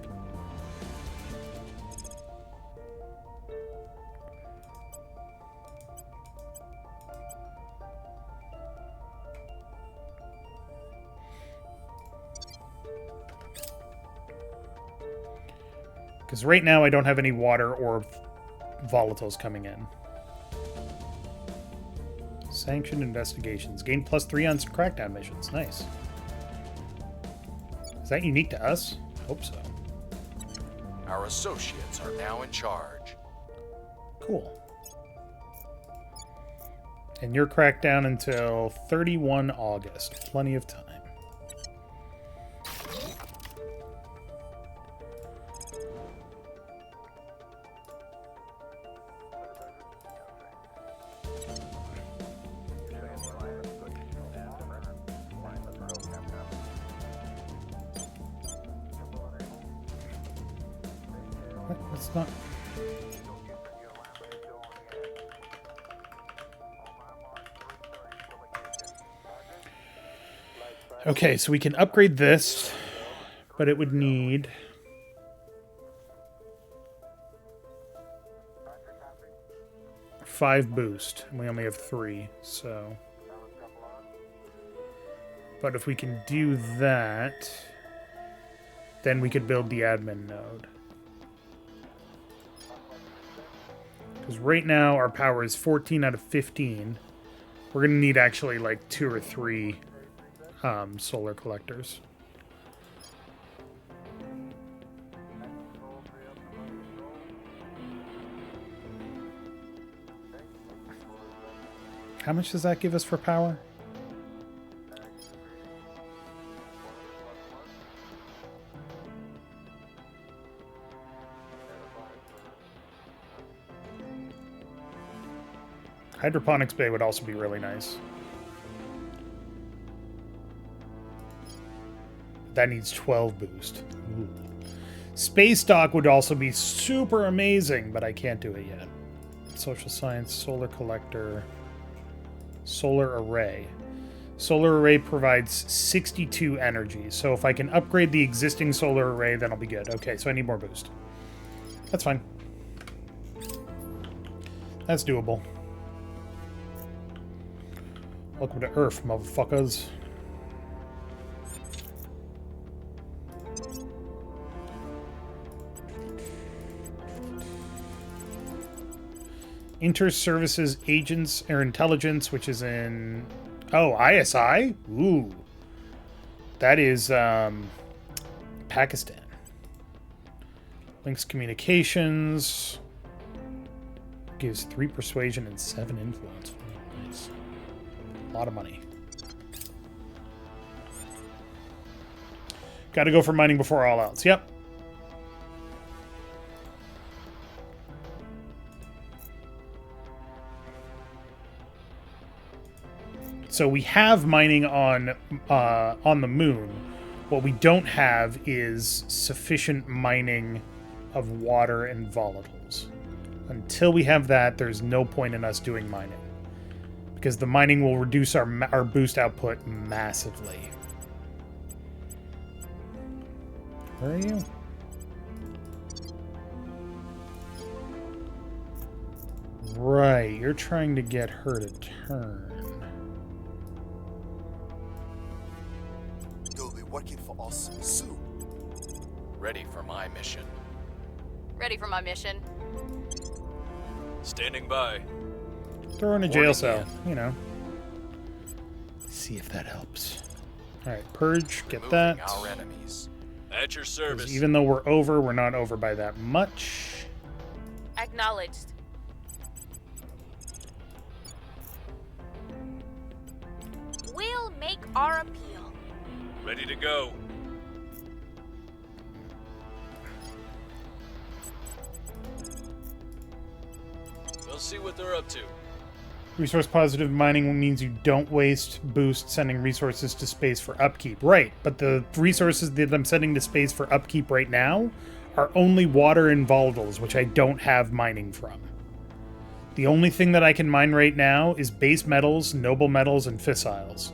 Speaker 1: Because right now I don't have any water or volatiles coming in. Sanctioned investigations. Gain +3 on some crackdown missions. Nice. Is that unique to us? Hope so.
Speaker 8: Our associates are now in charge.
Speaker 1: Cool. And you're crackdown until 31 August. Plenty of time. That's not... Okay, so we can upgrade this, but it would need... five boost, and we only have 3, so... But if we can do that, then we could build the admin node. Because right now our power is 14 out of 15. We're going to need actually like 2 or 3 solar collectors. How much does that give us for power? Hydroponics bay would also be really nice. That needs 12 boost. Ooh. Space dock would also be super amazing, but I can't do it yet. Social science, solar collector, solar array. Solar array provides 62 energy, so if I can upgrade the existing solar array, then I'll be good. Okay, so I need more boost. That's fine. That's doable. Welcome to Earth, motherfuckers. Inter-services agents or intelligence, which is in... Oh, ISI? Ooh. That is Pakistan. Links communications. Gives 3 persuasion and 7 influence. Nice. A lot of money. Gotta go for mining before all else. Yep. So we have mining on the moon. What we don't have is sufficient mining of water and volatiles. Until we have that, there's no point in us doing mining, because the mining will reduce our boost output massively. Where are you? Right, you're trying to get her to turn.
Speaker 2: You'll be working for us soon.
Speaker 8: Ready for my mission.
Speaker 4: Ready for my mission.
Speaker 3: Standing by.
Speaker 1: Throw her in a jail cell, you know. See if that helps. Alright, purge, get
Speaker 8: Removing
Speaker 1: that.
Speaker 8: our enemies.
Speaker 3: At your service.
Speaker 1: Even though we're over, we're not over by that much.
Speaker 10: Acknowledged. We'll make our appeal.
Speaker 3: Ready to go. We'll see what they're up to.
Speaker 1: Resource positive mining means you don't waste boost sending resources to space for upkeep. Right, but the resources that I'm sending to space for upkeep right now are only water and volatiles, which I don't have mining from. The only thing that I can mine right now is base metals, noble metals, and fissiles.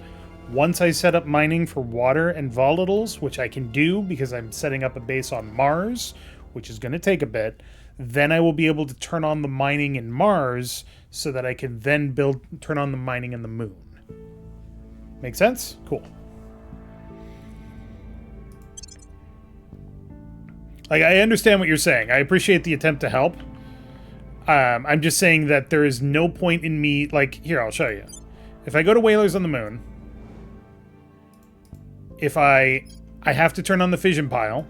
Speaker 1: Once I set up mining for water and volatiles, which I can do because I'm setting up a base on Mars, which is going to take a bit, then I will be able to turn on the mining in Mars so that I can then turn on the mining in the moon. Make sense? Cool. Like, I understand what you're saying. I appreciate the attempt to help. I'm just saying that there is no point in me... Like, here, I'll show you. If I go to Whalers on the Moon, if I have to turn on the fission pile,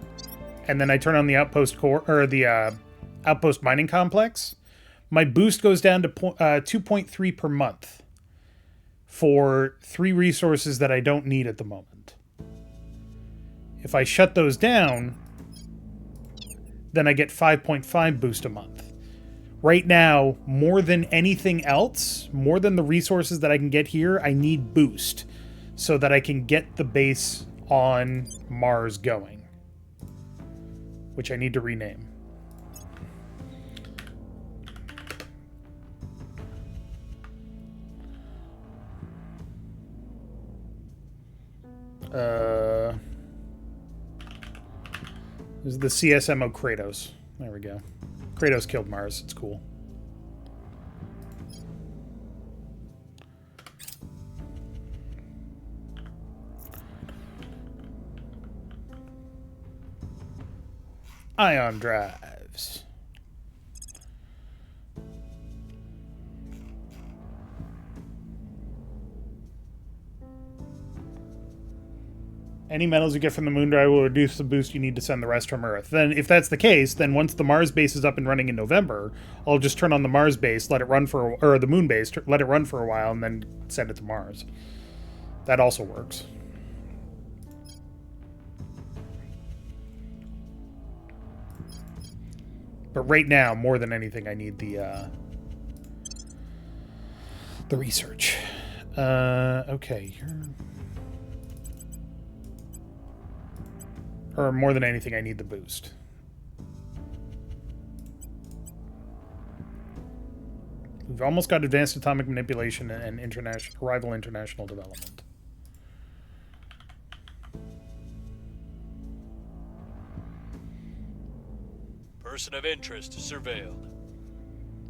Speaker 1: and then I turn on the outpost core, or the outpost mining complex, my boost goes down to 2.3 per month for 3 resources that I don't need at the moment. If I shut those down, then I get 5.5 boost a month. Right now, more than anything else, more than the resources that I can get here, I need boost so that I can get the base on Mars going, which I need to rename. This is the CSMO Kratos. There we go. Kratos killed Mars. It's cool. Ion drives. Any metals you get from the moon drive will reduce the boost you need to send the rest from Earth. Then, if that's the case, then once the Mars base is up and running in November, I'll just turn on the Mars base, let it run for, or the moon base, let it run for a while, and then send it to Mars. That also works. But right now, more than anything, I need the research. Okay, or more than anything, I need the boost. We've almost got advanced atomic manipulation and rival international development.
Speaker 3: Person of interest surveilled.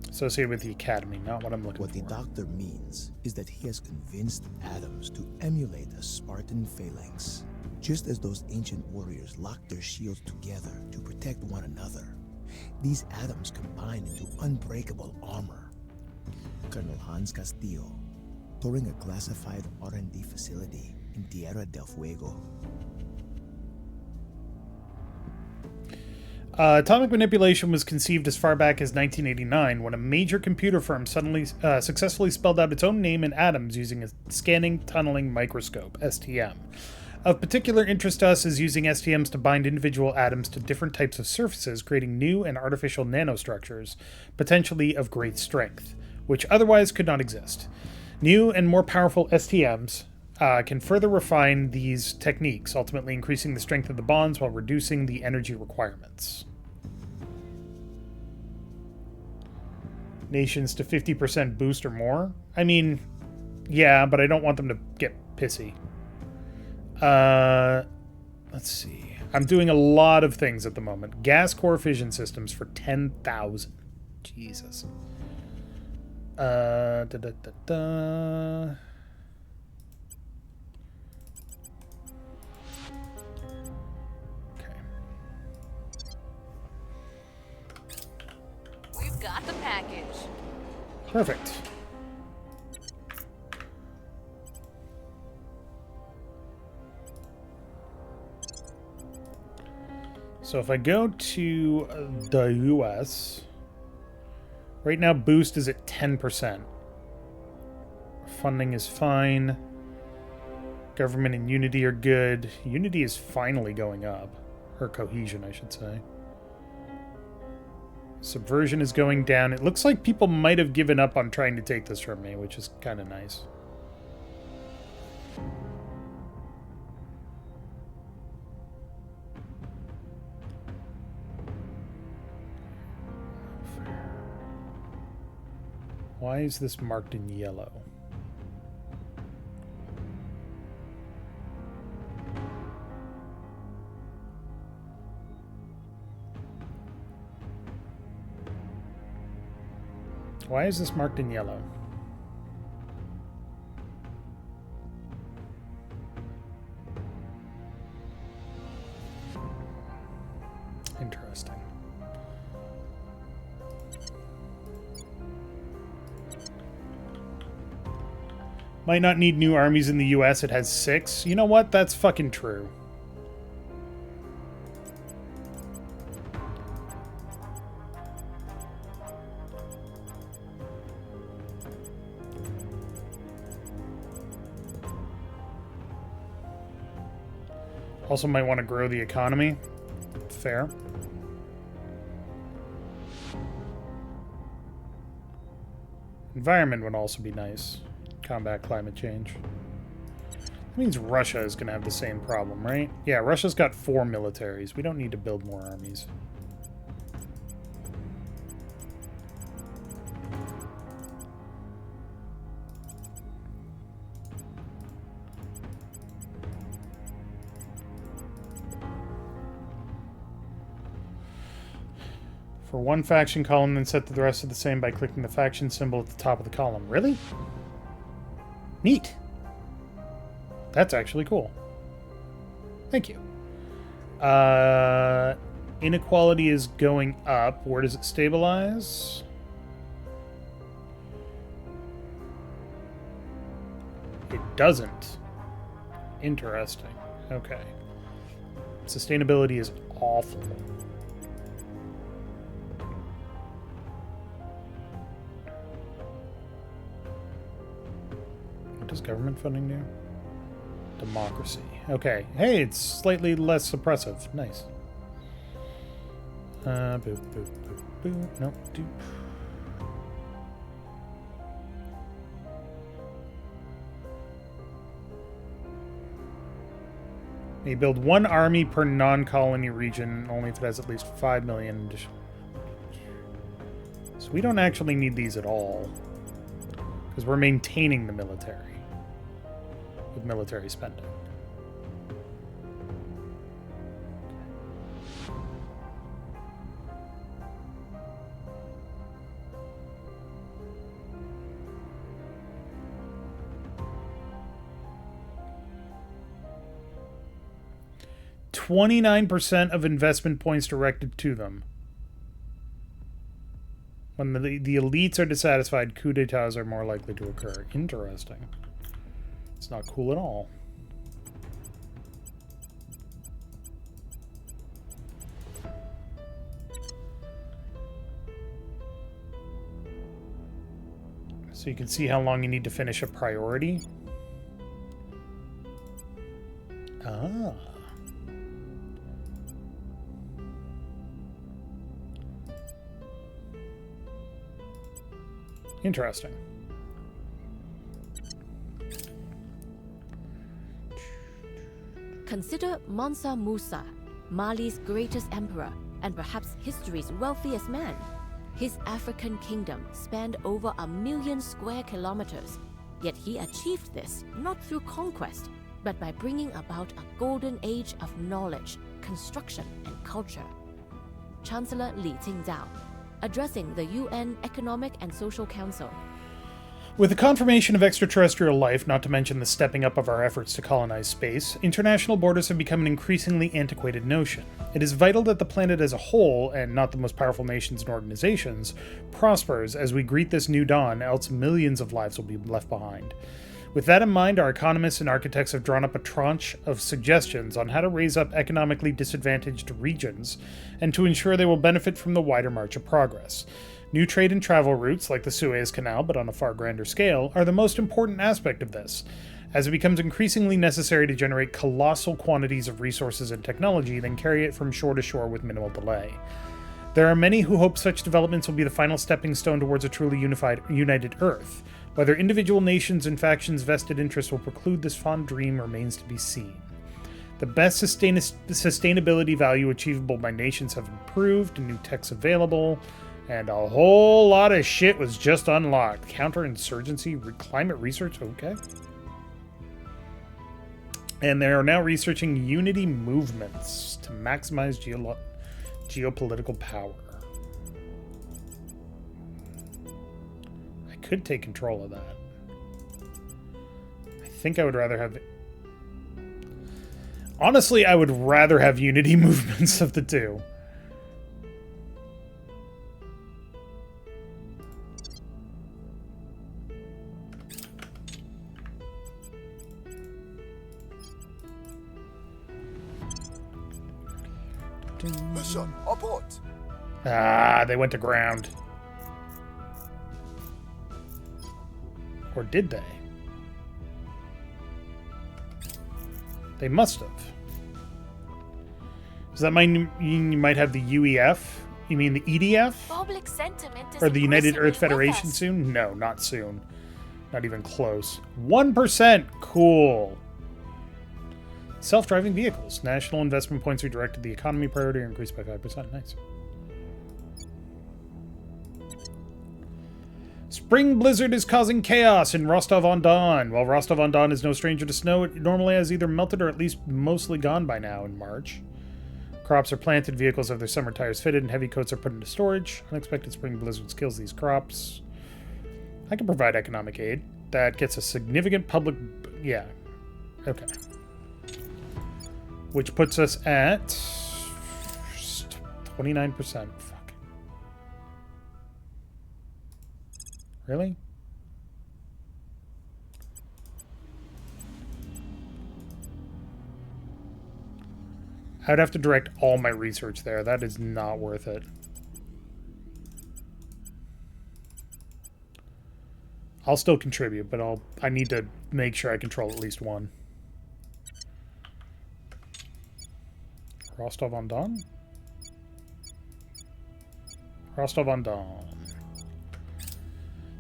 Speaker 1: Associated with the Academy, not what I'm looking for.
Speaker 13: What the Doctor means is that he has convinced Adams to emulate a Spartan phalanx. Just as those ancient warriors locked their shields together to protect one another, these atoms combine into unbreakable armor. Colonel Hans Castillo, touring a classified R&D facility in Tierra del Fuego.
Speaker 1: Atomic manipulation was conceived as far back as 1989 when a major computer firm suddenly successfully spelled out its own name in atoms using a scanning tunneling microscope, STM. Of particular interest to us is using STMs to bind individual atoms to different types of surfaces, creating new and artificial nanostructures, potentially of great strength, which otherwise could not exist. New and more powerful STMs can further refine these techniques, ultimately increasing the strength of the bonds while reducing the energy requirements. Nations to 50% boost or more? I mean, yeah, but I don't want them to get pissy. Let's see. I'm doing a lot of things at the moment. Gas core fission systems for 10,000. Jesus.
Speaker 4: We've got the package.
Speaker 1: Perfect. So if I go to the US, right now boost is at 10%. Funding is fine. Government and unity are good. Unity is finally going up. Or cohesion, I should say. Subversion is going down. It looks like people might have given up on trying to take this from me, which is kind of nice. Why is this marked in yellow? Why is this marked in yellow? Interesting. Might not need new armies in the US. It has 6. You know what? That's fucking true. Also might want to grow the economy. Fair. Environment would also be nice. Combat climate change. That means Russia is going to have the same problem, right? Yeah, Russia's got 4 militaries. We don't need to build more armies. For one faction column, then set the rest to the same by clicking the faction symbol at the top of the column. Really? Neat. That's actually cool. Thank you. Inequality is going up. Where does it stabilize? It doesn't. Interesting. Okay. Sustainability is awful. What does government funding do? Democracy. Okay. Hey, it's slightly less suppressive. Nice. Boop, boop, boop, boop. Nope. Doop. You build one army per non-colony region, only if it has at least 5 million. So we don't actually need these at all, because we're maintaining the military with military spending. %29 of investment points directed to them.
Speaker 5: When the elites are dissatisfied, coups d'etats are more likely to occur. Interesting. It's not cool at all. So you can see how long you need to finish a priority. Ah. Interesting.
Speaker 7: Consider Mansa Musa, Mali's greatest emperor and perhaps history's wealthiest man. His African kingdom spanned over 1 million square kilometers, yet he achieved this not through conquest, but by bringing about a golden age of knowledge, construction, and culture. Chancellor Li Qingdao, addressing the UN Economic and Social Council.
Speaker 5: With the confirmation of extraterrestrial life, not to mention the stepping up of our efforts to colonize space, international borders have become an increasingly antiquated notion. It is vital that the planet as a whole, and not the most powerful nations and organizations, prospers as we greet this new dawn, else millions of lives will be left behind. With that in mind, our economists and architects have drawn up a tranche of suggestions on how to raise up economically disadvantaged regions and to ensure they will benefit from the wider march of progress. New trade and travel routes, like the Suez Canal but on a far grander scale, are the most important aspect of this, as it becomes increasingly necessary to generate colossal quantities of resources and technology, then carry it from shore to shore with minimal delay. There are many who hope such developments will be the final stepping stone towards a truly united Earth. Whether individual nations and factions' vested interests will preclude this fond dream remains to be seen. The best sustainability value achievable by nations have improved, new techs available, and a whole lot of shit was just unlocked. Counterinsurgency, climate research, okay. And they are now researching unity movements to maximize geopolitical power. I could take control of that. I think I would rather have... Honestly, I would rather have unity movements of the two.
Speaker 2: Mission abort.
Speaker 5: Ah, they went to ground. Or did they? They must have. Does that mean you might have the UEF? You mean the EDF?
Speaker 10: Public sentiment is
Speaker 5: Or the United
Speaker 10: increasingly
Speaker 5: Earth Federation
Speaker 10: with us.
Speaker 5: soon? No, not soon. Not even close. 1%! Cool. Self-driving vehicles. National investment points redirected. The economy priority are increased by 5%. Nice. Spring blizzard is causing chaos in Rostov-on-Don. While Rostov-on-Don is no stranger to snow, it normally has either melted or at least mostly gone by now in March. Crops are planted, vehicles have their summer tires fitted, and heavy coats are put into storage. Unexpected spring blizzards kills these crops. I can provide economic aid. That gets a significant public... Yeah. Okay. Which puts us at 29%. Fuck. Really? I'd have to direct all my research there. That is not worth it. I'll still contribute, but I need to make sure I control at least one. Rostov-on-Don? Rostov-on-Don.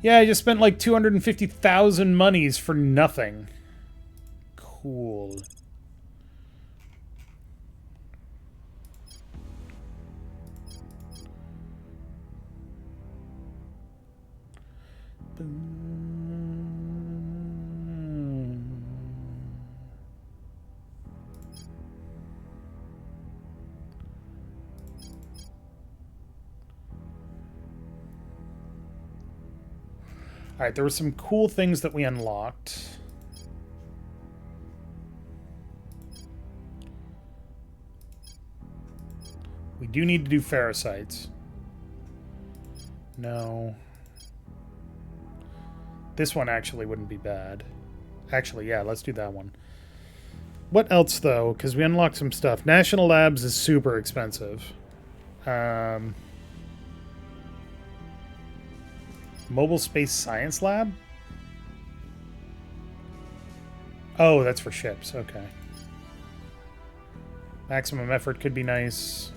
Speaker 5: Yeah, I just spent like 250,000 monies for nothing. Cool. Alright, there were some cool things that we unlocked. We do need to do ferricites. No. This one actually wouldn't be bad. Actually, yeah, let's do that one. What else, though? Because we unlocked some stuff. National Labs is super expensive. Mobile Space Science Lab? Oh, that's for ships. Okay. Maximum effort could be nice.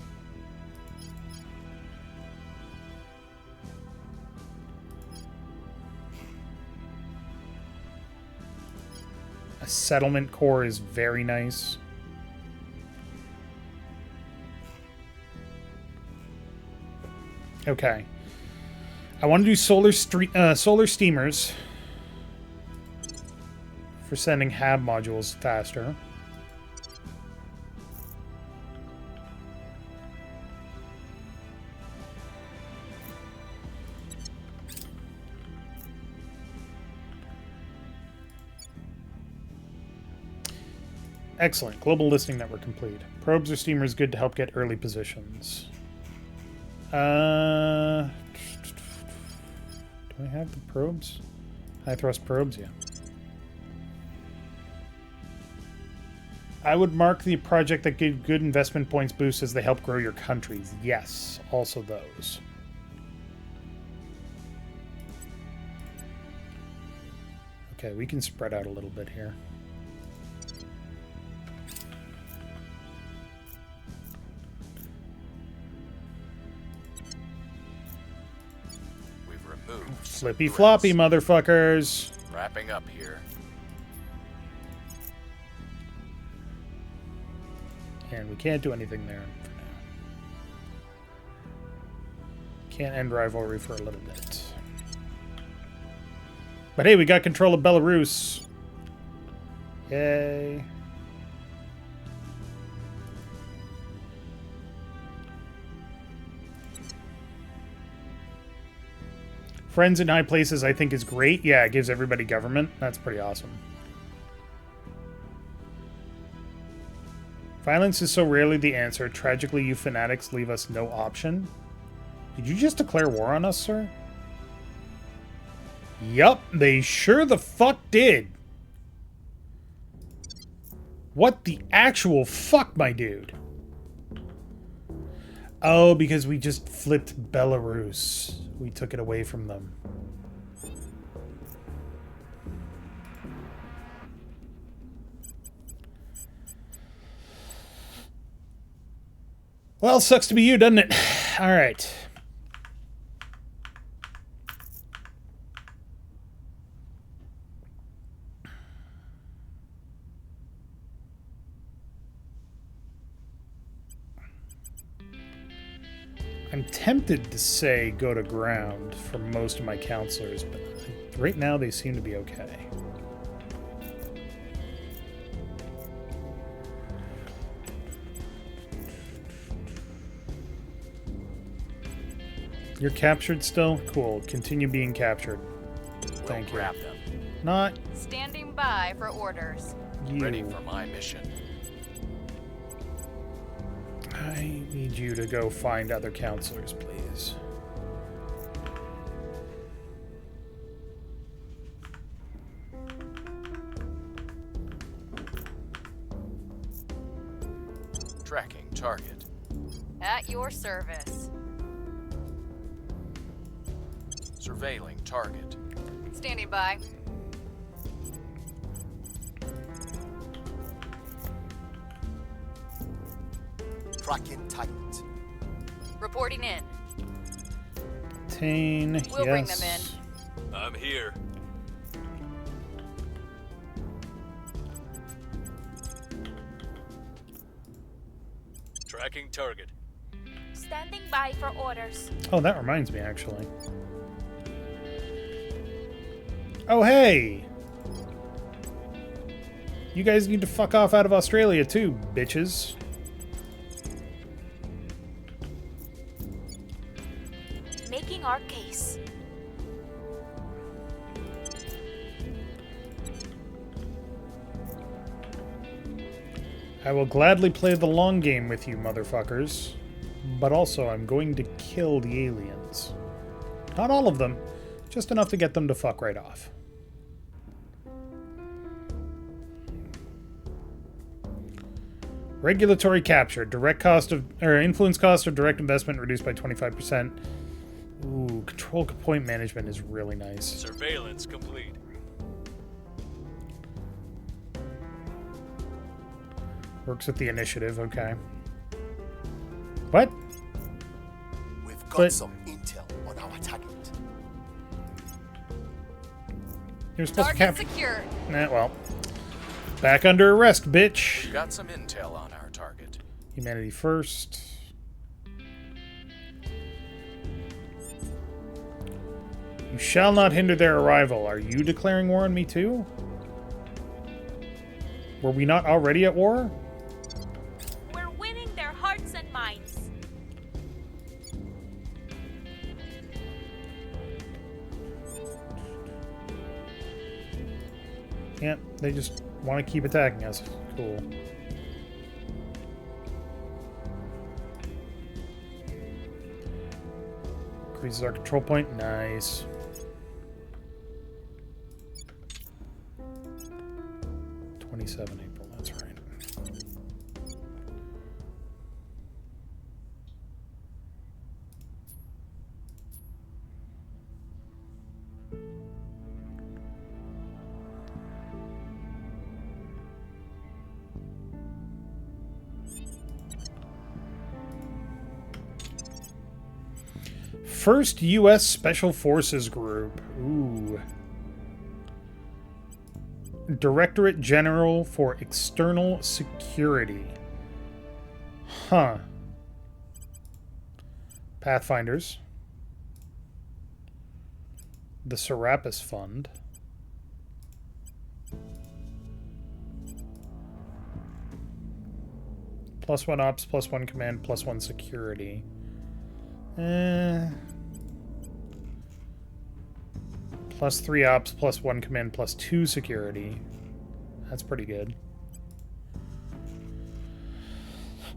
Speaker 5: A settlement core is very nice. Okay. I want to do solar steamers for sending HAB modules faster. Excellent. Global listing network complete. Probes or steamers good to help get early positions. Do I have the probes? High thrust probes, yeah. I would mark the project that give good investment points boost as they help grow your countries. Yes, also those. Okay, we can spread out a little bit here. Flippy floppy, motherfuckers.
Speaker 8: Wrapping up here.
Speaker 5: And we can't do anything there for now. Can't end rivalry for a little bit. But hey, we got control of Belarus. Yay. Friends in high places, I think, is great. Yeah, it gives everybody government. That's pretty awesome. Violence is so rarely the answer. Tragically, you fanatics leave us no option. Did you just declare war on us, sir? Yup, they sure the fuck did. What the actual fuck, my dude? Oh, because we just flipped Belarus. We took it away from them. Well, sucks to be you, doesn't it? All right. I'm tempted to say go to ground for most of my counselors, but right now they seem to be okay. You're captured still? Cool. Continue being captured. Thank you.
Speaker 8: Grab them.
Speaker 5: Not
Speaker 4: Standing by for orders.
Speaker 5: you.
Speaker 8: Ready for my mission.
Speaker 5: I need you to go find other counselors, please.
Speaker 8: Tracking target.
Speaker 4: At your service.
Speaker 8: Surveilling target.
Speaker 4: Standing by.
Speaker 2: Tracking tight.
Speaker 4: Reporting in.
Speaker 5: Obtain,
Speaker 4: We'll
Speaker 5: yes.
Speaker 4: bring them in.
Speaker 3: I'm here. Tracking target.
Speaker 10: Standing by for orders.
Speaker 5: Oh, that reminds me, actually. Oh, hey! You guys need to fuck off out of Australia, too, bitches.
Speaker 10: Making our case.
Speaker 5: I will gladly play the long game with you, motherfuckers. But also, I'm going to kill the aliens.
Speaker 1: Not all of them, just enough to get them to fuck right off. Regulatory capture. Direct cost of, or influence cost of direct investment reduced by 25%. Ooh, control point management is really nice.
Speaker 3: Surveillance complete.
Speaker 1: Works with the initiative, okay. What?
Speaker 2: We've got some intel on our target.
Speaker 1: You're supposed to
Speaker 4: Target
Speaker 1: capture.
Speaker 4: secure.
Speaker 1: Nah, well. Back under arrest, bitch.
Speaker 8: Got some intel on our target.
Speaker 1: Humanity first. You shall not hinder their arrival. Are you declaring war on me too? Were we not already at war?
Speaker 10: We're winning their hearts and minds.
Speaker 1: Yeah, they just want to keep attacking us. Cool. Increases our control point. Nice. April, that's right. First U.S. Special Forces Group. Ooh. Directorate General for External Security. Huh. Pathfinders. The Serapis Fund. +1 ops, +1 command, +1 security. +3 ops, +1 command, +2 security. That's pretty good.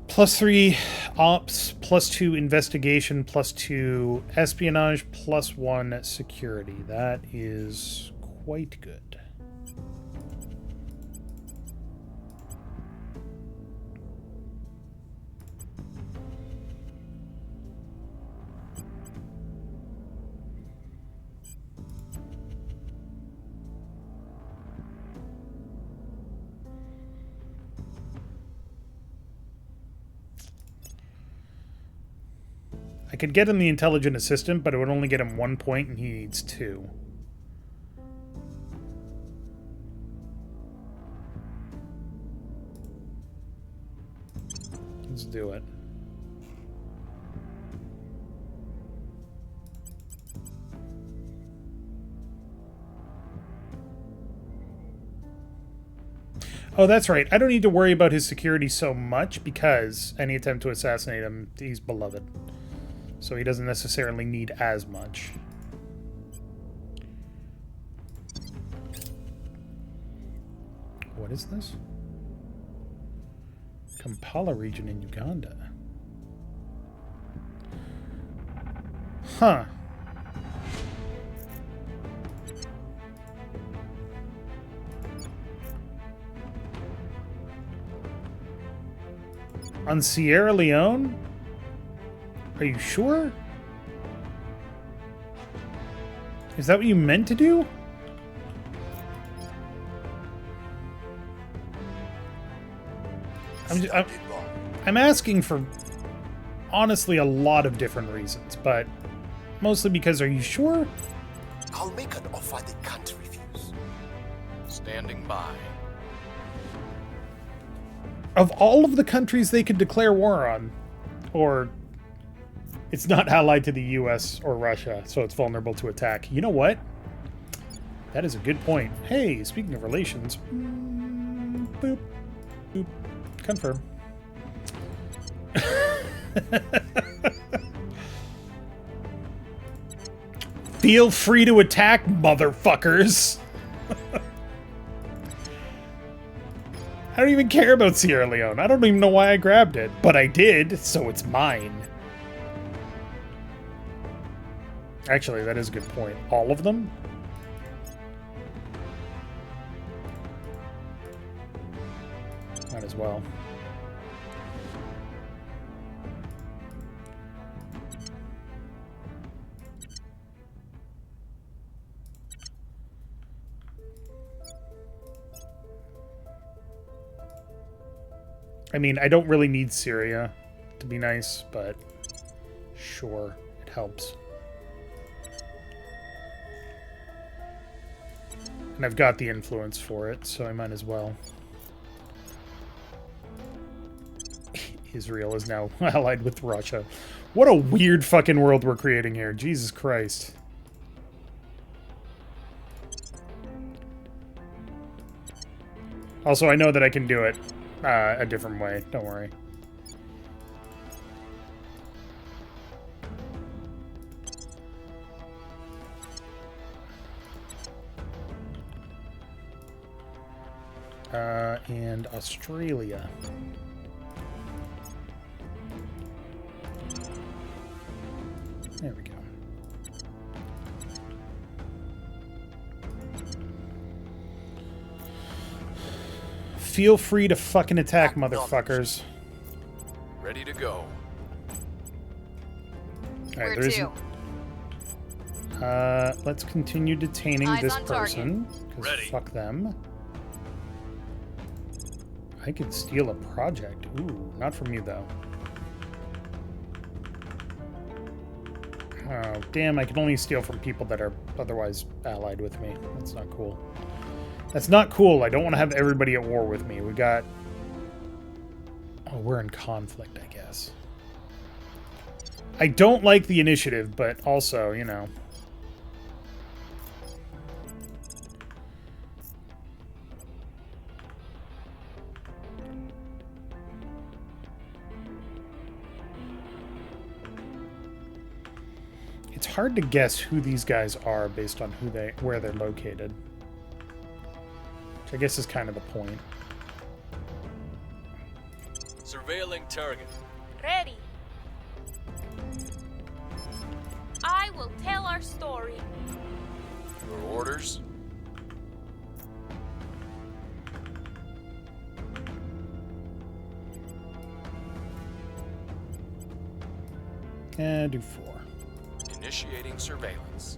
Speaker 1: +3 ops, +2 investigation, +2 espionage, +1 security. That is quite good. I could get him the intelligent assistant, but it would only get him 1 point, and he needs 2. Let's do it. Oh, that's right. I don't need to worry about his security so much because any attempt to assassinate him, he's beloved. So he doesn't necessarily need as much. What is this? Kampala region in Uganda. Huh. On Sierra Leone? Are you sure? Is that what you meant to do? I'm asking for, honestly, a lot of different reasons, but mostly because, are you sure?
Speaker 2: I'll make an offer they can't refuse.
Speaker 8: Standing by.
Speaker 1: Of all of the countries they could declare war on, or it's not allied to the US or Russia, so it's vulnerable to attack. You know what? That is a good point. Hey, speaking of relations, boop, boop, confirm. Feel free to attack, motherfuckers. I don't even care about Sierra Leone. I don't even know why I grabbed it, but I did, so it's mine. Actually, that is a good point. All of them? Might as well. I mean, I don't really need Syria to be nice, but sure, it helps. And I've got the influence for it, so I might as well. Israel is now allied with Russia. What a weird fucking world we're creating here. Jesus Christ. Also, I know that I can do it a different way. Don't worry. And Australia. There we go. Feel free to fucking attack, motherfuckers.
Speaker 8: Ready to go.
Speaker 1: Alright,
Speaker 4: Where to?
Speaker 1: Let's continue detaining
Speaker 4: Eyes
Speaker 1: this
Speaker 4: on target.
Speaker 1: person. Because fuck them. I could steal a project. Ooh, not from you, though. Oh, damn, I can only steal from people that are otherwise allied with me. That's not cool. That's not cool. I don't want to have everybody at war with me. We got... Oh, we're in conflict, I guess. I don't like the initiative, but also, you know... It's hard to guess who these guys are based on where they're located. Which I guess is kind of the point.
Speaker 3: Surveilling target.
Speaker 10: Ready. I will tell our story.
Speaker 8: Your orders?
Speaker 1: Do 4.
Speaker 8: Initiating surveillance.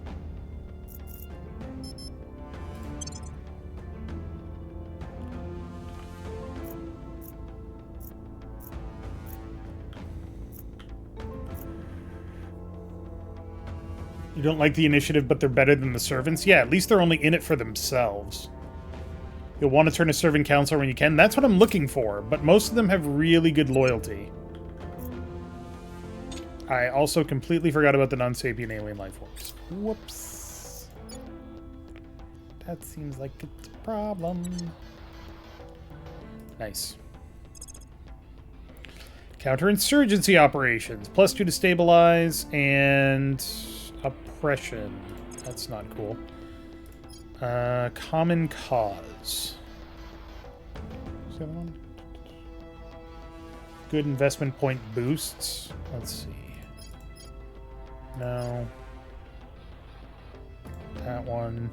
Speaker 1: You don't like the initiative, but they're better than the servants? Yeah, at least they're only in it for themselves. You'll want to turn a servant counselor when you can. That's what I'm looking for, but most of them have really good loyalty. I also completely forgot about the non-sapient alien life forms. Whoops. That seems like it's a problem. Nice. Counterinsurgency operations. +2 to stabilize and oppression. That's not cool. Common cause. What's the other one? Good investment point boosts. Let's see. No. That one.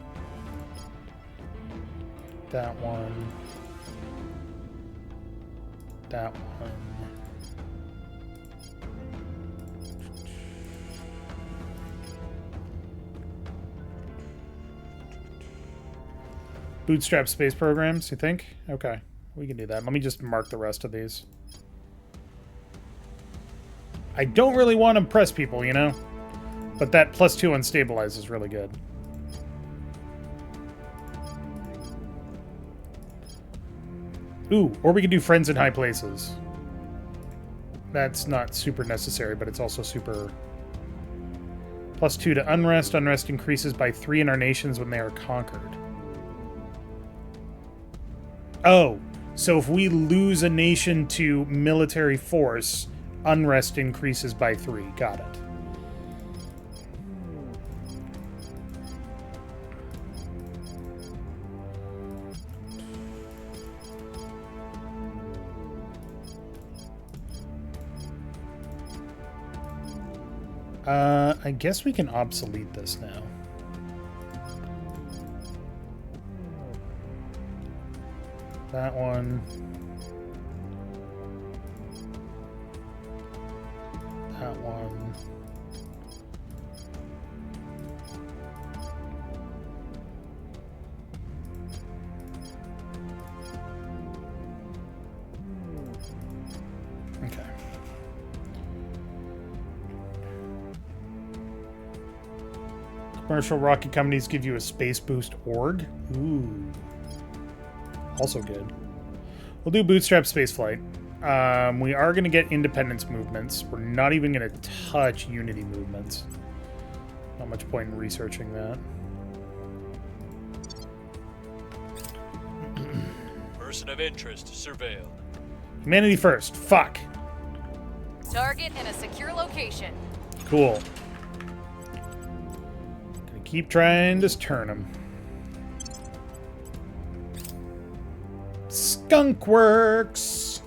Speaker 1: That one. That one. Bootstrap space programs, you think? Okay, we can do that. Let me just mark the rest of these. I don't really want to impress people, you know? But that +2 on stabilize is really good. Ooh, or we could do friends in high places. That's not super necessary, but it's also super... +2 to unrest. Unrest increases by 3 in our nations when they are conquered. Oh, so if we lose a nation to military force, unrest increases by 3. Got it.
Speaker 5: I guess we can obsolete this now. That one. That one. Okay. Commercial rocket companies give you a space boost org. Ooh. Also good. We'll do bootstrap spaceflight. We are going to get independence movements. We're not even going to touch unity movements. Not much point in researching that.
Speaker 3: Person of interest surveilled.
Speaker 5: Humanity first. Fuck.
Speaker 4: Target in a secure location.
Speaker 5: Cool. Gonna keep trying to turn them. Skunkworks.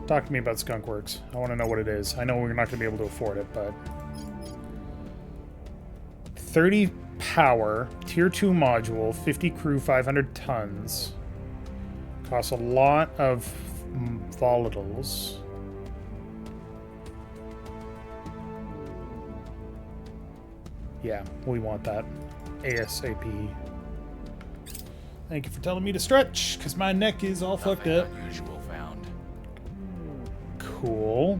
Speaker 5: Talk to me about Skunkworks. I want to know what it is. I know we're not going to be able to afford it, but 30 power, tier 2 module, 50 crew, 500 tons. Costs a lot of volatiles. Yeah, we want that. ASAP. Thank you for telling me to stretch, because my neck is all fucked up.
Speaker 8: Unusual found.
Speaker 5: Cool.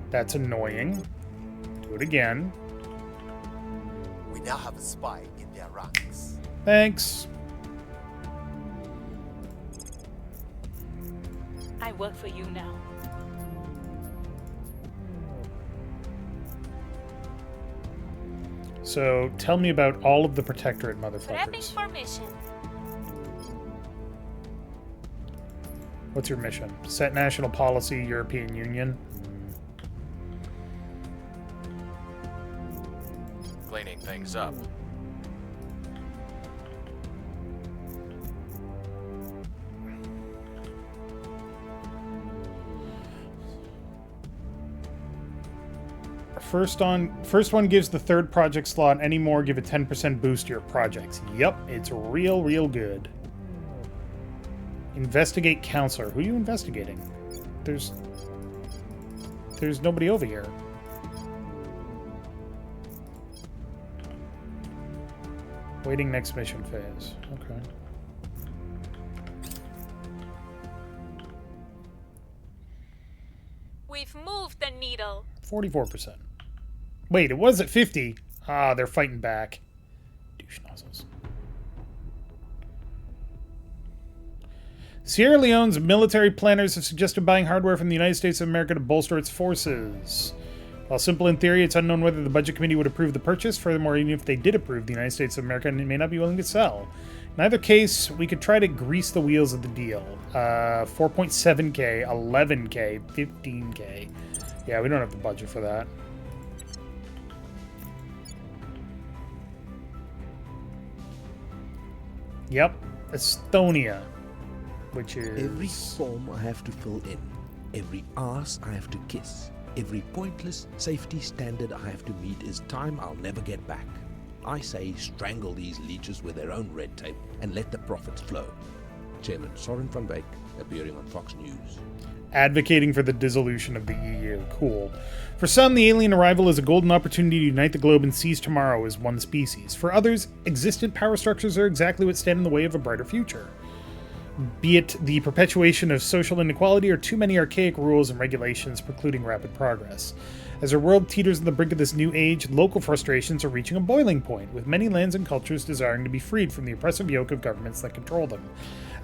Speaker 5: That's annoying. Do it again.
Speaker 2: We now have a spy in their ranks.
Speaker 5: Thanks.
Speaker 10: I work for you now.
Speaker 5: So, tell me about all of the Protectorate
Speaker 10: Prepping
Speaker 5: motherfuckers.
Speaker 10: for mission.
Speaker 5: What's your mission? Set national policy, European Union.
Speaker 8: Cleaning things up.
Speaker 5: First one gives the third project slot. Any more, give a 10% boost to your projects. Yep, it's real good. Investigate counselor. Who are you investigating? There's nobody over here. Waiting next mission phase. Okay.
Speaker 10: We've moved the needle.
Speaker 5: 44%. Wait, it was at 50. Ah, they're fighting back. Douche nozzles. Sierra Leone's military planners have suggested buying hardware from the United States of America to bolster its forces. While simple in theory, it's unknown whether the Budget Committee would approve the purchase. Furthermore, even if they did approve, the United States of America may not be willing to sell. In either case, we could try to grease the wheels of the deal. 4.7k, 11k, 15k. Yeah, we don't have the budget for that. Yep, Estonia, which is...
Speaker 11: Every form I have to fill in, every ass I have to kiss, every pointless safety standard I have to meet is time I'll never get back. I say strangle these leeches with their own red tape and let the profits flow. Chairman Soren van Wyk, appearing on Fox News.
Speaker 5: Advocating for the dissolution of the EU. Cool. For some, the alien arrival is a golden opportunity to unite the globe and seize tomorrow as one species. For others, existent power structures are exactly what stand in the way of a brighter future. Be it the perpetuation of social inequality or too many archaic rules and regulations precluding rapid progress. As our world teeters on the brink of this new age, local frustrations are reaching a boiling point, with many lands and cultures desiring to be freed from the oppressive yoke of governments that control them.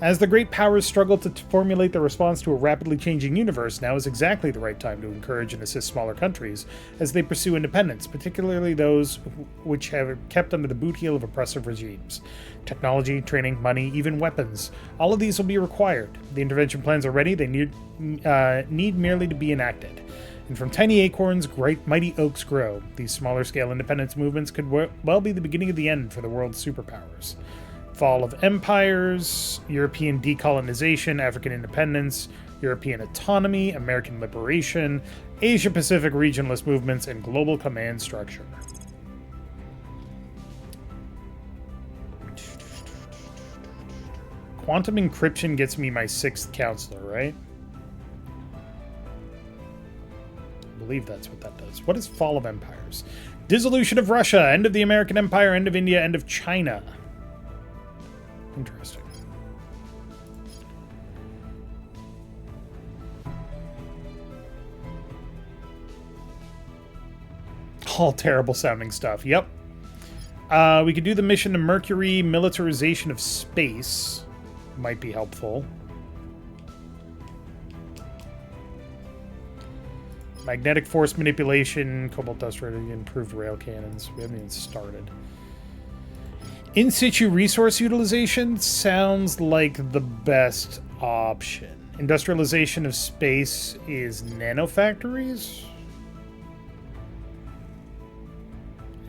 Speaker 5: As the great powers struggle to formulate their response to a rapidly changing universe, now is exactly the right time to encourage and assist smaller countries as they pursue independence, particularly those which have kept under the boot heel of oppressive regimes. Technology, training, money, even weapons. All of these will be required. The intervention plans are ready. They need merely to be enacted. And from tiny acorns, great mighty oaks grow. These smaller-scale independence movements could well be the beginning of the end for the world's superpowers. Fall of empires, European decolonization, African independence, European autonomy, American liberation,
Speaker 1: Asia-Pacific regionalist movements, and global command structure. Quantum encryption gets me my 6th counselor, right? I believe that's what that does. What is Fall of Empires? Dissolution of Russia, end of the American Empire, end of India, end of China. Interesting. All terrible sounding stuff. Yep. We could do the mission to Mercury. Militarization of space might be helpful. Magnetic force manipulation. Cobalt dust ready. Improved rail cannons. We haven't even started. In situ resource utilization sounds like the best option. Industrialization of space is nanofactories.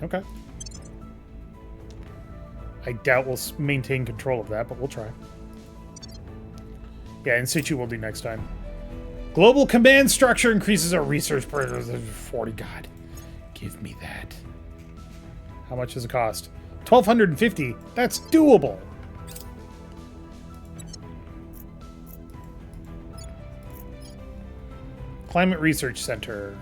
Speaker 1: Okay. I doubt we'll maintain control of that, but we'll try. Yeah, in situ we'll do next time. Global command structure increases our research per 40. God, give me that. How much does it cost? 1,250. That's doable. Climate Research Center.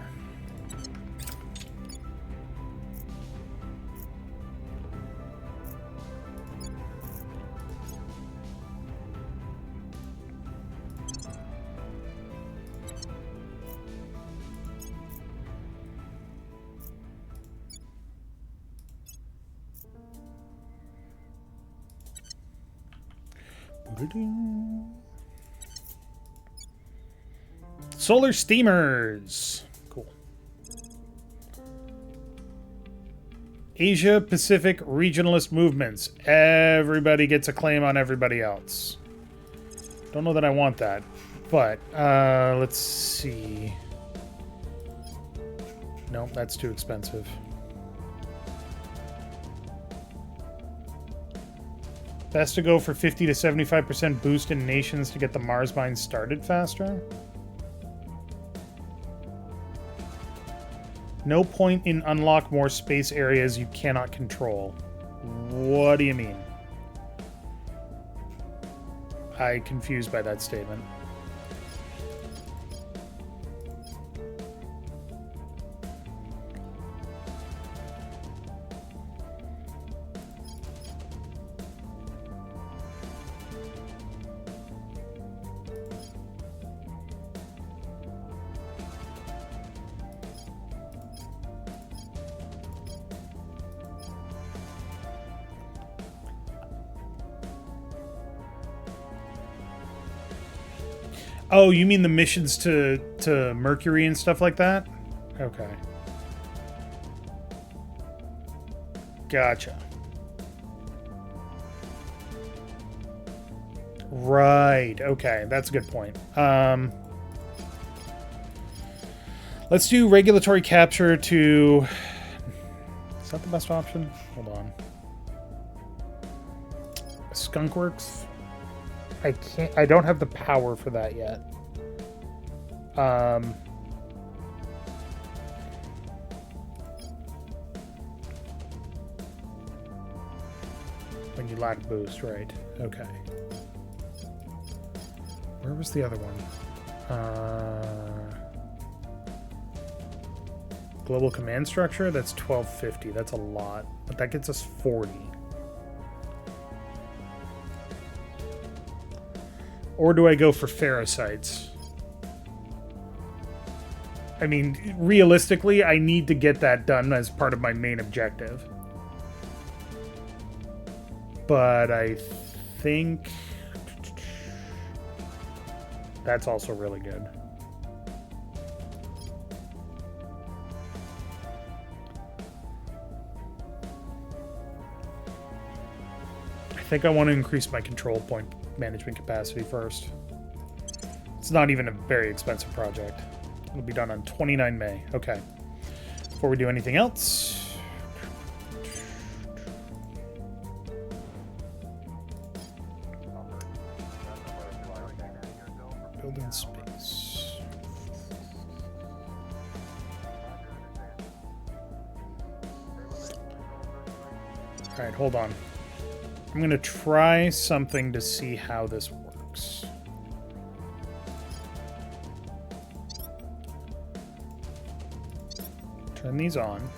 Speaker 1: Solar steamers. Cool. Asia Pacific regionalist movements. Everybody gets a claim on everybody else. Don't know that I want that, but let's see. Nope, that's too expensive. Best to go for 50 to 75% boost in nations to get the Mars mine started faster. No point in unlock more space areas you cannot control. What do you mean? I'm confused by that statement. Oh, you mean the missions to Mercury and stuff like that? Okay. Gotcha. Right. Okay, that's a good point. Let's do regulatory capture to... Is that the best option? Hold on. Skunkworks? I don't have the power for that yet. When you lack boost, right. Okay. Where was the other one? Global command structure? That's 1250. That's a lot. But that gets us 40. Or do I go for ferrocytes? I mean, realistically, I need to get that done as part of my main objective. But I think that's also really good. I think I want to increase my control point management capacity first. It's not even a very expensive project. It'll be done on 29 May. Okay. Before we do anything else... Build in space. Alright, hold on. I'm gonna try something to see how this works. Turn these on.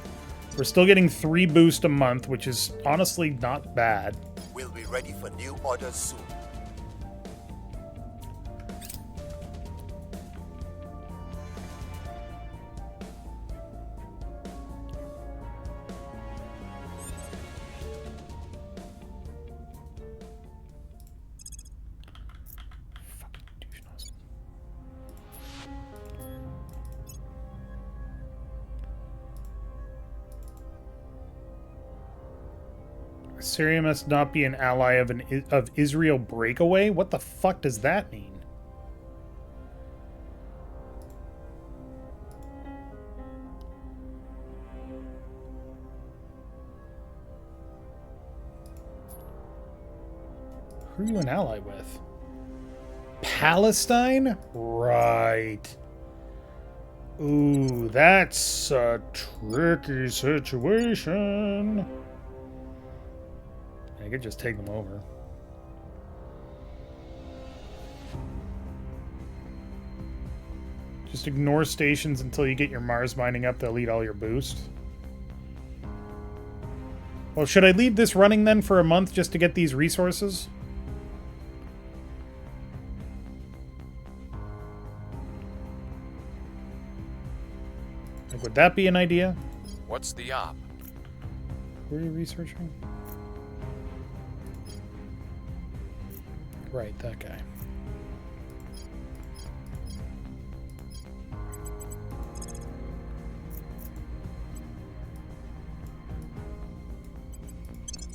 Speaker 1: We're still getting 3 boost a month, which is honestly not bad.
Speaker 2: We'll be ready for new orders soon.
Speaker 1: Syria must not be an ally of Israel breakaway? What the fuck does that mean? Who are you an ally with? Palestine? Right. Ooh, that's a tricky situation. I could just take them over. Just ignore stations until you get your Mars mining up. They'll eat all your boost. Well, should I leave this running then for a month just to get these resources? Like, would that be an idea?
Speaker 8: What's the op?
Speaker 1: Who are you researching? Right, that guy.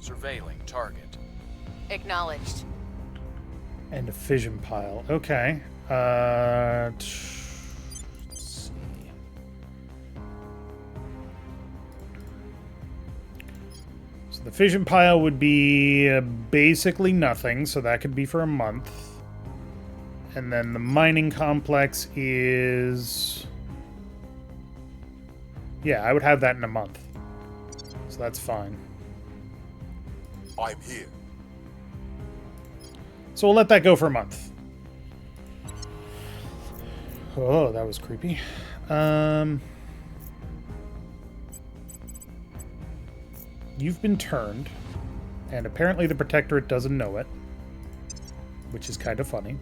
Speaker 8: Surveilling target.
Speaker 4: Acknowledged.
Speaker 1: And a fission pile. Okay. Let's see. So the fission pile would be basically nothing, so that could be for a month. And then the mining complex is... Yeah, I would have that in a month. So that's fine.
Speaker 2: I'm here.
Speaker 1: So we'll let that go for a month. Oh, that was creepy. You've been turned, and apparently the Protectorate doesn't know it, which is kind of funny.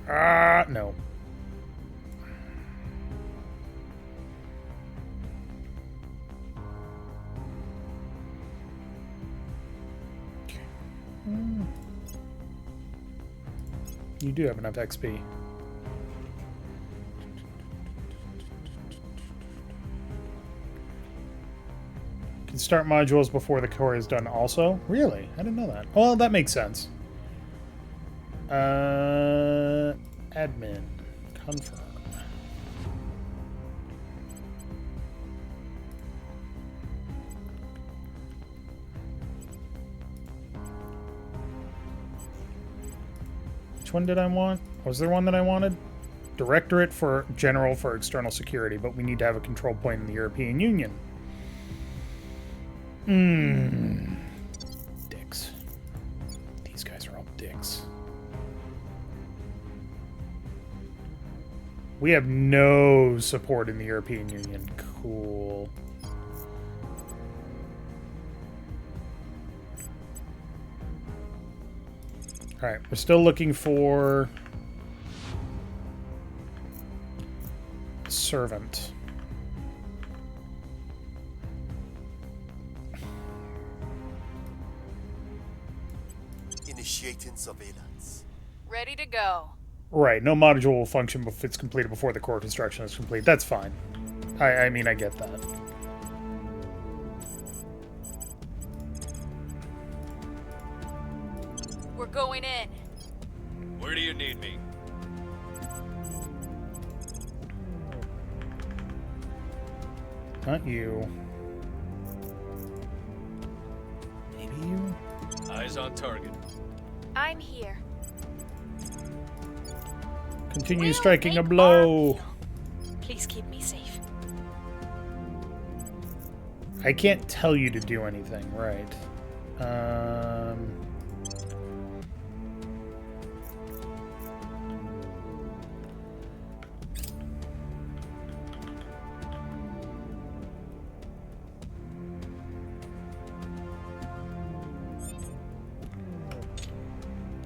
Speaker 1: No. You do have enough XP. Can start modules before the core is done also? Really? I didn't know that. Well, that makes sense. Admin. Confirm. Which one did I want? Was there one that I wanted? Directorate for General for External Security, but we need to have a control point in the European Union. Dicks. These guys are all dicks. We have no support in the European Union. Cool. Alright, we're still looking for... servant.
Speaker 2: Initiating surveillance.
Speaker 4: Ready to go.
Speaker 1: Right, no module will function if it's completed before the core construction is complete. That's fine. I mean, I get that.
Speaker 4: We're going in.
Speaker 3: Where do you need me?
Speaker 1: Not you. Maybe you?
Speaker 3: Eyes on target.
Speaker 10: I'm here.
Speaker 1: Continue striking a blow.
Speaker 10: Please keep me safe.
Speaker 1: I can't tell you to do anything, right?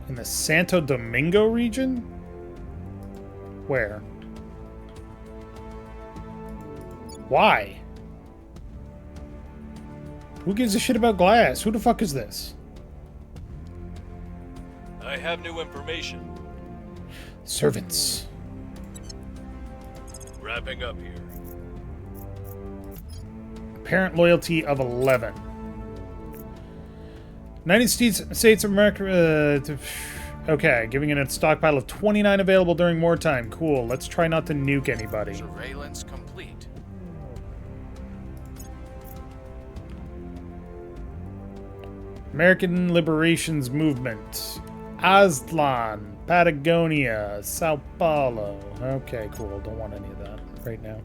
Speaker 1: In the Santo Domingo region? Where? Why? Who gives a shit about glass? Who the fuck is this?
Speaker 3: I have new information.
Speaker 1: Servants.
Speaker 3: Wrapping up here.
Speaker 1: Apparent loyalty of 11. United States of America... okay, giving it a stockpile of 29 available during wartime. Cool. Let's try not to nuke anybody.
Speaker 8: Surveillance complete.
Speaker 1: American Liberations Movement. Aztlan. Patagonia. Sao Paulo. Okay, cool. Don't want any of that right now.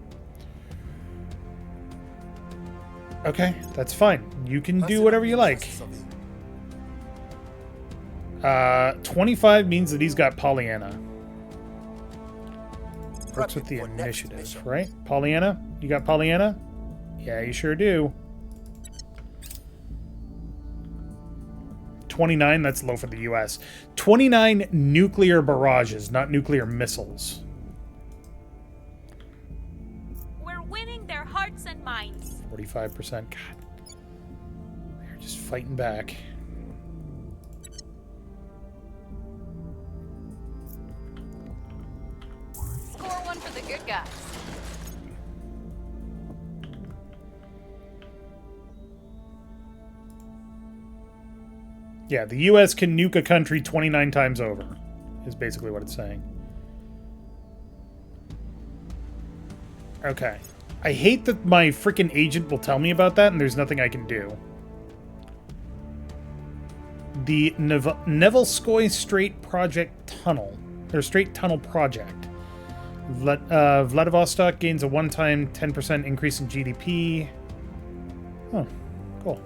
Speaker 1: Okay, that's fine. You can do whatever you like. 25 means that he's got Pollyanna. Works with the initiative, right? Pollyanna? You got Pollyanna? Yeah, you sure do. 29, that's low for the US. 29 nuclear barrages, not nuclear missiles.
Speaker 10: We're winning their hearts and minds.
Speaker 1: 45%. God. They're just fighting back.
Speaker 4: Score one for the good guys.
Speaker 1: Yeah, the US can nuke a country 29 times over, is basically what it's saying. Okay. I hate that my freaking agent will tell me about that and there's nothing I can do. The Nevelskoye Strait Project Tunnel. Or Strait Tunnel Project. Vladivostok gains a one-time 10% increase in GDP. Oh, cool.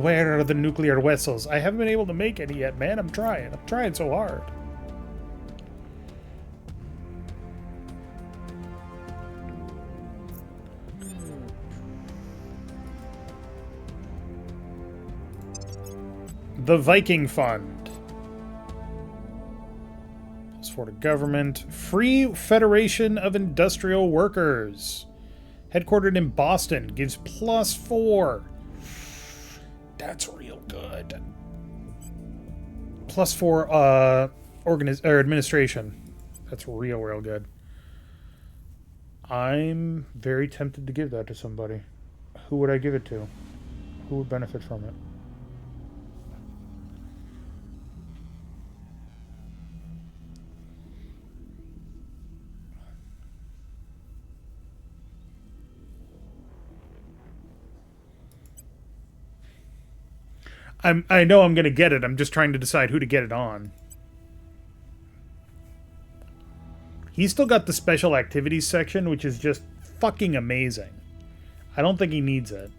Speaker 1: Where are the nuclear vessels? I haven't been able to make any yet, man. I'm trying. I'm trying so hard. The Viking Fund. +4 to government. Free Federation of Industrial Workers. Headquartered in Boston. Gives +4. That's real good. +4 administration. That's real good. I'm very tempted to give that to somebody. Who would I give it to? Who would benefit from it? I know I'm going to get it. I'm just trying to decide who to get it on. He's still got the special activities section, which is just fucking amazing. I don't think he needs it.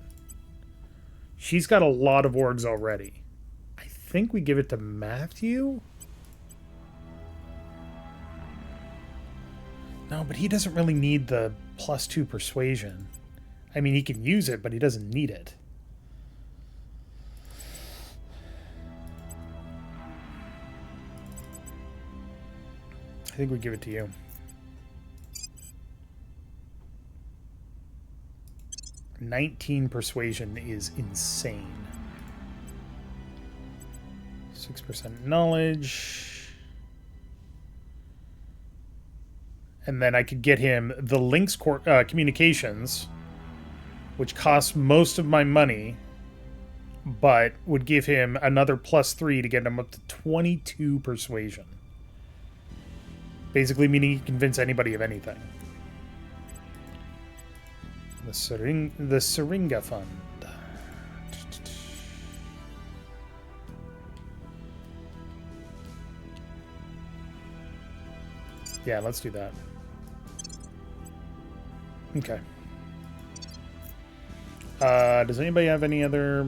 Speaker 1: She's got a lot of orgs already. I think we give it to Matthew? No, but he doesn't really need the +2 persuasion. I mean, he can use it, but he doesn't need it. I think we give it to you. 19 persuasion is insane. 6% knowledge. And then I could get him the links communications, which costs most of my money, but would give him another +3 to get him up to 22 persuasion. Basically meaning he can convince anybody of anything. The Syringa Fund. Yeah, let's do that. Okay.
Speaker 5: Does anybody have any other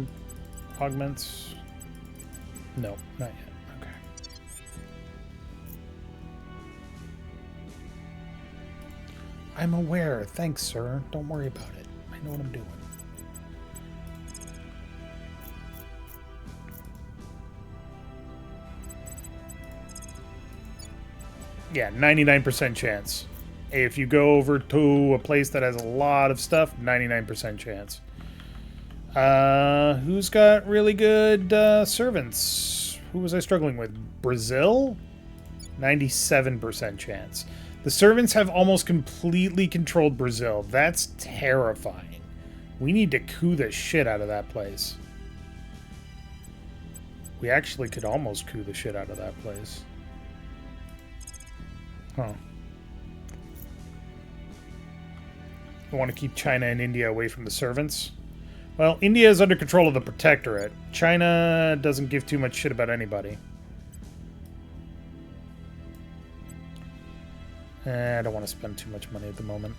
Speaker 5: augments? No, not yet. Okay. I'm aware. Thanks, sir. Don't worry about it. I know what I'm doing. Yeah, 99% chance. If you go over to a place that has a lot of stuff, 99% chance. Who's got really good servants? Who was I struggling with? Brazil? 97% chance. The servants have almost completely controlled Brazil. That's terrifying. We need to coup the shit out of that place. We actually could almost coup the shit out of that place. Huh. I want to keep China and India away from the servants. Well, India is under control of the Protectorate. China doesn't give too much shit about anybody. I don't want to spend too much money at the moment.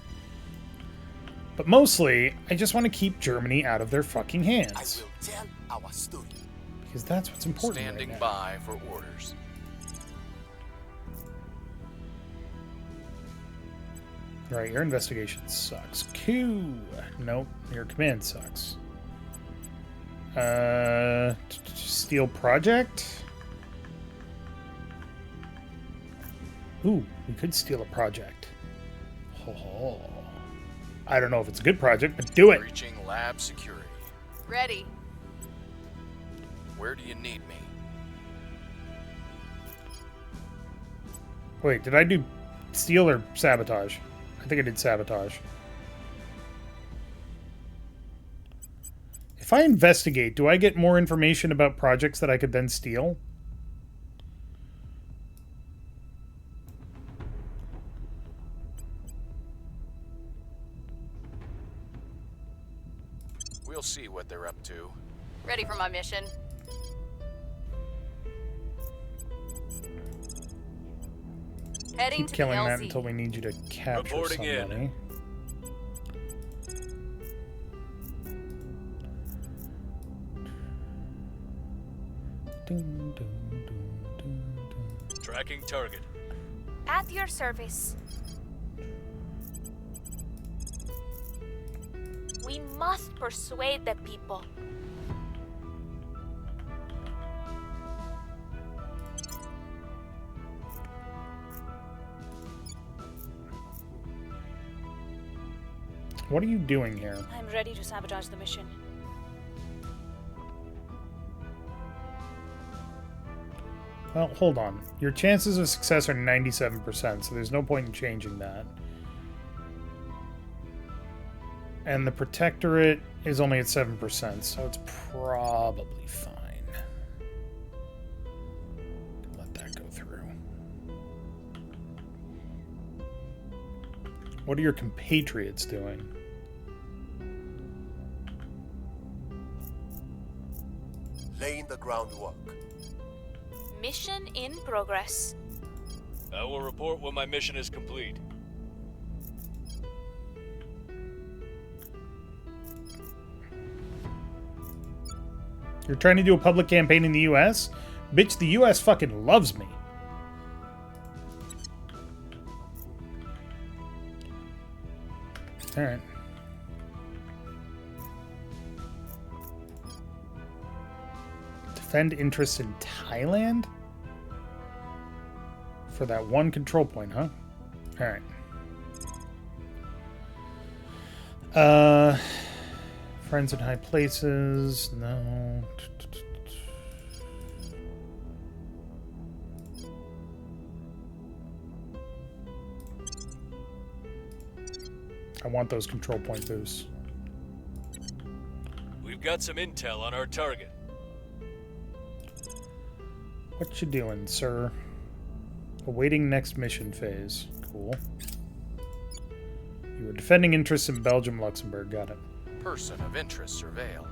Speaker 5: But mostly, I just want to keep Germany out of their fucking hands.
Speaker 2: I will tell our story.
Speaker 5: Because that's what's important
Speaker 8: Standing
Speaker 5: right now.
Speaker 8: by for orders.
Speaker 5: Right, your investigation sucks. Coup. Nope, your command sucks. Steel project? Ooh, we could steal a project. Oh. I don't know if it's a good project, but do it.
Speaker 8: Breaching lab security.
Speaker 4: Ready.
Speaker 8: Where do you need me?
Speaker 5: Wait, did I do steal or sabotage? I think I did sabotage. If I investigate, do I get more information about projects that I could then steal?
Speaker 8: We'll see what they're up to.
Speaker 4: Ready for my mission. Heading
Speaker 5: Keep
Speaker 4: to
Speaker 5: killing
Speaker 4: the
Speaker 5: that
Speaker 4: LZ.
Speaker 5: until we need you to capture
Speaker 3: Reporting in.
Speaker 5: somebody. Dun, dun, dun, dun.
Speaker 3: Tracking target.
Speaker 10: At your service. We must persuade the people.
Speaker 5: What are you doing here?
Speaker 10: I'm ready to sabotage the mission.
Speaker 5: Well, hold on. Your chances of success are 97%, so there's no point in changing that. And the Protectorate is only at 7%, so it's probably fine. Let that go through. What are your compatriots doing?
Speaker 2: Laying the groundwork.
Speaker 10: Mission in progress.
Speaker 3: I will report when my mission is complete.
Speaker 5: You're trying to do a public campaign in the US? Bitch, the US fucking loves me. Alright. Defend interests in Thailand? For that one control point, huh? Alright. Friends in high places? No. I want those control point boosts.
Speaker 3: We've got some intel on our target.
Speaker 5: What you doing, sir? Awaiting next mission phase. Cool. You were defending interests in Belgium, Luxembourg. Got it.
Speaker 8: Person of interest surveilled.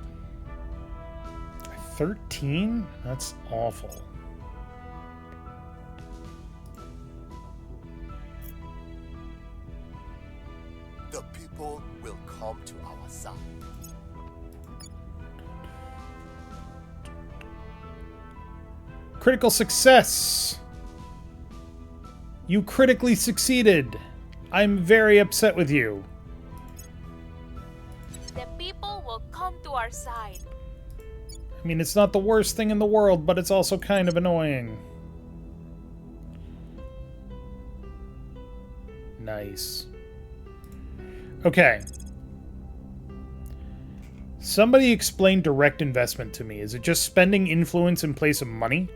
Speaker 5: 13? That's awful.
Speaker 2: The people will come to our side.
Speaker 1: Critical success! You critically succeeded! I'm very upset with you.
Speaker 10: The people will come to our side.
Speaker 1: I mean, it's not the worst thing in the world, but it's also kind of annoying. Nice. Okay. Somebody explain direct investment to me. Is it just spending influence in place of money?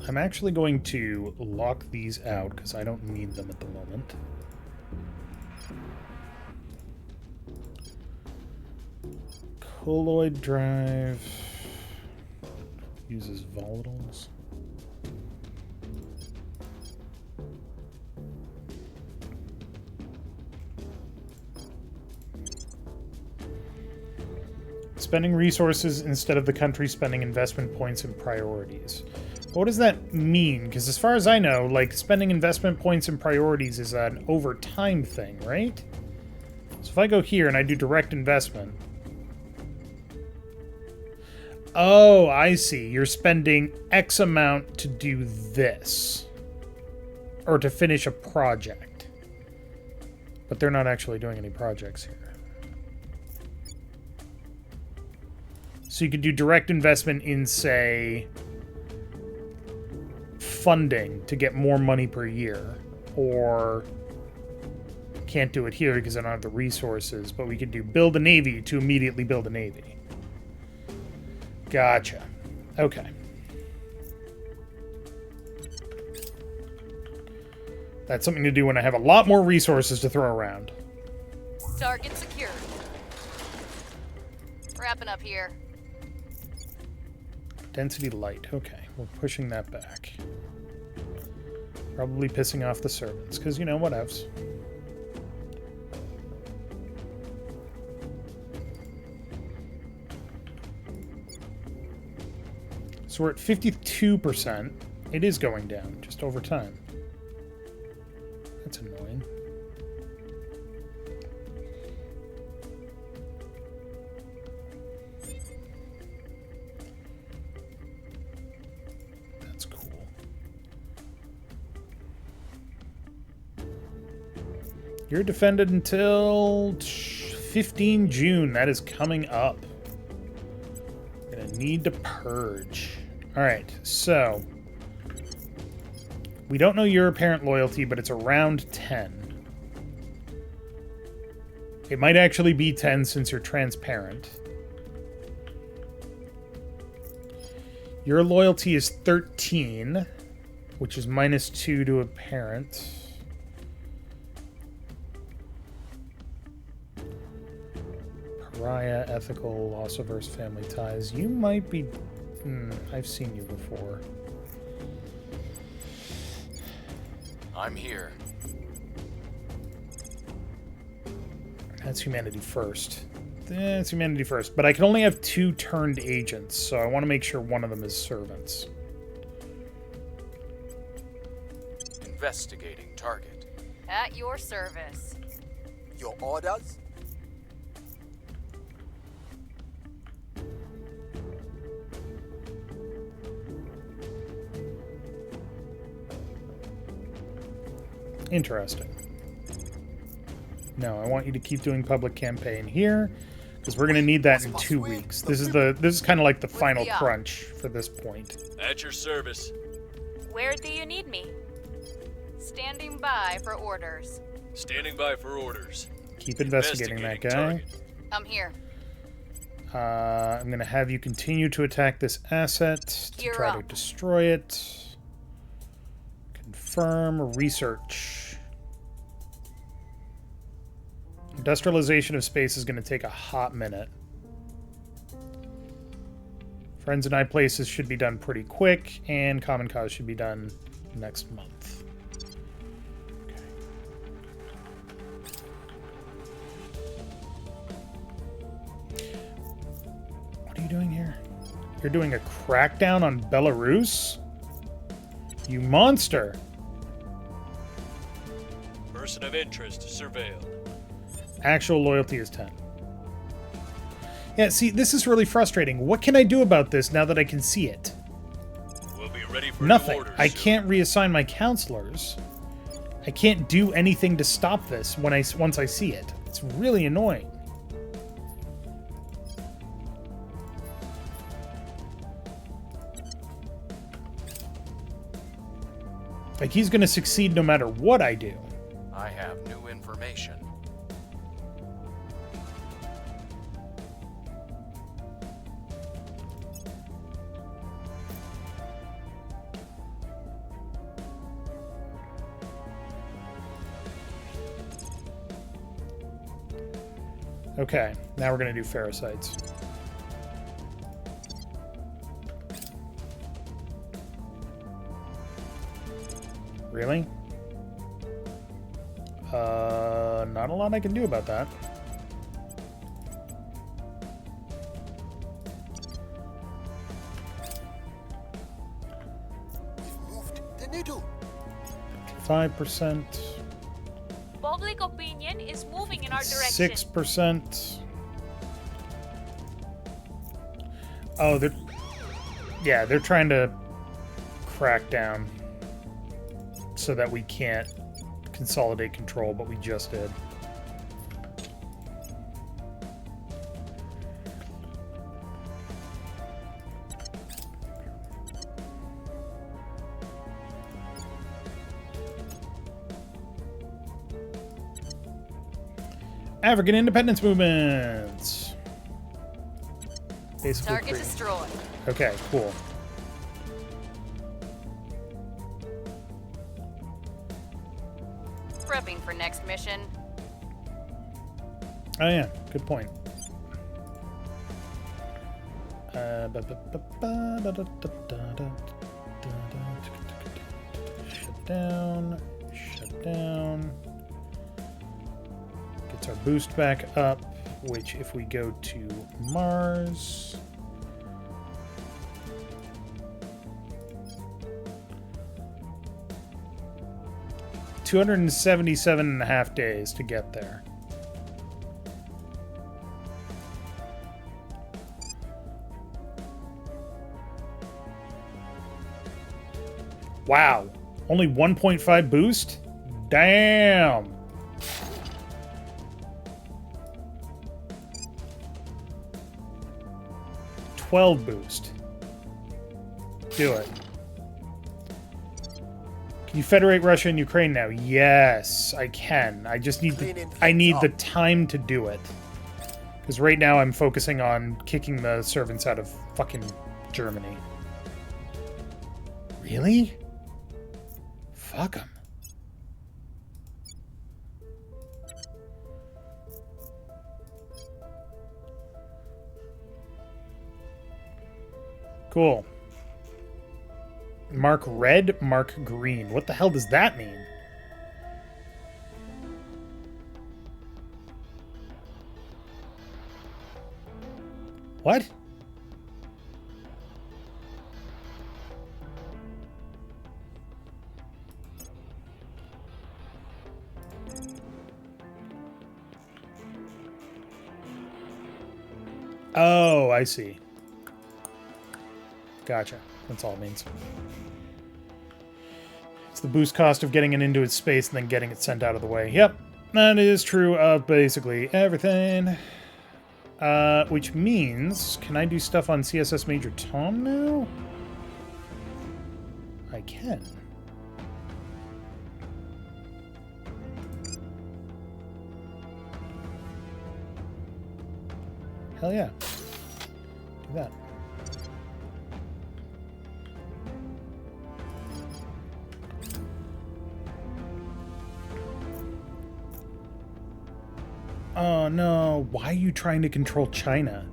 Speaker 1: I'm actually going to lock these out because I don't need them at the moment. Colloid drive uses volatiles. Spending resources instead of the country spending investment points and priorities. What does that mean? Because as far as I know, like, spending investment points and priorities is an over time thing, right? So if I go here and I do direct investment... Oh, I see. You're spending X amount to do this. Or to finish a project. But they're not actually doing any projects here. So you could do direct investment in, say... funding to get more money per year, or can't do it here because I don't have the resources, but we could do build a navy to immediately build a navy. Gotcha. Okay. That's something to do when I have a lot more resources to throw around.
Speaker 4: Target secured. Wrapping up here.
Speaker 1: Density light. Okay, we're pushing that back. Probably pissing off the servants, because, you know, whatevs. So we're at 52%. It is going down, just over time. That's annoying. That's cool. You're defended until 15 June. That is coming up. We're gonna need to purge. Alright, so we don't know your apparent loyalty, but it's around 10. It might actually be 10 since you're transparent. Your loyalty is 13, which is -2 to apparent. Pariah, ethical, loss-averse family ties. You might be... I've seen you before.
Speaker 8: I'm here.
Speaker 1: That's humanity first. That's humanity first. But I can only have 2 turned agents, so I want to make sure one of them is servants.
Speaker 8: Investigating target.
Speaker 4: At your service.
Speaker 2: Your orders?
Speaker 1: Interesting. No, I want you to keep doing public campaign here, because we're going to need that in 2 weeks. This is kind of like the final crunch for this point.
Speaker 3: At your service.
Speaker 10: Where do you need me?
Speaker 4: Standing by for orders.
Speaker 3: Standing by for orders.
Speaker 1: Keep investigating that guy.
Speaker 3: Target.
Speaker 4: I'm here.
Speaker 1: I'm going to have you continue to attack this asset to try to destroy it. Confirm research. Industrialization of space is going to take a hot minute. Friends and I places should be done pretty quick, and Common Cause should be done next month. Okay.
Speaker 5: You're doing a crackdown on Belarus? You monster!
Speaker 3: Person of interest surveilled.
Speaker 5: Actual loyalty is 10. Yeah, see, this is really frustrating. What can I do about this now that I can see it?
Speaker 3: We'll be ready for
Speaker 5: Nothing.
Speaker 3: orders
Speaker 5: I
Speaker 3: soon.
Speaker 5: can't reassign my counselors. I can't do anything to stop this once I see it. It's really annoying. Like, he's going to succeed no matter what I do.
Speaker 8: I have new information.
Speaker 5: Okay, now we're going to do ferricides. Really? Not a lot I can do about that.
Speaker 2: We've moved the needle.
Speaker 5: 5%.
Speaker 10: Public opinion is moving in our direction.
Speaker 5: 6%. Oh, they're trying to crack down so that we can't consolidate control, but we just did. African independence movements. Basically
Speaker 4: Target destroyed.
Speaker 5: Okay, cool.
Speaker 4: Prepping for next mission.
Speaker 5: Oh yeah, good point. Shut down. Shut down. Gets our boost back up, which if we go to Mars... $277.5 days to get there. Wow. Only 1.5 boost? Damn. $12 boost. Do it. Can you federate Russia and Ukraine now? Yes, I can. I just need the time to do it. Because right now I'm focusing on kicking the servants out of fucking Germany. Really? Fuck them. Cool. Mark red, mark green. What the hell does that mean? What? Oh, I see. Gotcha. That's all it means. It's the boost cost of getting it into its space and then getting it sent out of the way. Yep, that is true of basically everything. Which means, can I do stuff on CSS Major Tom now? I can. Hell yeah. Do that. Oh no, why are you trying to control China?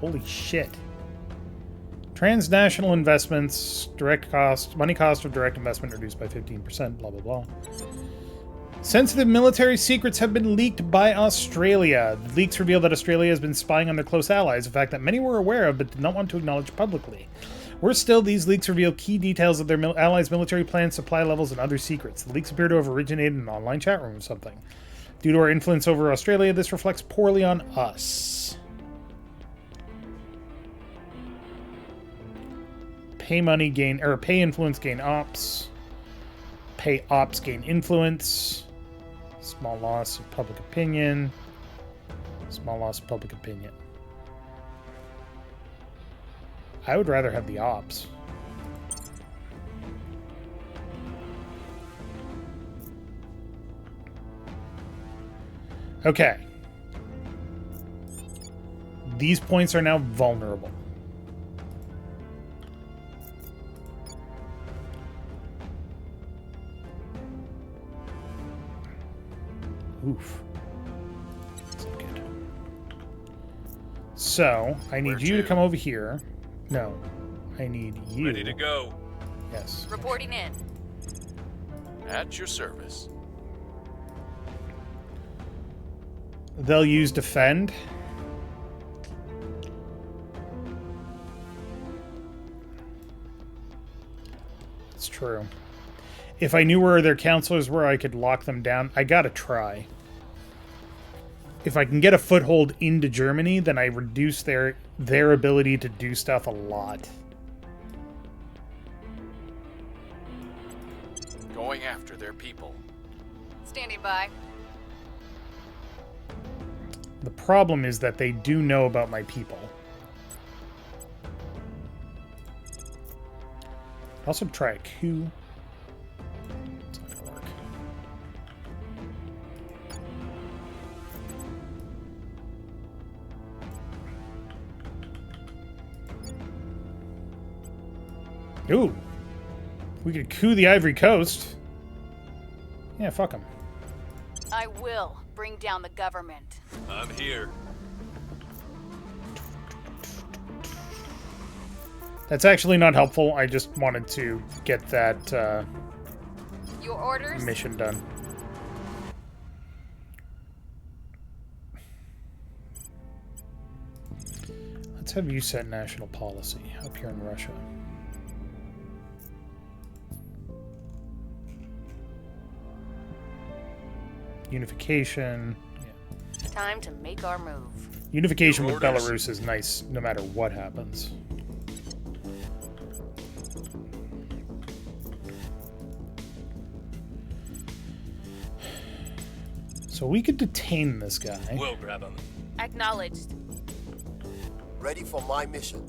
Speaker 5: Holy shit. Transnational investments, direct cost, money cost of direct investment reduced by 15%, blah blah blah.
Speaker 1: Sensitive military secrets have been leaked by Australia. The leaks reveal that Australia has been spying on their close allies, a fact that many were aware of but did not want to acknowledge publicly. Worse still, these leaks reveal key details of their allies' military plans, supply levels, and other secrets. The leaks appear to have originated in an online chat room or something. Due to our influence over Australia, this reflects poorly on us. Pay money, gain, or pay influence, gain ops. Pay ops, gain influence. Small loss of public opinion. Small loss of public opinion. I would rather have the ops. Okay. These points are now vulnerable. Oof. That's not good. So, I need you to come over here. No. I need you.
Speaker 3: Ready to go.
Speaker 1: Yes.
Speaker 4: Reporting in.
Speaker 8: At your service.
Speaker 1: They'll use defend. It's true. If I knew where their counselors were, I could lock them down. I gotta try. If I can get a foothold into Germany, then I reduce their ability to do stuff a lot.
Speaker 8: Going after their people.
Speaker 4: Standing by.
Speaker 1: The problem is that they do know about my people. Also try a coup. It's not gonna work. Ooh. We could coup the Ivory Coast. Yeah, fuck them.
Speaker 4: I will bring down the government.
Speaker 3: I'm here.
Speaker 1: That's actually not helpful. I just wanted to get that
Speaker 4: Your orders?
Speaker 1: mission done. Let's have you set national policy up here in Russia. Unification. Yeah.
Speaker 4: Time to make our move.
Speaker 1: Unification with Belarus is nice no matter what happens. So we could detain this guy.
Speaker 3: We'll grab him.
Speaker 10: Acknowledged.
Speaker 2: Ready for my mission.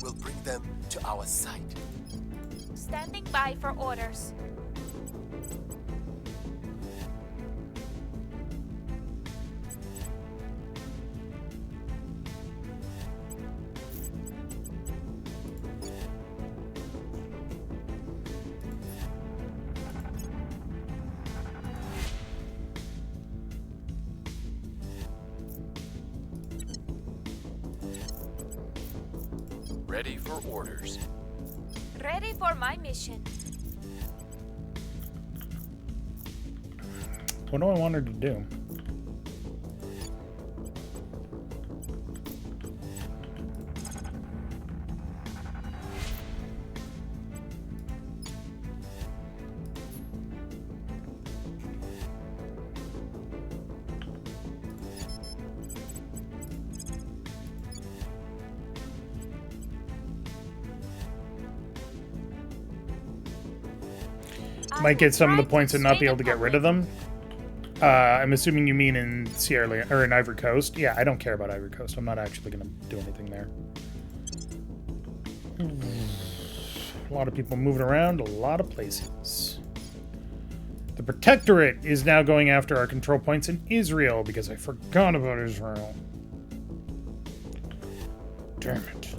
Speaker 2: We'll bring them to our site.
Speaker 10: Standing by for orders.
Speaker 8: Ready for orders.
Speaker 10: Ready for my mission.
Speaker 1: What do I want her to do? Might get some of the points and not be able to get rid of them. I'm assuming you mean in Sierra Leone or in Ivory Coast. Yeah, I don't care about Ivory Coast. I'm not actually going to do anything there. A lot of people moving around, a lot of places. The Protectorate is now going after our control points in Israel because I forgot about Israel. Damn it.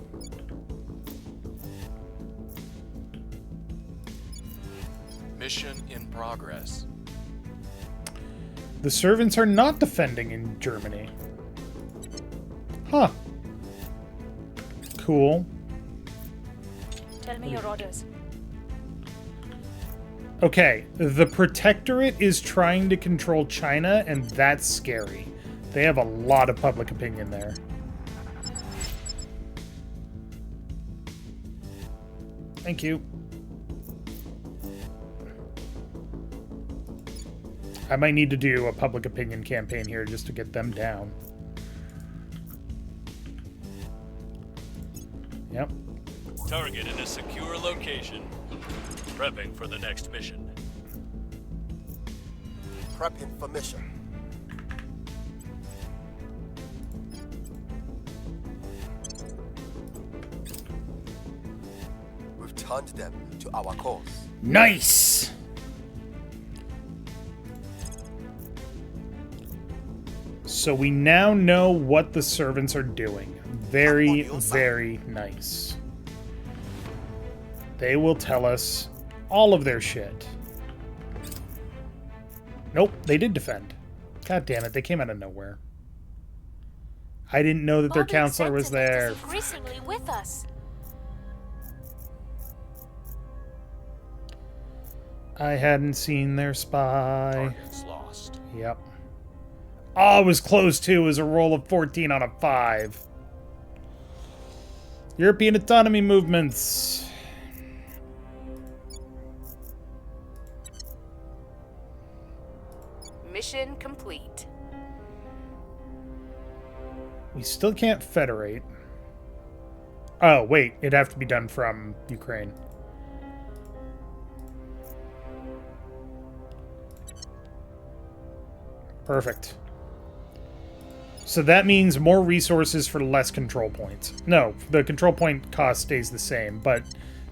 Speaker 8: Mission in progress.
Speaker 1: The servants are not defending in Germany. Huh. Cool.
Speaker 10: Tell me your orders.
Speaker 1: Okay, the Protectorate is trying to control China, and that's scary. They have a lot of public opinion there. Thank you. I might need to do a public opinion campaign here just to get them down. Yep.
Speaker 3: Target in a secure location. Prepping for the next mission.
Speaker 2: Prepping for mission. We've turned them to our cause.
Speaker 1: Nice! So we now know what the servants are doing. Very, very nice. They will tell us all of their shit. Nope, they did defend. God damn it, they came out of nowhere. I didn't know that their counselor was there.
Speaker 10: Increasingly with us.
Speaker 1: I hadn't seen their spy.
Speaker 8: Target's lost.
Speaker 1: Yep. Oh, it was close too. It was a roll of 14 on a 5. European autonomy movements.
Speaker 12: Mission complete.
Speaker 1: We still can't federate. Oh, wait. It'd have to be done from Ukraine. Perfect. So that means more resources for less control points. No, the control point cost stays the same, but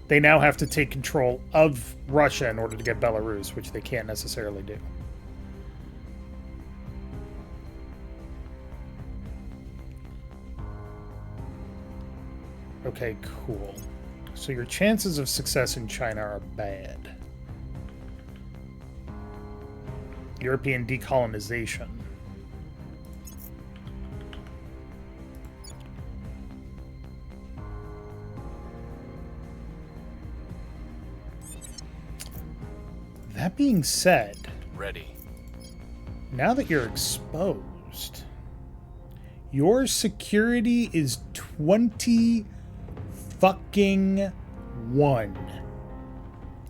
Speaker 1: they now have to take control of Russia in order to get Belarus, which they can't necessarily do. Okay, cool. So your chances of success in China are bad. European decolonization. That being said,
Speaker 8: Ready.
Speaker 1: now that you're exposed, your security is 20 fucking 1.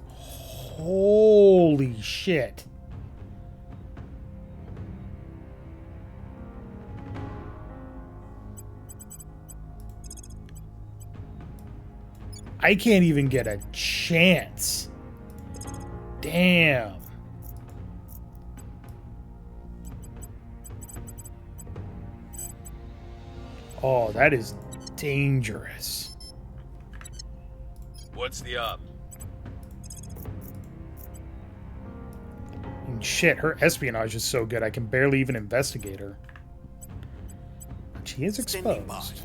Speaker 1: Holy shit. I can't even get a chance. Damn. Oh, that is dangerous.
Speaker 3: What's the op?
Speaker 1: And shit, her espionage is so good I can barely even investigate her. But she is exposed.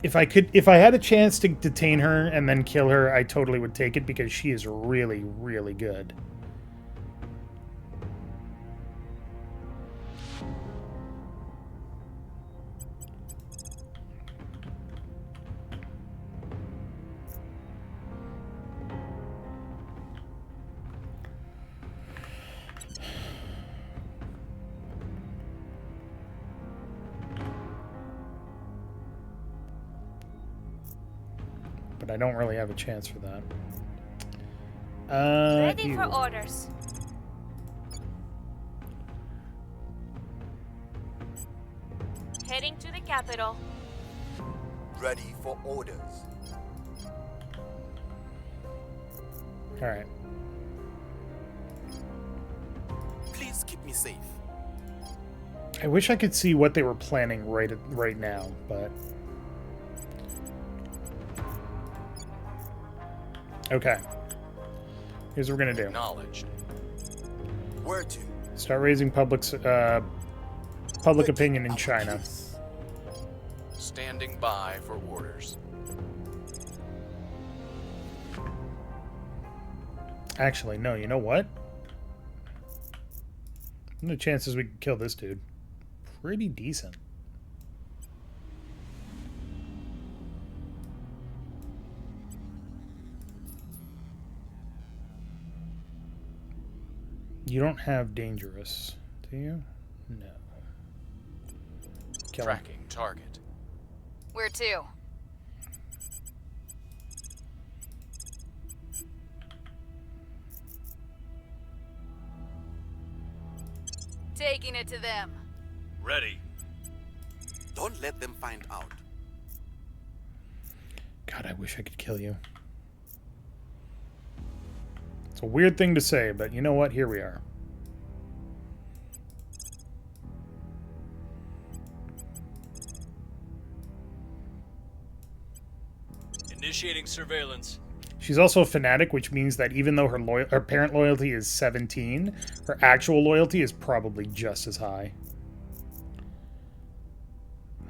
Speaker 1: If I had a chance to detain her and then kill her, I totally would take it because she is really, really good. But I don't really have a chance for that.
Speaker 10: Ready for orders. Heading to the capital.
Speaker 2: Ready for orders.
Speaker 1: Alright.
Speaker 2: Please keep me safe.
Speaker 1: I wish I could see what they were planning right now, but... Okay. Here's what we're gonna do.
Speaker 8: Acknowledged.
Speaker 2: Where to?
Speaker 1: Start raising public opinion in China.
Speaker 8: Standing by for orders.
Speaker 1: Actually, no, you know what? What are the chances we can kill this dude? pretty decent. You don't have dangerous, do you? No. Kill him.
Speaker 8: Tracking target.
Speaker 4: Where to? Taking it to them.
Speaker 3: Ready.
Speaker 2: Don't let them find out.
Speaker 1: God, I wish I could kill you. It's a weird thing to say, but you know what? Here we are.
Speaker 3: Initiating surveillance.
Speaker 1: She's also a fanatic, which means that even though her parent loyalty is 17, her actual loyalty is probably just as high.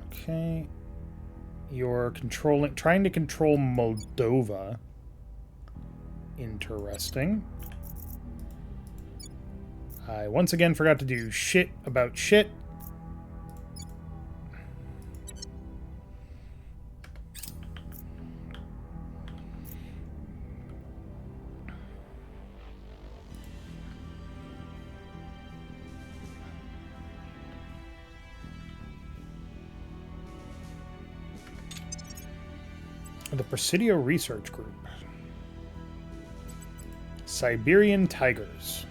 Speaker 1: Okay. You're trying to control Moldova. Interesting. I once again forgot to do shit about shit. The Presidio Research Group. Siberian tigers.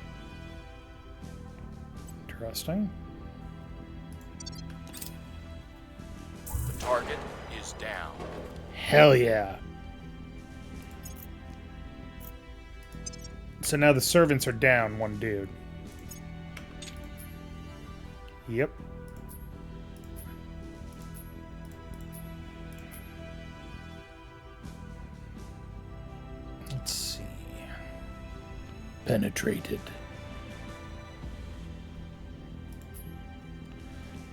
Speaker 1: Interesting.
Speaker 8: The target is down.
Speaker 1: Hell yeah. So now the servants are down one dude. Yep. Let's see. Penetrated.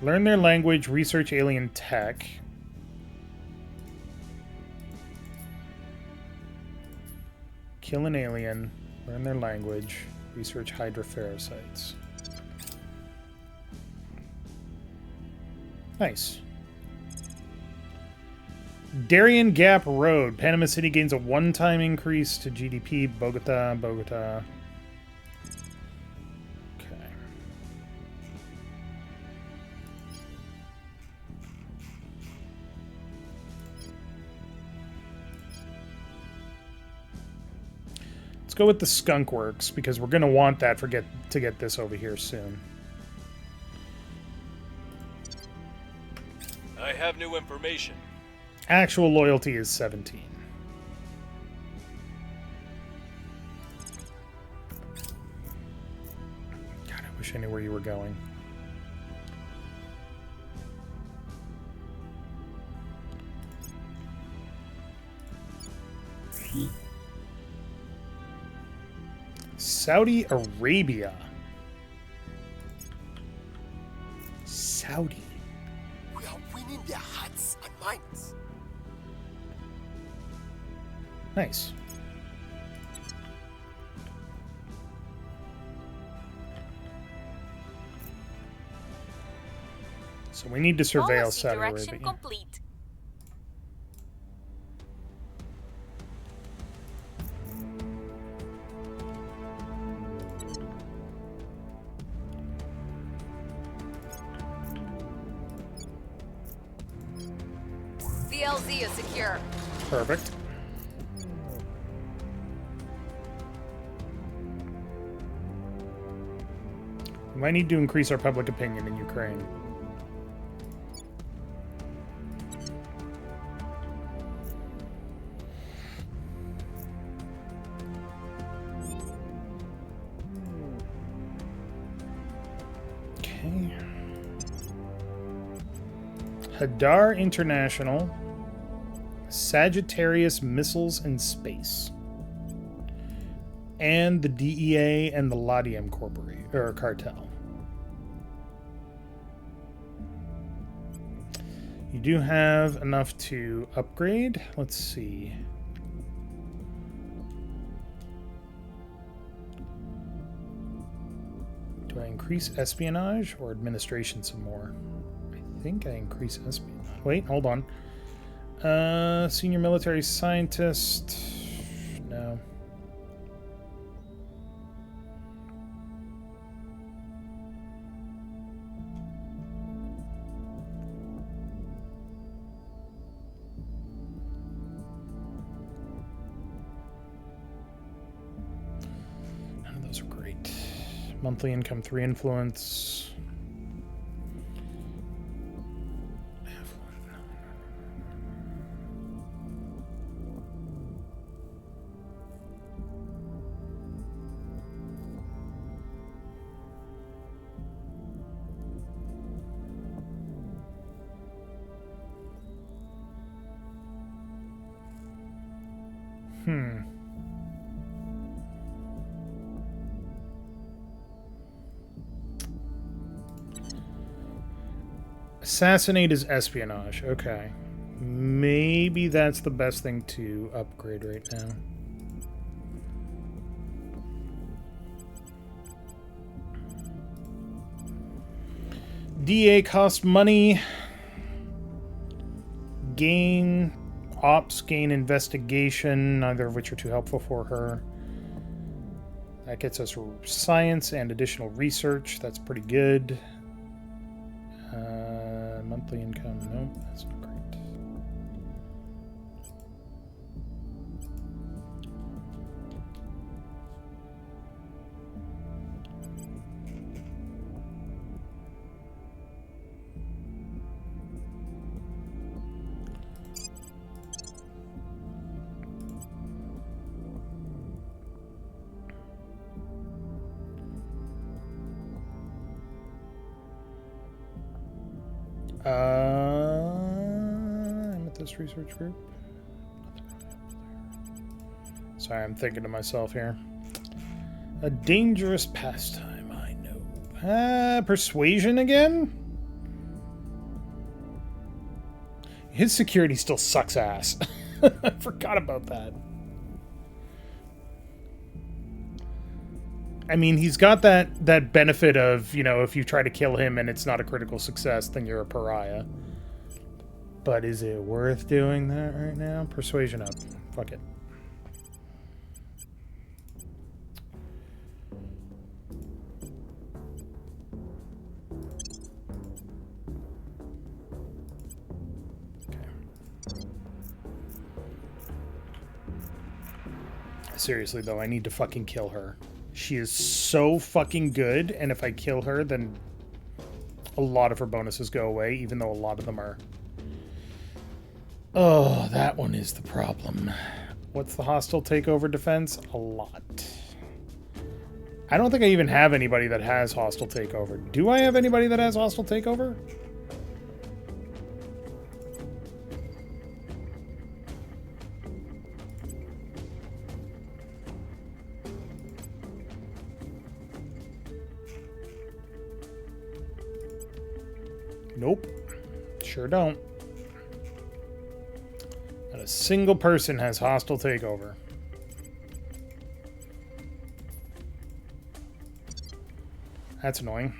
Speaker 1: Learn their language, research alien tech. Kill an alien, learn their language, research hydroferricides. Nice. Darien Gap Road. Panama City gains a one-time increase to GDP. Bogota. Okay. Let's go with the Skunk Works, because we're going to want that to get this over here soon.
Speaker 3: I have new information.
Speaker 1: Actual loyalty is 17. God, I wish I knew where you were going. Saudi Arabia. Saudi.
Speaker 2: We are winning their hearts and minds.
Speaker 1: Nice. So we need to surveil
Speaker 10: Policy
Speaker 1: Saudi
Speaker 10: direction
Speaker 1: Arabia.
Speaker 10: complete.
Speaker 4: The LZ is secure.
Speaker 1: Perfect. We might need to increase our public opinion in Ukraine. Okay. Hadar International. Sagittarius Missiles and Space. And the DEA and the Latium Corporation or cartel. You do have enough to upgrade. Let's see. Do I increase espionage or administration some more?
Speaker 5: think I increase espionage. Wait, hold on. Senior military scientist. No. None of those are great. Monthly income 3 influence. Assassinate is espionage. Okay. Maybe that's the best thing to upgrade right now. DA costs money. Gain ops, gain investigation, neither of which are too helpful for her. That gets us science and additional research. That's pretty good. Monthly income, nope, that's not great. Amethyst Research Group. Sorry, I'm thinking to myself here. A dangerous pastime, I know. Persuasion again? His security still sucks ass. I forgot about that. I mean, he's got that benefit of, you know, if you try to kill him and it's not a critical success, then you're a pariah. But is it worth doing that right now? Persuasion up. Fuck it. Okay. Seriously, though, I need to fucking kill her. She is so fucking good, and if I kill her, then a lot of her bonuses go away, even though a lot of them are... Oh, that one is the problem. What's the hostile takeover defense? A lot. I don't think I even have anybody that has hostile takeover. Do I have anybody that has hostile takeover? Nope. Sure don't. Not a single person has hostile takeover. That's annoying.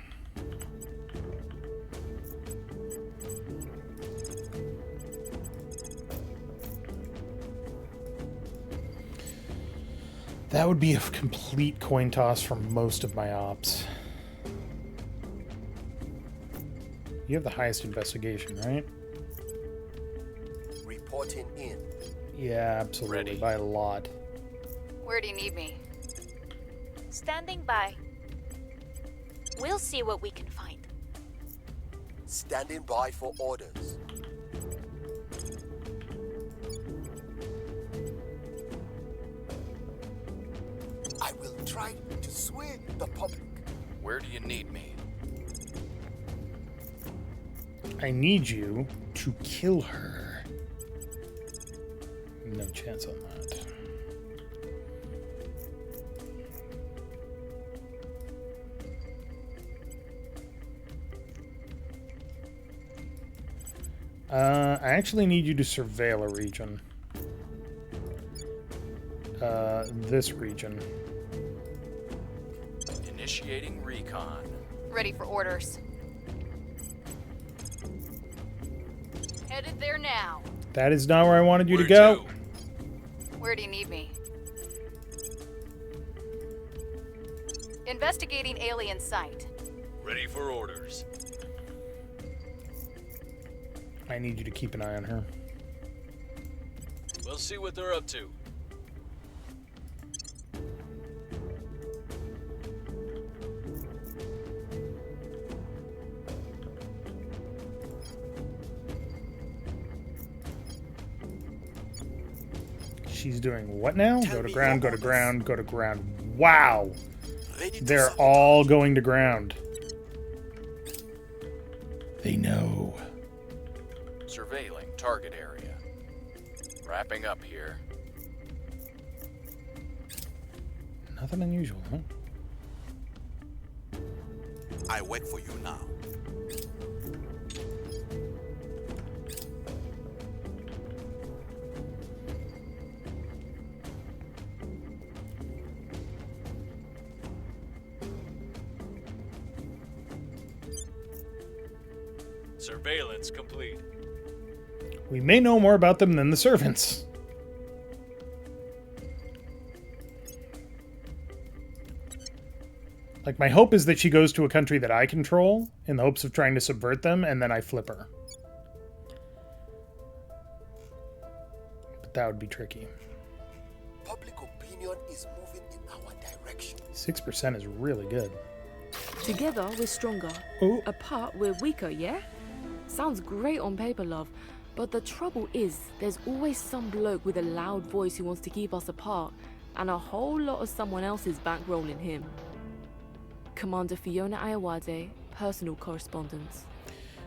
Speaker 5: That would be a complete coin toss for most of my ops. You have the highest investigation, right?
Speaker 2: Reporting in.
Speaker 5: Yeah, absolutely.
Speaker 8: Ready.
Speaker 5: By a lot.
Speaker 4: Where do you need me?
Speaker 10: Standing by. We'll see what we can find.
Speaker 2: Standing by for orders. I will try to sway the public.
Speaker 8: Where do you need me?
Speaker 5: I need you to kill her. No chance on that. I actually need you to surveil a region. This region.
Speaker 8: Initiating recon.
Speaker 4: Ready for orders. Headed there now.
Speaker 1: That is not where I wanted you to
Speaker 3: Where
Speaker 1: go.
Speaker 3: to?
Speaker 4: Where do you need me? Investigating alien site.
Speaker 3: Ready for orders.
Speaker 1: I need you to keep an eye on her.
Speaker 3: We'll see what they're up to.
Speaker 1: She's doing what now?
Speaker 2: Tell
Speaker 1: Go to
Speaker 2: me
Speaker 1: ground,
Speaker 2: your
Speaker 1: go to
Speaker 2: orders.
Speaker 1: ground, go to ground. Wow.
Speaker 2: Ready to
Speaker 1: They're
Speaker 2: sabotage.
Speaker 1: all going to ground. They know.
Speaker 8: Surveilling target area. Wrapping up here.
Speaker 1: Nothing unusual, huh?
Speaker 2: I work for you now.
Speaker 3: Surveillance complete.
Speaker 1: We may know more about them than the servants. Like, my hope is that she goes to a country that I control in the hopes of trying to subvert them, and then I flip her. But that would be tricky.
Speaker 2: Public opinion is moving in our direction.
Speaker 1: 6% is really good.
Speaker 12: Together, we're stronger.
Speaker 1: Ooh.
Speaker 12: Apart, we're weaker, yeah? Sounds great on paper, love. But the trouble is, there's always some bloke with a loud voice who wants to keep us apart, and a whole lot of someone else's bankrolling him. Commander Fiona Ayawade, personal correspondence.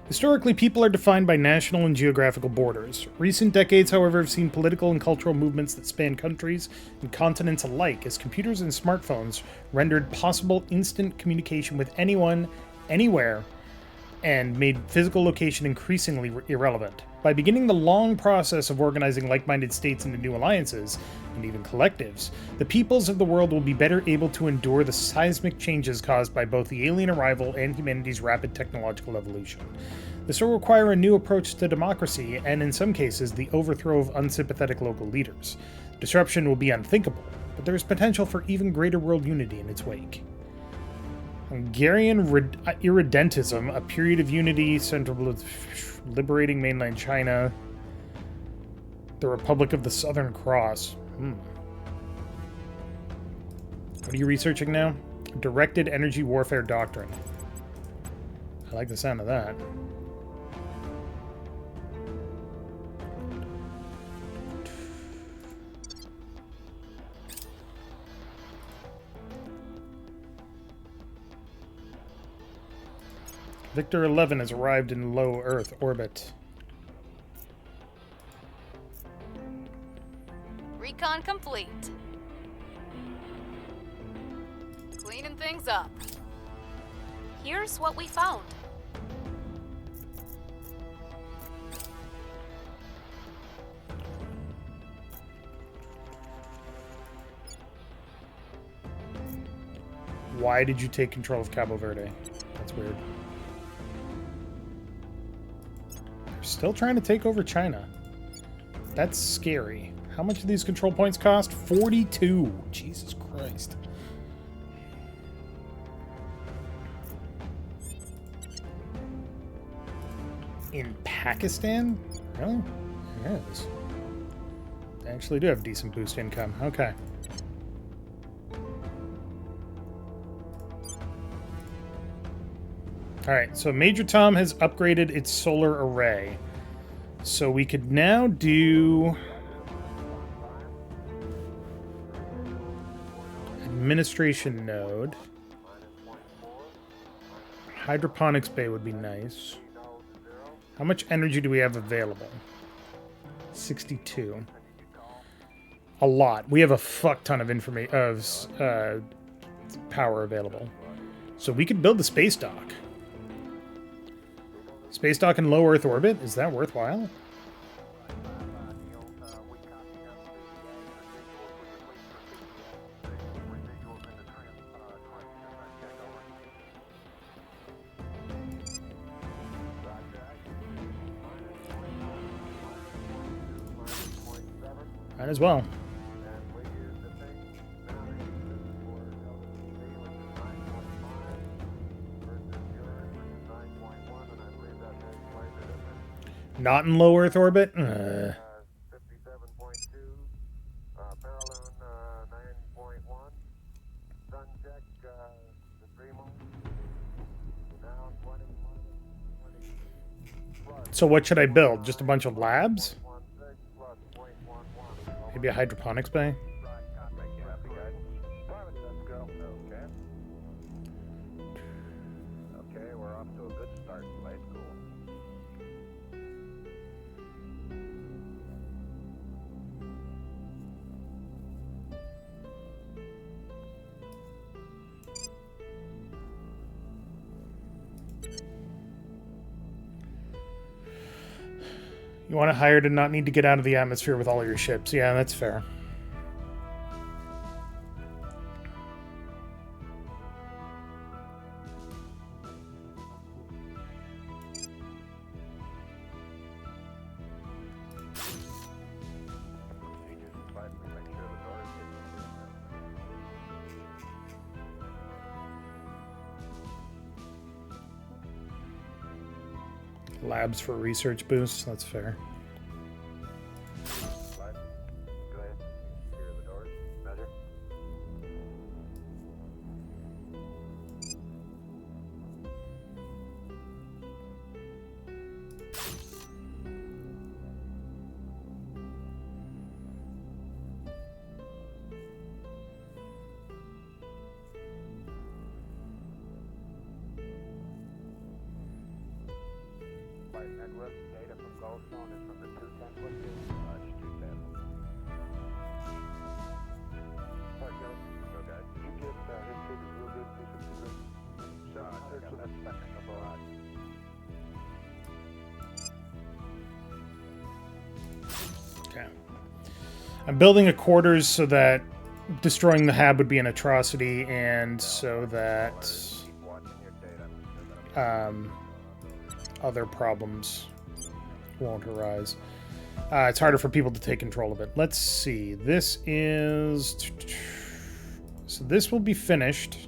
Speaker 1: Historically, people are defined by national and geographical borders. Recent decades, however, have seen political and cultural movements that span countries and continents alike, as computers and smartphones rendered possible instant communication with anyone, anywhere, and made physical location increasingly irrelevant. By beginning the long process of organizing like-minded states into new alliances, and even collectives, the peoples of the world will be better able to endure the seismic changes caused by both the alien arrival and humanity's rapid technological evolution. This will require a new approach to democracy, and in some cases, the overthrow of unsympathetic local leaders. Disruption will be unthinkable, but there is potential for even greater world unity in its wake. Hungarian irredentism, a period of unity central liberating mainland China. The Republic of the Southern Cross. What are you researching now? Directed Energy Warfare Doctrine. I like the sound of that. Victor 11 has arrived in low Earth orbit.
Speaker 4: Recon complete. Cleaning things up.
Speaker 10: Here's what we found.
Speaker 1: Why did you take control of Cabo Verde? That's weird. They're still trying to take over China. That's scary. How much do these control points cost? 42. Jesus Christ. In Pakistan? Really? Yes. They actually do have decent boost income. Okay. Alright, so Major Tom has upgraded its solar array. So we could now do... administration node. Hydroponics bay would be nice. How much energy do we have available? 62. A lot. We have a fuck ton of power available. So we could build the space dock. Space dock in low Earth orbit? Is that worthwhile?
Speaker 5: Might as well. Not in low Earth orbit? So what should I build? Just a bunch of labs? Maybe a hydroponics bay?
Speaker 14: Okay, we're off to a good start. Play school.
Speaker 5: You want to hire to not need to get out of the atmosphere with all your ships. Yeah, that's fair. Labs for research boosts, that's fair.
Speaker 14: Data from Goldstone is from the 210 location. Roger, 210. Sorry, Joe. Okay. You get his figures real good, 263. 700 for that second of a lot.
Speaker 5: Okay. I'm building a quarters so that destroying the hab would be an atrocity, and so that other problems won't arise. It's harder for people to take control of it. Let's see. This is... So this will be finished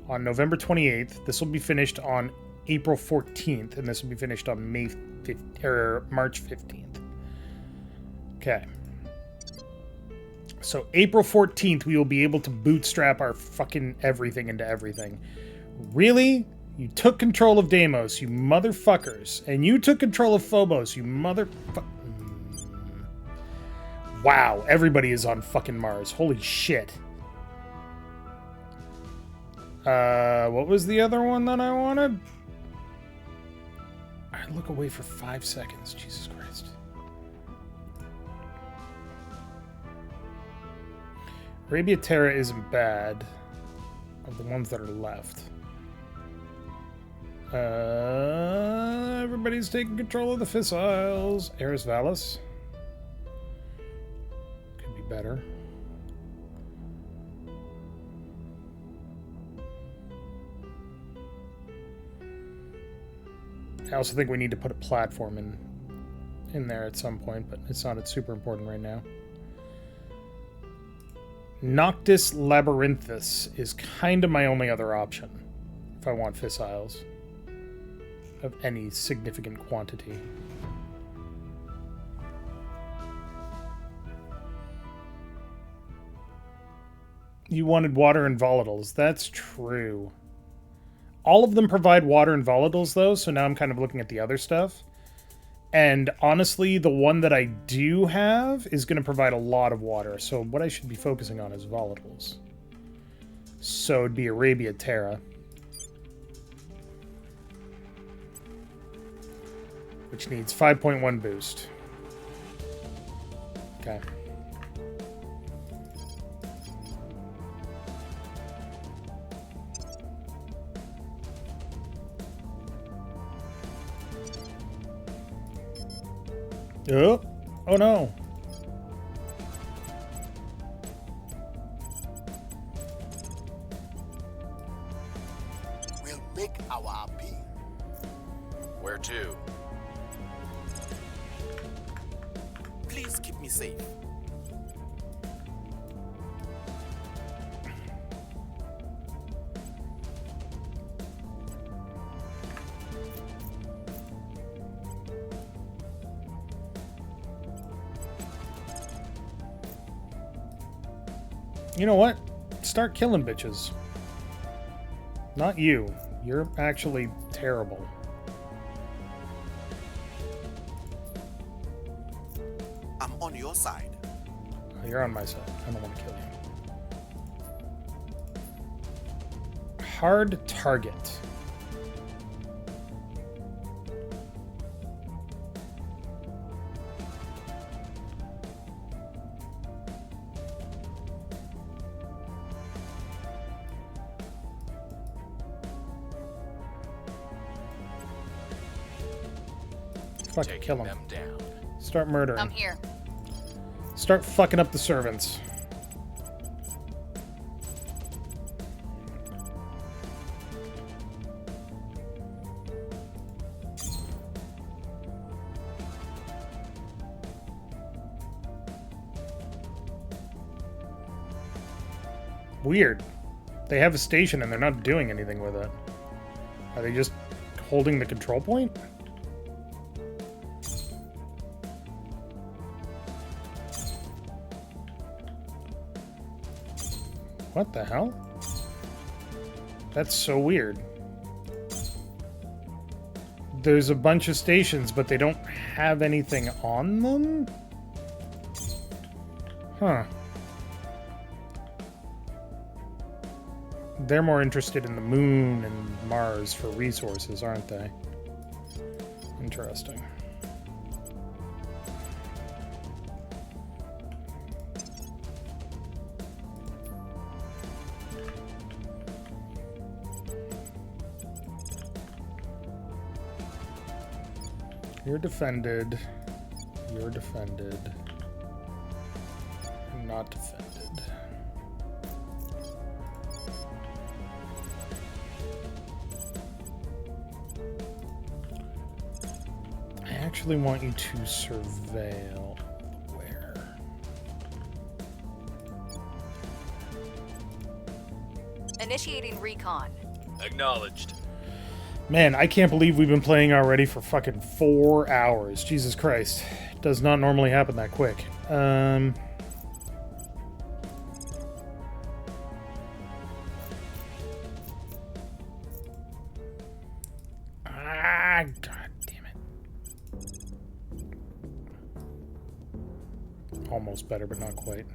Speaker 5: on November 28th. This will be finished on April 14th, and this will be finished on March 15th. Okay. So April 14th, we will be able to bootstrap our fucking everything into everything. Really? You took control of Deimos, you motherfuckers. And you took control of Phobos, you motherfucker. Wow, everybody is on fucking Mars. Holy shit. What was the other one that I wanted? I look away for 5 seconds. Jesus Christ. Arabia Terra isn't bad. Of the ones that are left. Everybody's taking control of the fissiles. Eris Vallis. Could be better. I also think we need to put a platform in there at some point, but it's not super important right now. Noctis Labyrinthus is kind of my only other option if I want fissiles of any significant quantity. You wanted water and volatiles. That's true. All of them provide water and volatiles, though, so now I'm kind of looking at the other stuff. And honestly, the one that I do have is going to provide a lot of water, so what I should be focusing on is volatiles. So it'd be Arabia Terra. Which needs 5.1 boost. Okay. Oh, oh no.
Speaker 2: We'll make our appeal.
Speaker 8: Where to?
Speaker 2: Please keep me safe.
Speaker 1: You know what? Start killing bitches. Not you. You're actually terrible.
Speaker 2: I'm on your side.
Speaker 1: Oh, you're on my side. I don't want to kill you. Hard target. Fucking kill him. Start murdering.
Speaker 4: I'm here.
Speaker 1: Start fucking up the servants. Weird. They have a station and they're not doing anything with it. Are they just holding the control point? What the hell? That's so weird. There's a bunch of stations, but they don't have anything on them? Huh. They're more interested in the moon and Mars for resources, aren't they? Interesting. You're defended. You're defended. You're not defended. I actually want you to surveil. Where?
Speaker 4: Initiating recon.
Speaker 3: Acknowledged.
Speaker 1: Man, I can't believe we've been playing already for fucking 4 hours. Jesus Christ. It does not normally happen that quick. God damn it. Almost better, but not quite.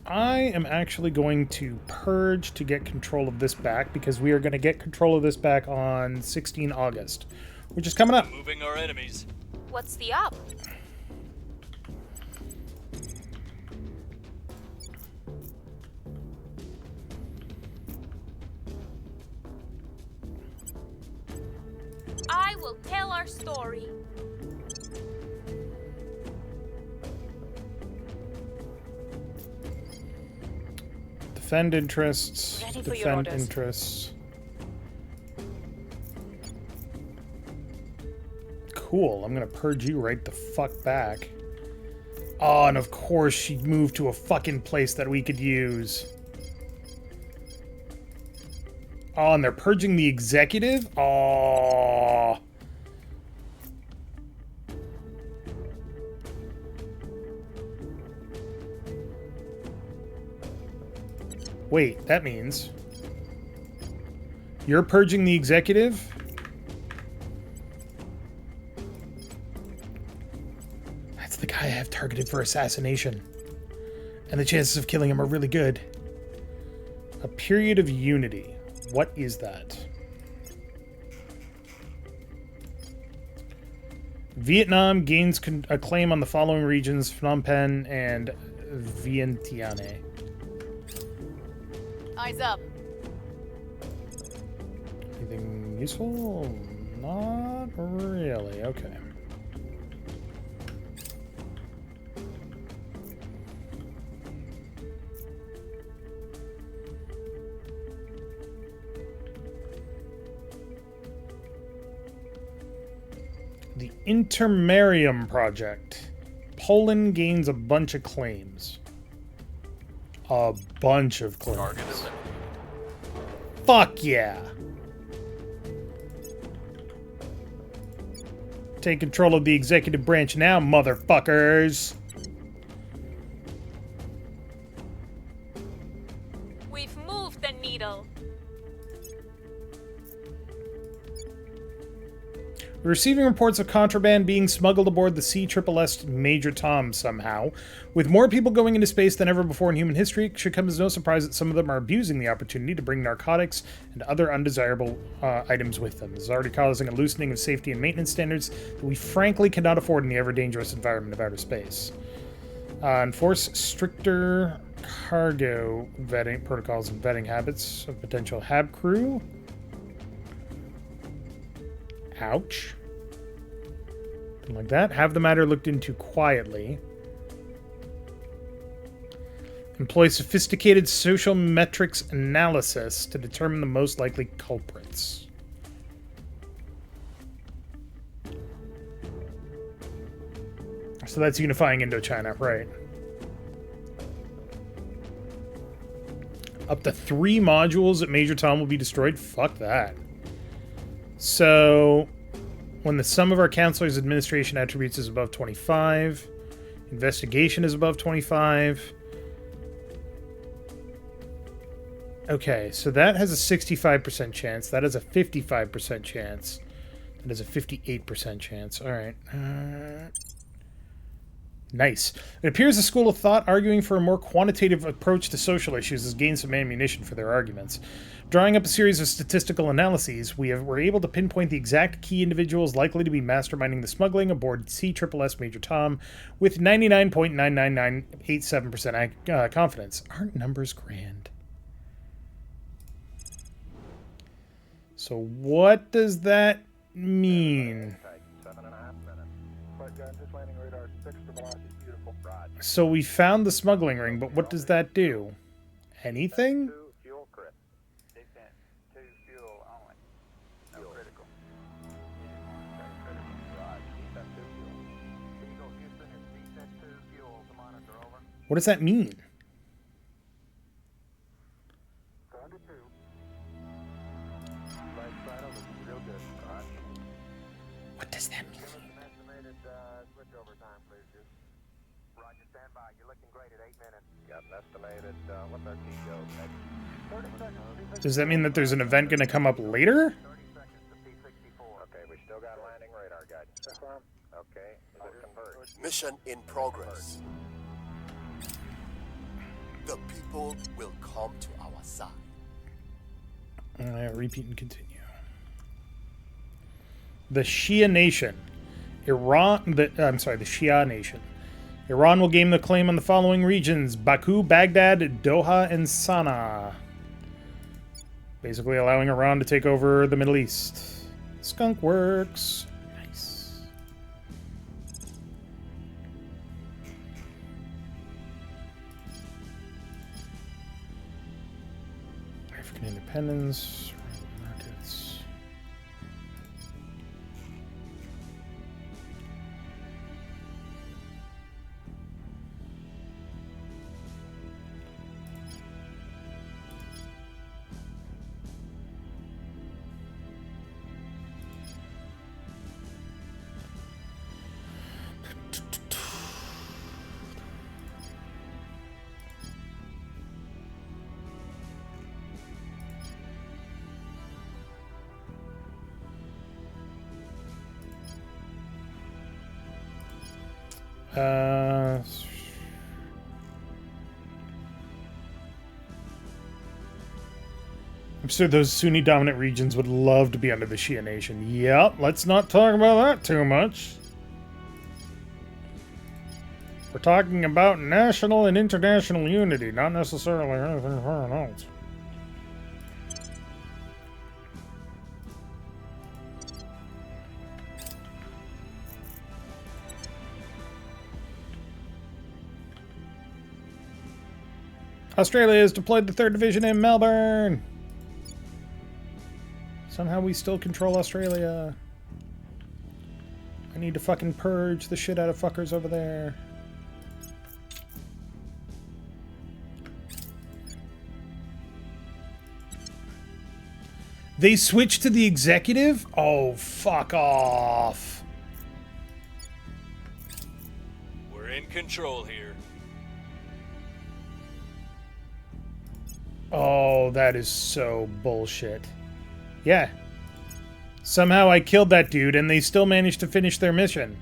Speaker 1: I am actually going to purge to get control of this back because we are going to get control of this back on 16 August, which is coming up.
Speaker 3: Moving our enemies.
Speaker 10: What's the up? I will tell our story.
Speaker 1: Defend interests.
Speaker 10: Ready for your
Speaker 1: Defend
Speaker 10: orders.
Speaker 1: interests. Cool. I'm gonna purge you right the fuck back. Oh, and of course she moved to a fucking place that we could use. Oh, and they're purging the executive? Oh. Wait, that means you're purging the executive? That's the guy I have targeted for assassination. And the chances of killing him are really good. A period of unity. What is that? Vietnam gains a claim on the following regions: Phnom Penh and Vientiane.
Speaker 4: Eyes up.
Speaker 1: Anything useful? Not really. Okay. The Intermarium Project. Poland gains a bunch of claims. A bunch of claims.
Speaker 8: Target eliminated.
Speaker 1: Fuck yeah! Take control of the executive branch now, motherfuckers! We're receiving reports of contraband being smuggled aboard the CSSS Major Tom somehow. With more people going into space than ever before in human history, it should come as no surprise that some of them are abusing the opportunity to bring narcotics and other undesirable items with them. This is already causing a loosening of safety and maintenance standards that we frankly cannot afford in the ever-dangerous environment of outer space. Enforce stricter cargo vetting protocols and vetting habits of potential HAB crew. Ouch. Something like that. Have the matter looked into quietly. Employ sophisticated social metrics analysis to determine the most likely culprits. So that's unifying Indochina, right? Up to 3 modules at Major Tom will be destroyed? Fuck that. So, when the sum of our counselor's administration attributes is above 25, investigation is above 25. Okay, so that has a 65% chance. That has a 55% chance. That has a 58% chance. All right. Nice. It appears the school of thought arguing for a more quantitative approach to social issues has gained some ammunition for their arguments. Drawing up a series of statistical analyses, were able to pinpoint the exact key individuals likely to be masterminding the smuggling aboard CSSS Major Tom with 99.99987% confidence. Aren't numbers grand? So what does that mean? So we found the smuggling ring, but what does that do? Anything? What does that mean? What does that mean? Does that mean that there's an event going to come up later?
Speaker 14: Okay, we still got landing radar guidance. Okay, we'll converge.
Speaker 2: Mission in progress. The people will come to our side.
Speaker 1: Repeat and continue. The Shia Nation. The Shia Nation. Iran will gain the claim on the following regions: Baku, Baghdad, Doha, and Sana'a. Basically allowing Iran to take over the Middle East. Skunk works. Nice. African independence. Markets. I'm sure those Sunni-dominant regions would love to be under the Shia Nation. Yep, let's not talk about that too much. We're talking about national and international unity, not necessarily anything else. Australia has deployed the 3rd Division in Melbourne. Somehow we still control Australia. I need to fucking purge the shit out of fuckers over there. They switched to the executive? Oh, fuck off.
Speaker 3: We're in control here.
Speaker 1: Oh, that is so bullshit. Yeah. Somehow I killed that dude and they still managed to finish their mission.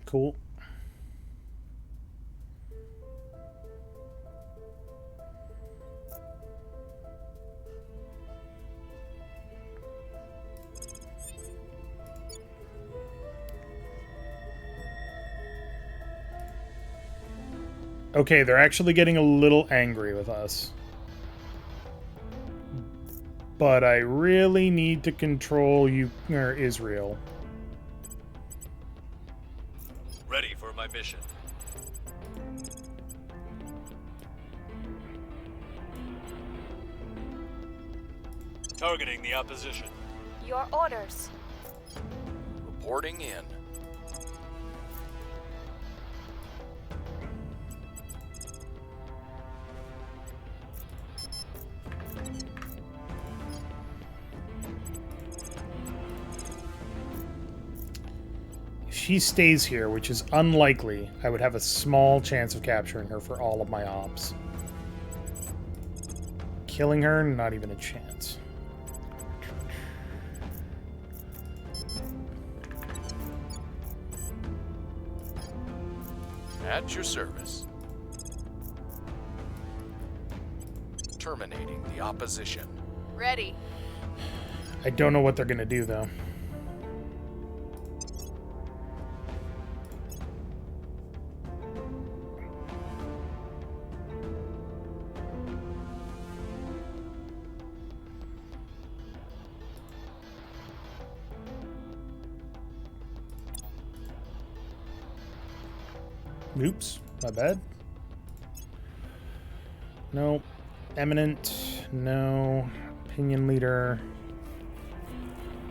Speaker 1: Cool. Okay, they're actually getting a little angry with us. But I really need to control Israel.
Speaker 3: Ready for my mission. Targeting the opposition.
Speaker 10: Your orders.
Speaker 8: Reporting in.
Speaker 1: If she stays here, which is unlikely, I would have a small chance of capturing her for all of my ops. Killing her, not even a chance.
Speaker 8: At your service. Terminating the opposition.
Speaker 4: Ready.
Speaker 1: I don't know what they're gonna do, though. Oops, my bad. No. Eminent. No. Opinion leader.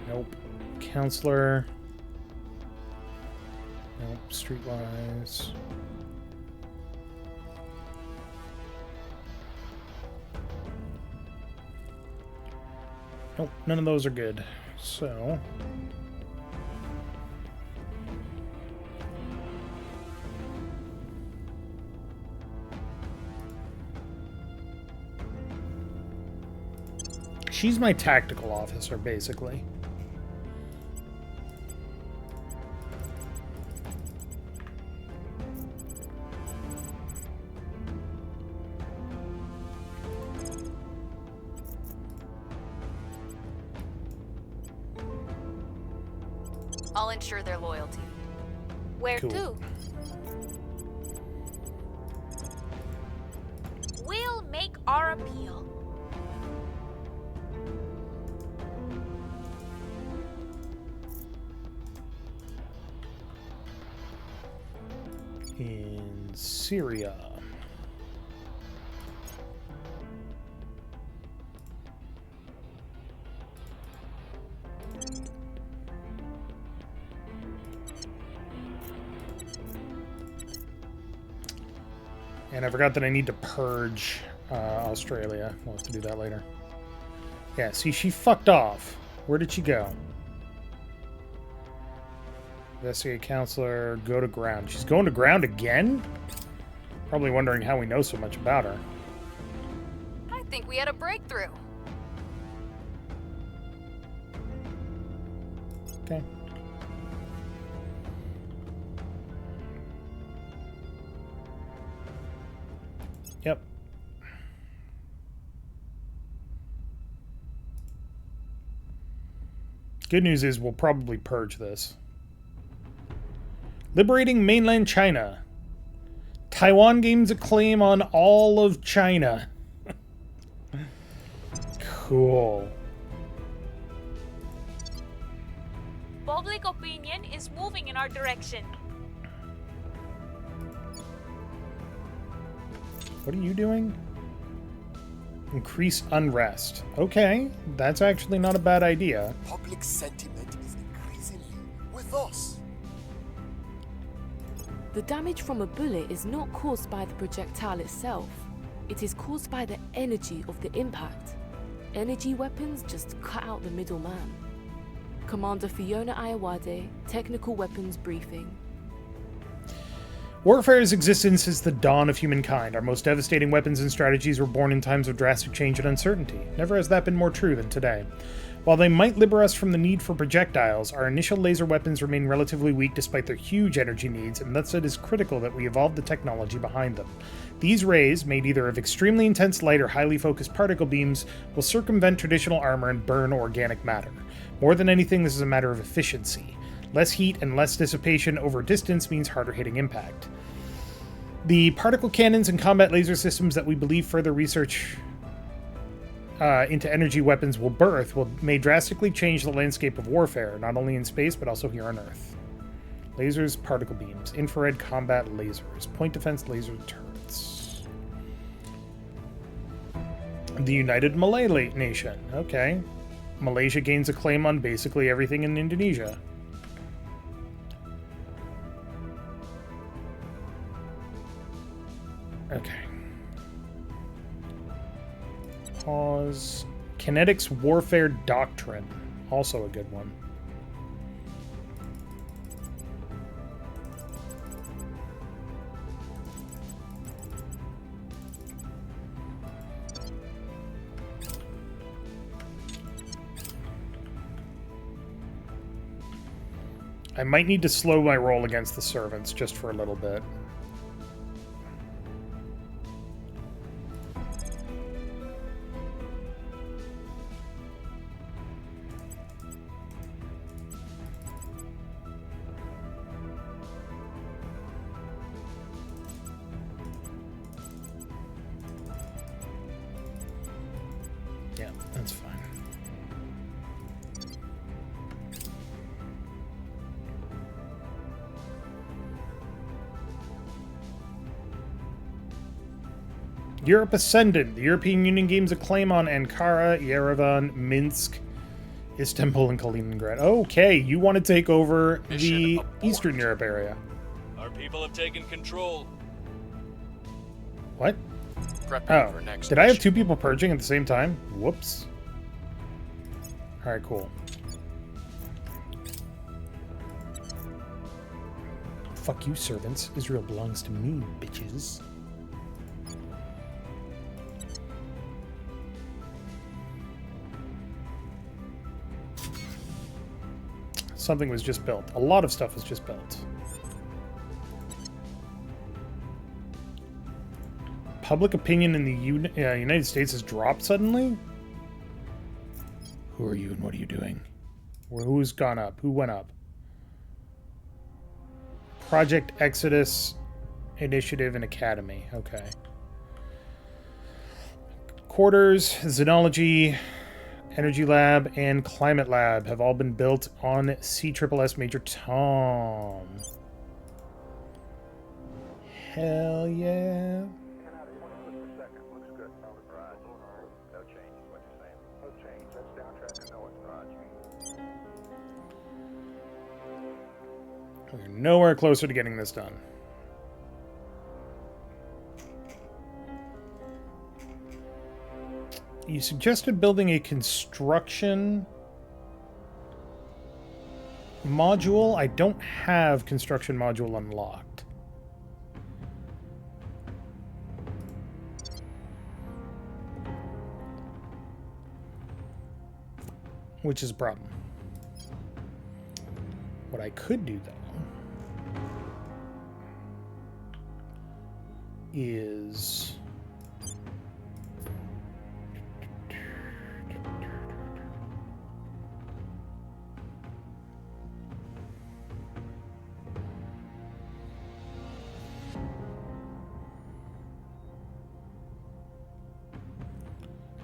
Speaker 1: Nope. Counselor. Nope. Streetwise. Nope. None of those are good. So... she's my tactical officer, basically.
Speaker 4: I'll ensure their loyalty.
Speaker 10: Where
Speaker 1: Cool.
Speaker 10: to? We'll make our appeal.
Speaker 1: In Syria. And I forgot that I need to purge Australia. We'll have to do that later. Yeah, see, she fucked off. Where did she go? Investigate counselor, go to ground. She's going to ground again? Probably wondering how we know so much about her.
Speaker 4: I think we had a breakthrough.
Speaker 1: Okay. Yep. Good news is we'll probably purge this. Liberating mainland China. Taiwan gains a claim on all of China. Cool.
Speaker 10: Public opinion is moving in our direction.
Speaker 1: What are you doing? Increase unrest. Okay, that's actually not a bad idea.
Speaker 2: Public sentiment is increasingly with us.
Speaker 12: The damage from a bullet is not caused by the projectile itself. It is caused by the energy of the impact. Energy weapons just cut out the middleman. Commander Fiona Ayawade, Technical Weapons Briefing.
Speaker 1: Warfare's existence is the dawn of humankind. Our most devastating weapons and strategies were born in times of drastic change and uncertainty. Never has that been more true than today. While they might liberate us from the need for projectiles, our initial laser weapons remain relatively weak despite their huge energy needs, and thus it is critical that we evolve the technology behind them. These rays, made either of extremely intense light or highly focused particle beams, will circumvent traditional armor and burn organic matter. More than anything, this is a matter of efficiency. Less heat and less dissipation over distance means harder hitting impact. The particle cannons and combat laser systems that we believe further research into energy weapons may drastically change the landscape of warfare, not only in space but also here on Earth. Lasers, particle beams, infrared combat lasers, point defense laser turrets. The United Malay Nation. Okay. Malaysia gains a claim on basically everything in Indonesia. Okay. Pause. Kinetics Warfare Doctrine. Also a good one. I might need to slow my roll against the servants just for a little bit. Yeah, that's fine. Europe Ascendant. The European Union gains a claim on Ankara, Yerevan, Minsk, Istanbul, and Kaliningrad. Okay, you want to take over the Eastern Europe area.
Speaker 3: Our people have taken control.
Speaker 1: What?
Speaker 8: Prepping for next
Speaker 1: did I have two people purging at the same time? Whoops. Alright, cool. Fuck you, servants. Israel belongs to me, bitches. Something was just built. A lot of stuff was just built. Public opinion in the United States has dropped suddenly? Who are you and what are you doing? Who's gone up? Who went up? Project Exodus, Initiative, and Academy. Okay. Quarters, Xenology, Energy Lab, and Climate Lab have all been built on CSSS Major Tom. Hell yeah. We're nowhere closer to getting this done. You suggested building a construction module. I don't have construction module unlocked. Which is a problem. What I could do, though, is...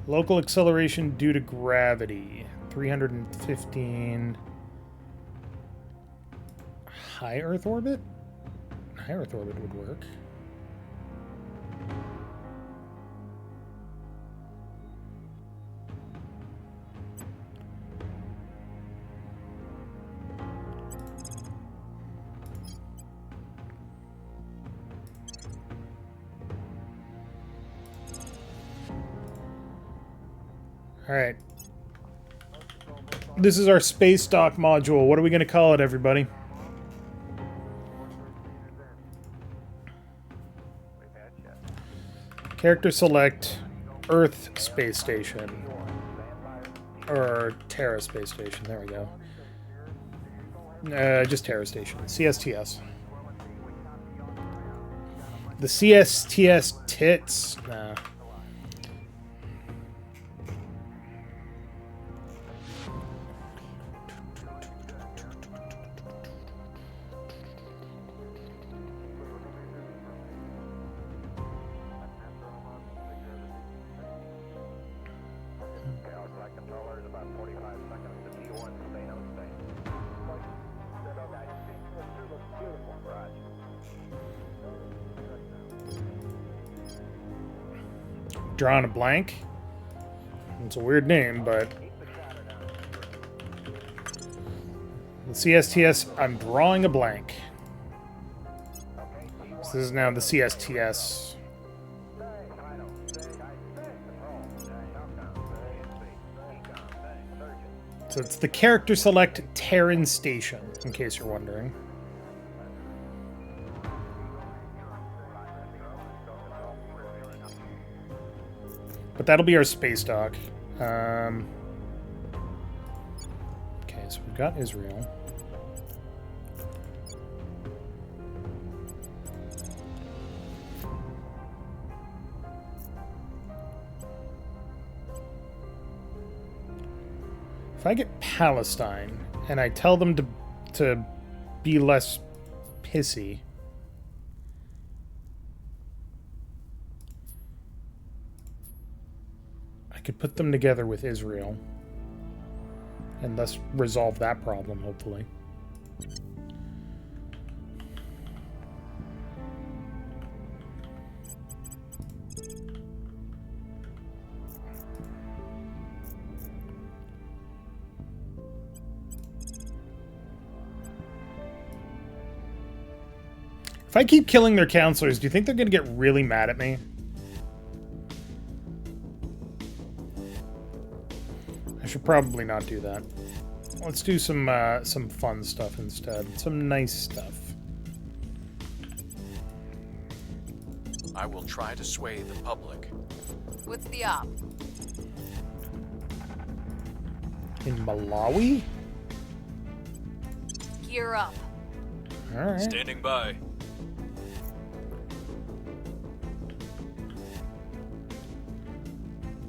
Speaker 1: Local acceleration due to gravity. 315. High Earth orbit? High Earth orbit would work. Alright. This is our space dock module. What are we going to call it, everybody? Character select Earth space station. Or Terra space station. There we go. Just Terra station. CSTS. The CSTS tits. Nah. Drawing a blank. It's a weird name, but the CSTS, I'm drawing a blank. So this is now the CSTS. So it's the character select Terran station, in case you're wondering. But that'll be our space dock. Okay, so we've got Israel. If I get Palestine and I tell them to be less pissy, I could put them together with Israel and thus resolve that problem, hopefully. If I keep killing their counselors, do you think they're going to get really mad at me? I should probably not do that. Let's do some fun stuff instead. Some nice stuff.
Speaker 8: I will try to sway the public.
Speaker 4: What's the op?
Speaker 1: In Malawi?
Speaker 4: Gear up.
Speaker 1: All right.
Speaker 3: Standing by.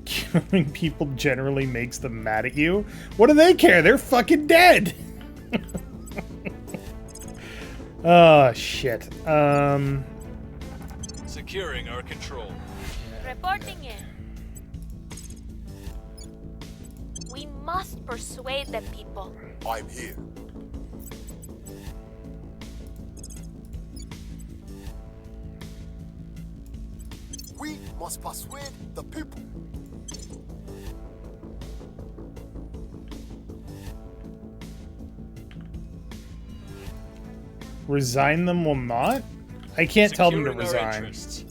Speaker 1: Killing people generally makes them mad at you. What do they care? They're fucking dead. Oh shit.
Speaker 3: Securing our control.
Speaker 10: Reporting in. We must persuade the people.
Speaker 2: I'm here. We must persuade the people.
Speaker 1: Resign them will not? I can't tell them to
Speaker 3: Securing our
Speaker 1: resign.
Speaker 3: interests.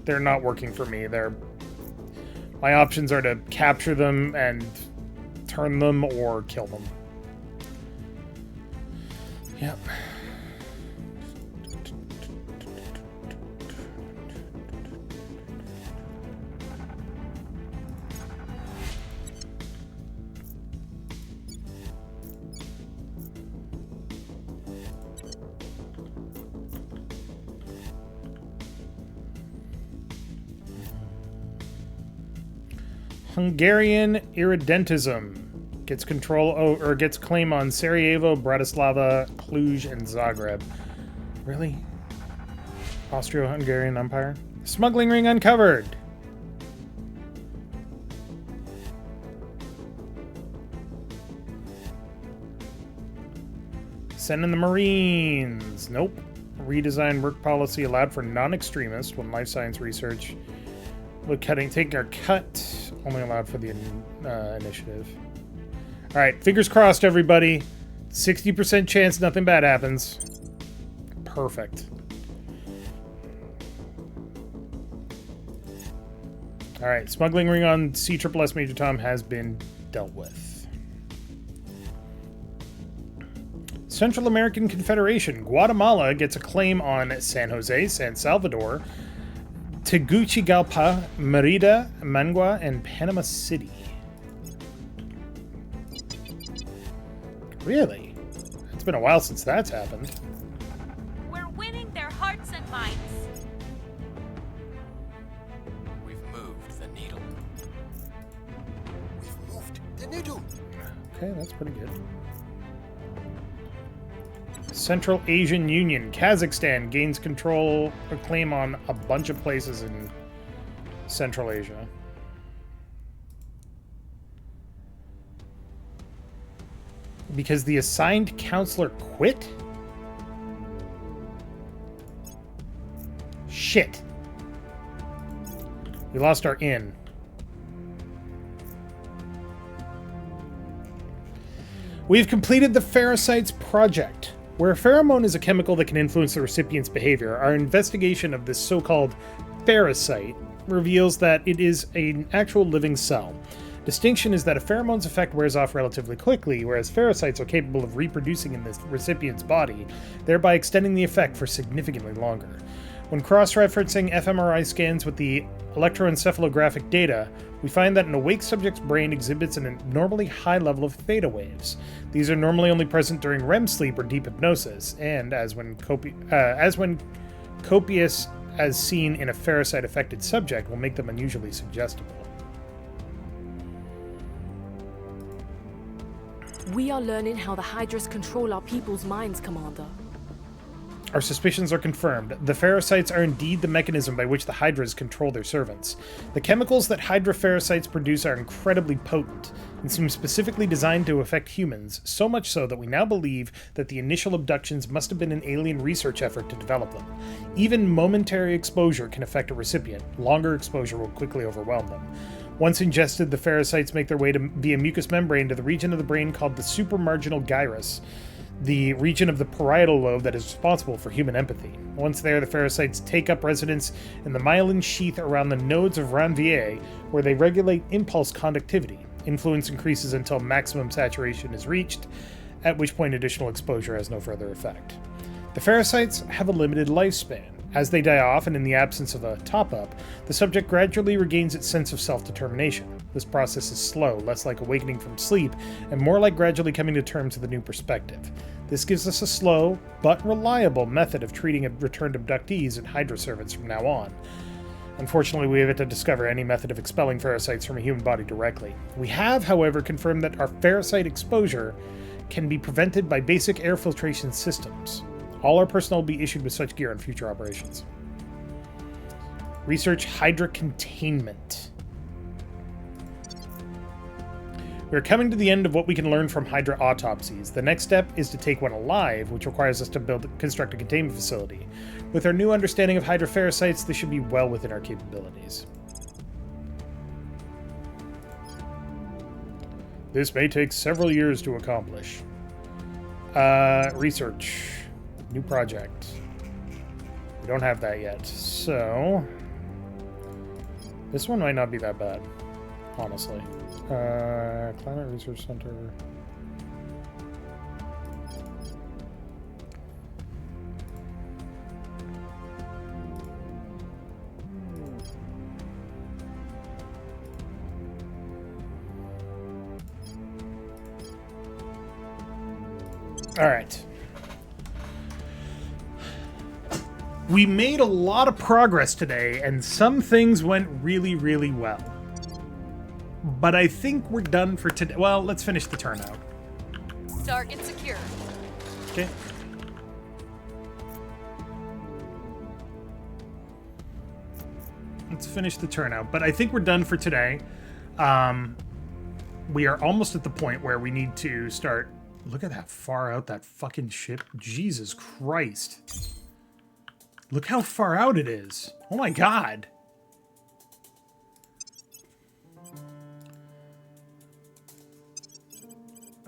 Speaker 1: They're not working for me. My options are to capture them and turn them or kill them. Yep. Hungarian irredentism gets control or gets claim on Sarajevo, Bratislava, Cluj, and Zagreb. Really? Austro-Hungarian Empire? Smuggling ring uncovered. Send in the Marines. Nope. Redesign work policy allowed for non-extremists when life science research. Look, taking our cut. Only allowed for the initiative. All right, fingers crossed, everybody. 60% chance nothing bad happens. Perfect. All right, smuggling ring on CSSS Major Tom has been dealt with. Central American Confederation. Guatemala gets a claim on San Jose, San Salvador, Tegucigalpa, Merida, Managua, and Panama City. Really? It's been a while since that's happened.
Speaker 10: We're winning their hearts and minds.
Speaker 8: We've moved the needle.
Speaker 2: We've moved the needle.
Speaker 1: Okay, that's pretty good. Central Asian Union. Kazakhstan gains control or claim on a bunch of places in Central Asia. Because the assigned counselor quit? Shit. We lost our inn. We've completed the Pherocytes project. Where a pheromone is a chemical that can influence the recipient's behavior, our investigation of this so-called pherocyte reveals that it is an actual living cell. Distinction is that a pheromone's effect wears off relatively quickly, whereas pherocytes are capable of reproducing in the recipient's body, thereby extending the effect for significantly longer. When cross-referencing fMRI scans with the electroencephalographic data, we find that an awake subject's brain exhibits an abnormally high level of theta waves. These are normally only present during REM sleep or deep hypnosis, and as when copious as seen in a pherocyte-affected subject, will make them unusually suggestible.
Speaker 12: We are learning how the Hydras control our people's minds, Commander.
Speaker 1: Our suspicions are confirmed. The pherocytes are indeed the mechanism by which the Hydras control their servants. The chemicals that Hydra pherocytes produce are incredibly potent and seem specifically designed to affect humans, so much so that we now believe that the initial abductions must have been an alien research effort to develop them. Even momentary exposure can affect a recipient. Longer exposure will quickly overwhelm them. Once ingested, the pherocytes make their way via mucous membrane to the region of the brain called the supramarginal gyrus, the region of the parietal lobe that is responsible for human empathy. Once there, the pherocytes take up residence in the myelin sheath around the nodes of Ranvier, where they regulate impulse conductivity. Influence increases until maximum saturation is reached, at which point additional exposure has no further effect. The pherocytes have a limited lifespan. As they die off, and in the absence of a top-up, the subject gradually regains its sense of self-determination. This process is slow, less like awakening from sleep, and more like gradually coming to terms with a new perspective. This gives us a slow, but reliable method of treating returned abductees and Hydra servants from now on. Unfortunately, we have yet to discover any method of expelling pherocytes from a human body directly. We have, however, confirmed that our pherocyte exposure can be prevented by basic air filtration systems. All our personnel will be issued with such gear in future operations. Research Hydra containment. We are coming to the end of what we can learn from Hydra autopsies. The next step is to take one alive, which requires us to construct a containment facility. With our new understanding of Hydra pherocytes, this should be well within our capabilities. This may take several years to accomplish. Research. New project. We don't have that yet, so this one might not be that bad, honestly. Climate Research Center. All right. We made a lot of progress today, and some things went really, really well. But I think we're done for today. Well, let's finish the turnout.
Speaker 4: Target secure.
Speaker 1: Okay. Let's finish the turnout. But I think we're done for today. We are almost at the point where we need to start... Look at how far out that fucking ship... Jesus Christ. Look how far out it is. Oh my god.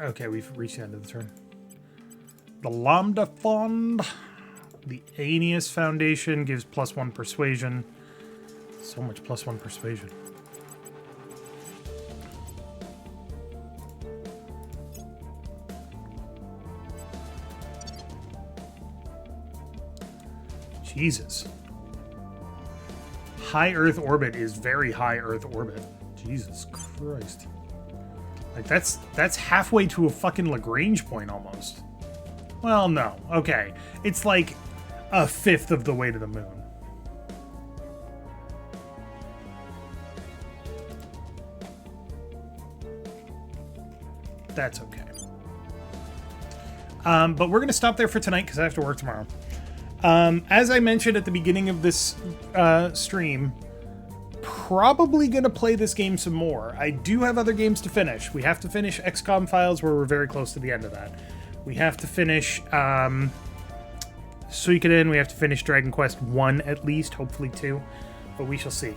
Speaker 1: Okay, we've reached the end of the turn. The Lambda Fund. The Aeneas Foundation gives +1 persuasion. So much +1 persuasion. Jesus. High Earth orbit is very high Earth orbit. Jesus Christ. Like, that's halfway to a fucking Lagrange point almost. Well, no. Okay. It's like a fifth of the way to the moon. That's okay. But we're going to stop there for tonight because I have to work tomorrow. As I mentioned at the beginning of this stream, probably going to play this game some more. I do have other games to finish. We have to finish XCOM Files, where we're very close to the end of that. We have to finish Suikoden. We have to finish Dragon Quest 1 at least, hopefully 2, but we shall see.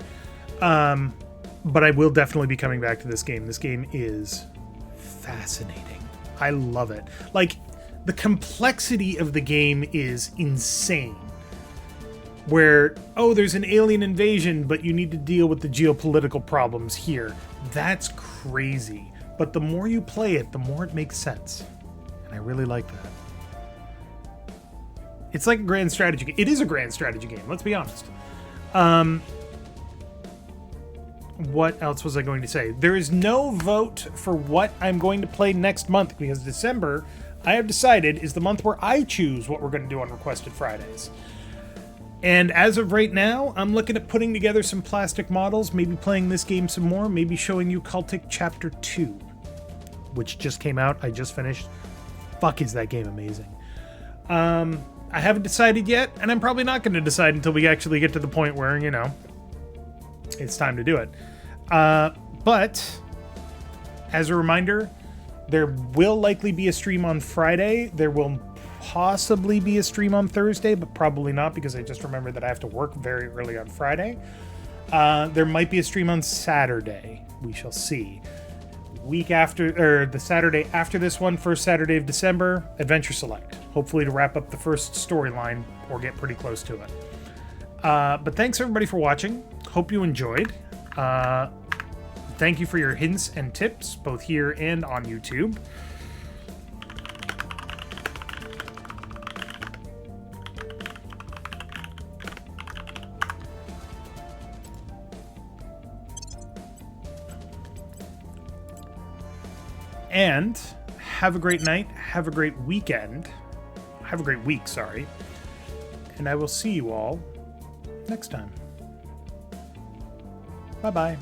Speaker 1: But I will definitely be coming back to this game. This game is fascinating. I love it. Like, the complexity of the game is insane. Where, oh, there's an alien invasion, but you need to deal with the geopolitical problems here. That's crazy. But the more you play it, the more it makes sense. And I really like that. It's like a grand strategy game. It is a grand strategy game, let's be honest. What else was I going to say? There is no vote for what I'm going to play next month, because December, I have decided, is the month where I choose what we're going to do on Requested Fridays. And as of right now, I'm looking at putting together some plastic models, maybe playing this game some more, maybe showing you Cultic Chapter 2, which just came out. I just finished. Fuck, is that game amazing. I haven't decided yet, and I'm probably not going to decide until we actually get to the point where, you know, it's time to do it. But, as a reminder, there will likely be a stream on Friday. There will possibly be a stream on Thursday, but probably not, because I just remembered that I have to work very early on Friday. There might be a stream on Saturday. We shall see. Week after, or the Saturday after this one, first Saturday of December, Adventure Select. Hopefully to wrap up the first storyline or get pretty close to it. But thanks everybody for watching. Hope you enjoyed. Thank you for your hints and tips, both here and on YouTube. And have a great night, have a great weekend, have a great week, sorry. And I will see you all next time. Bye-bye.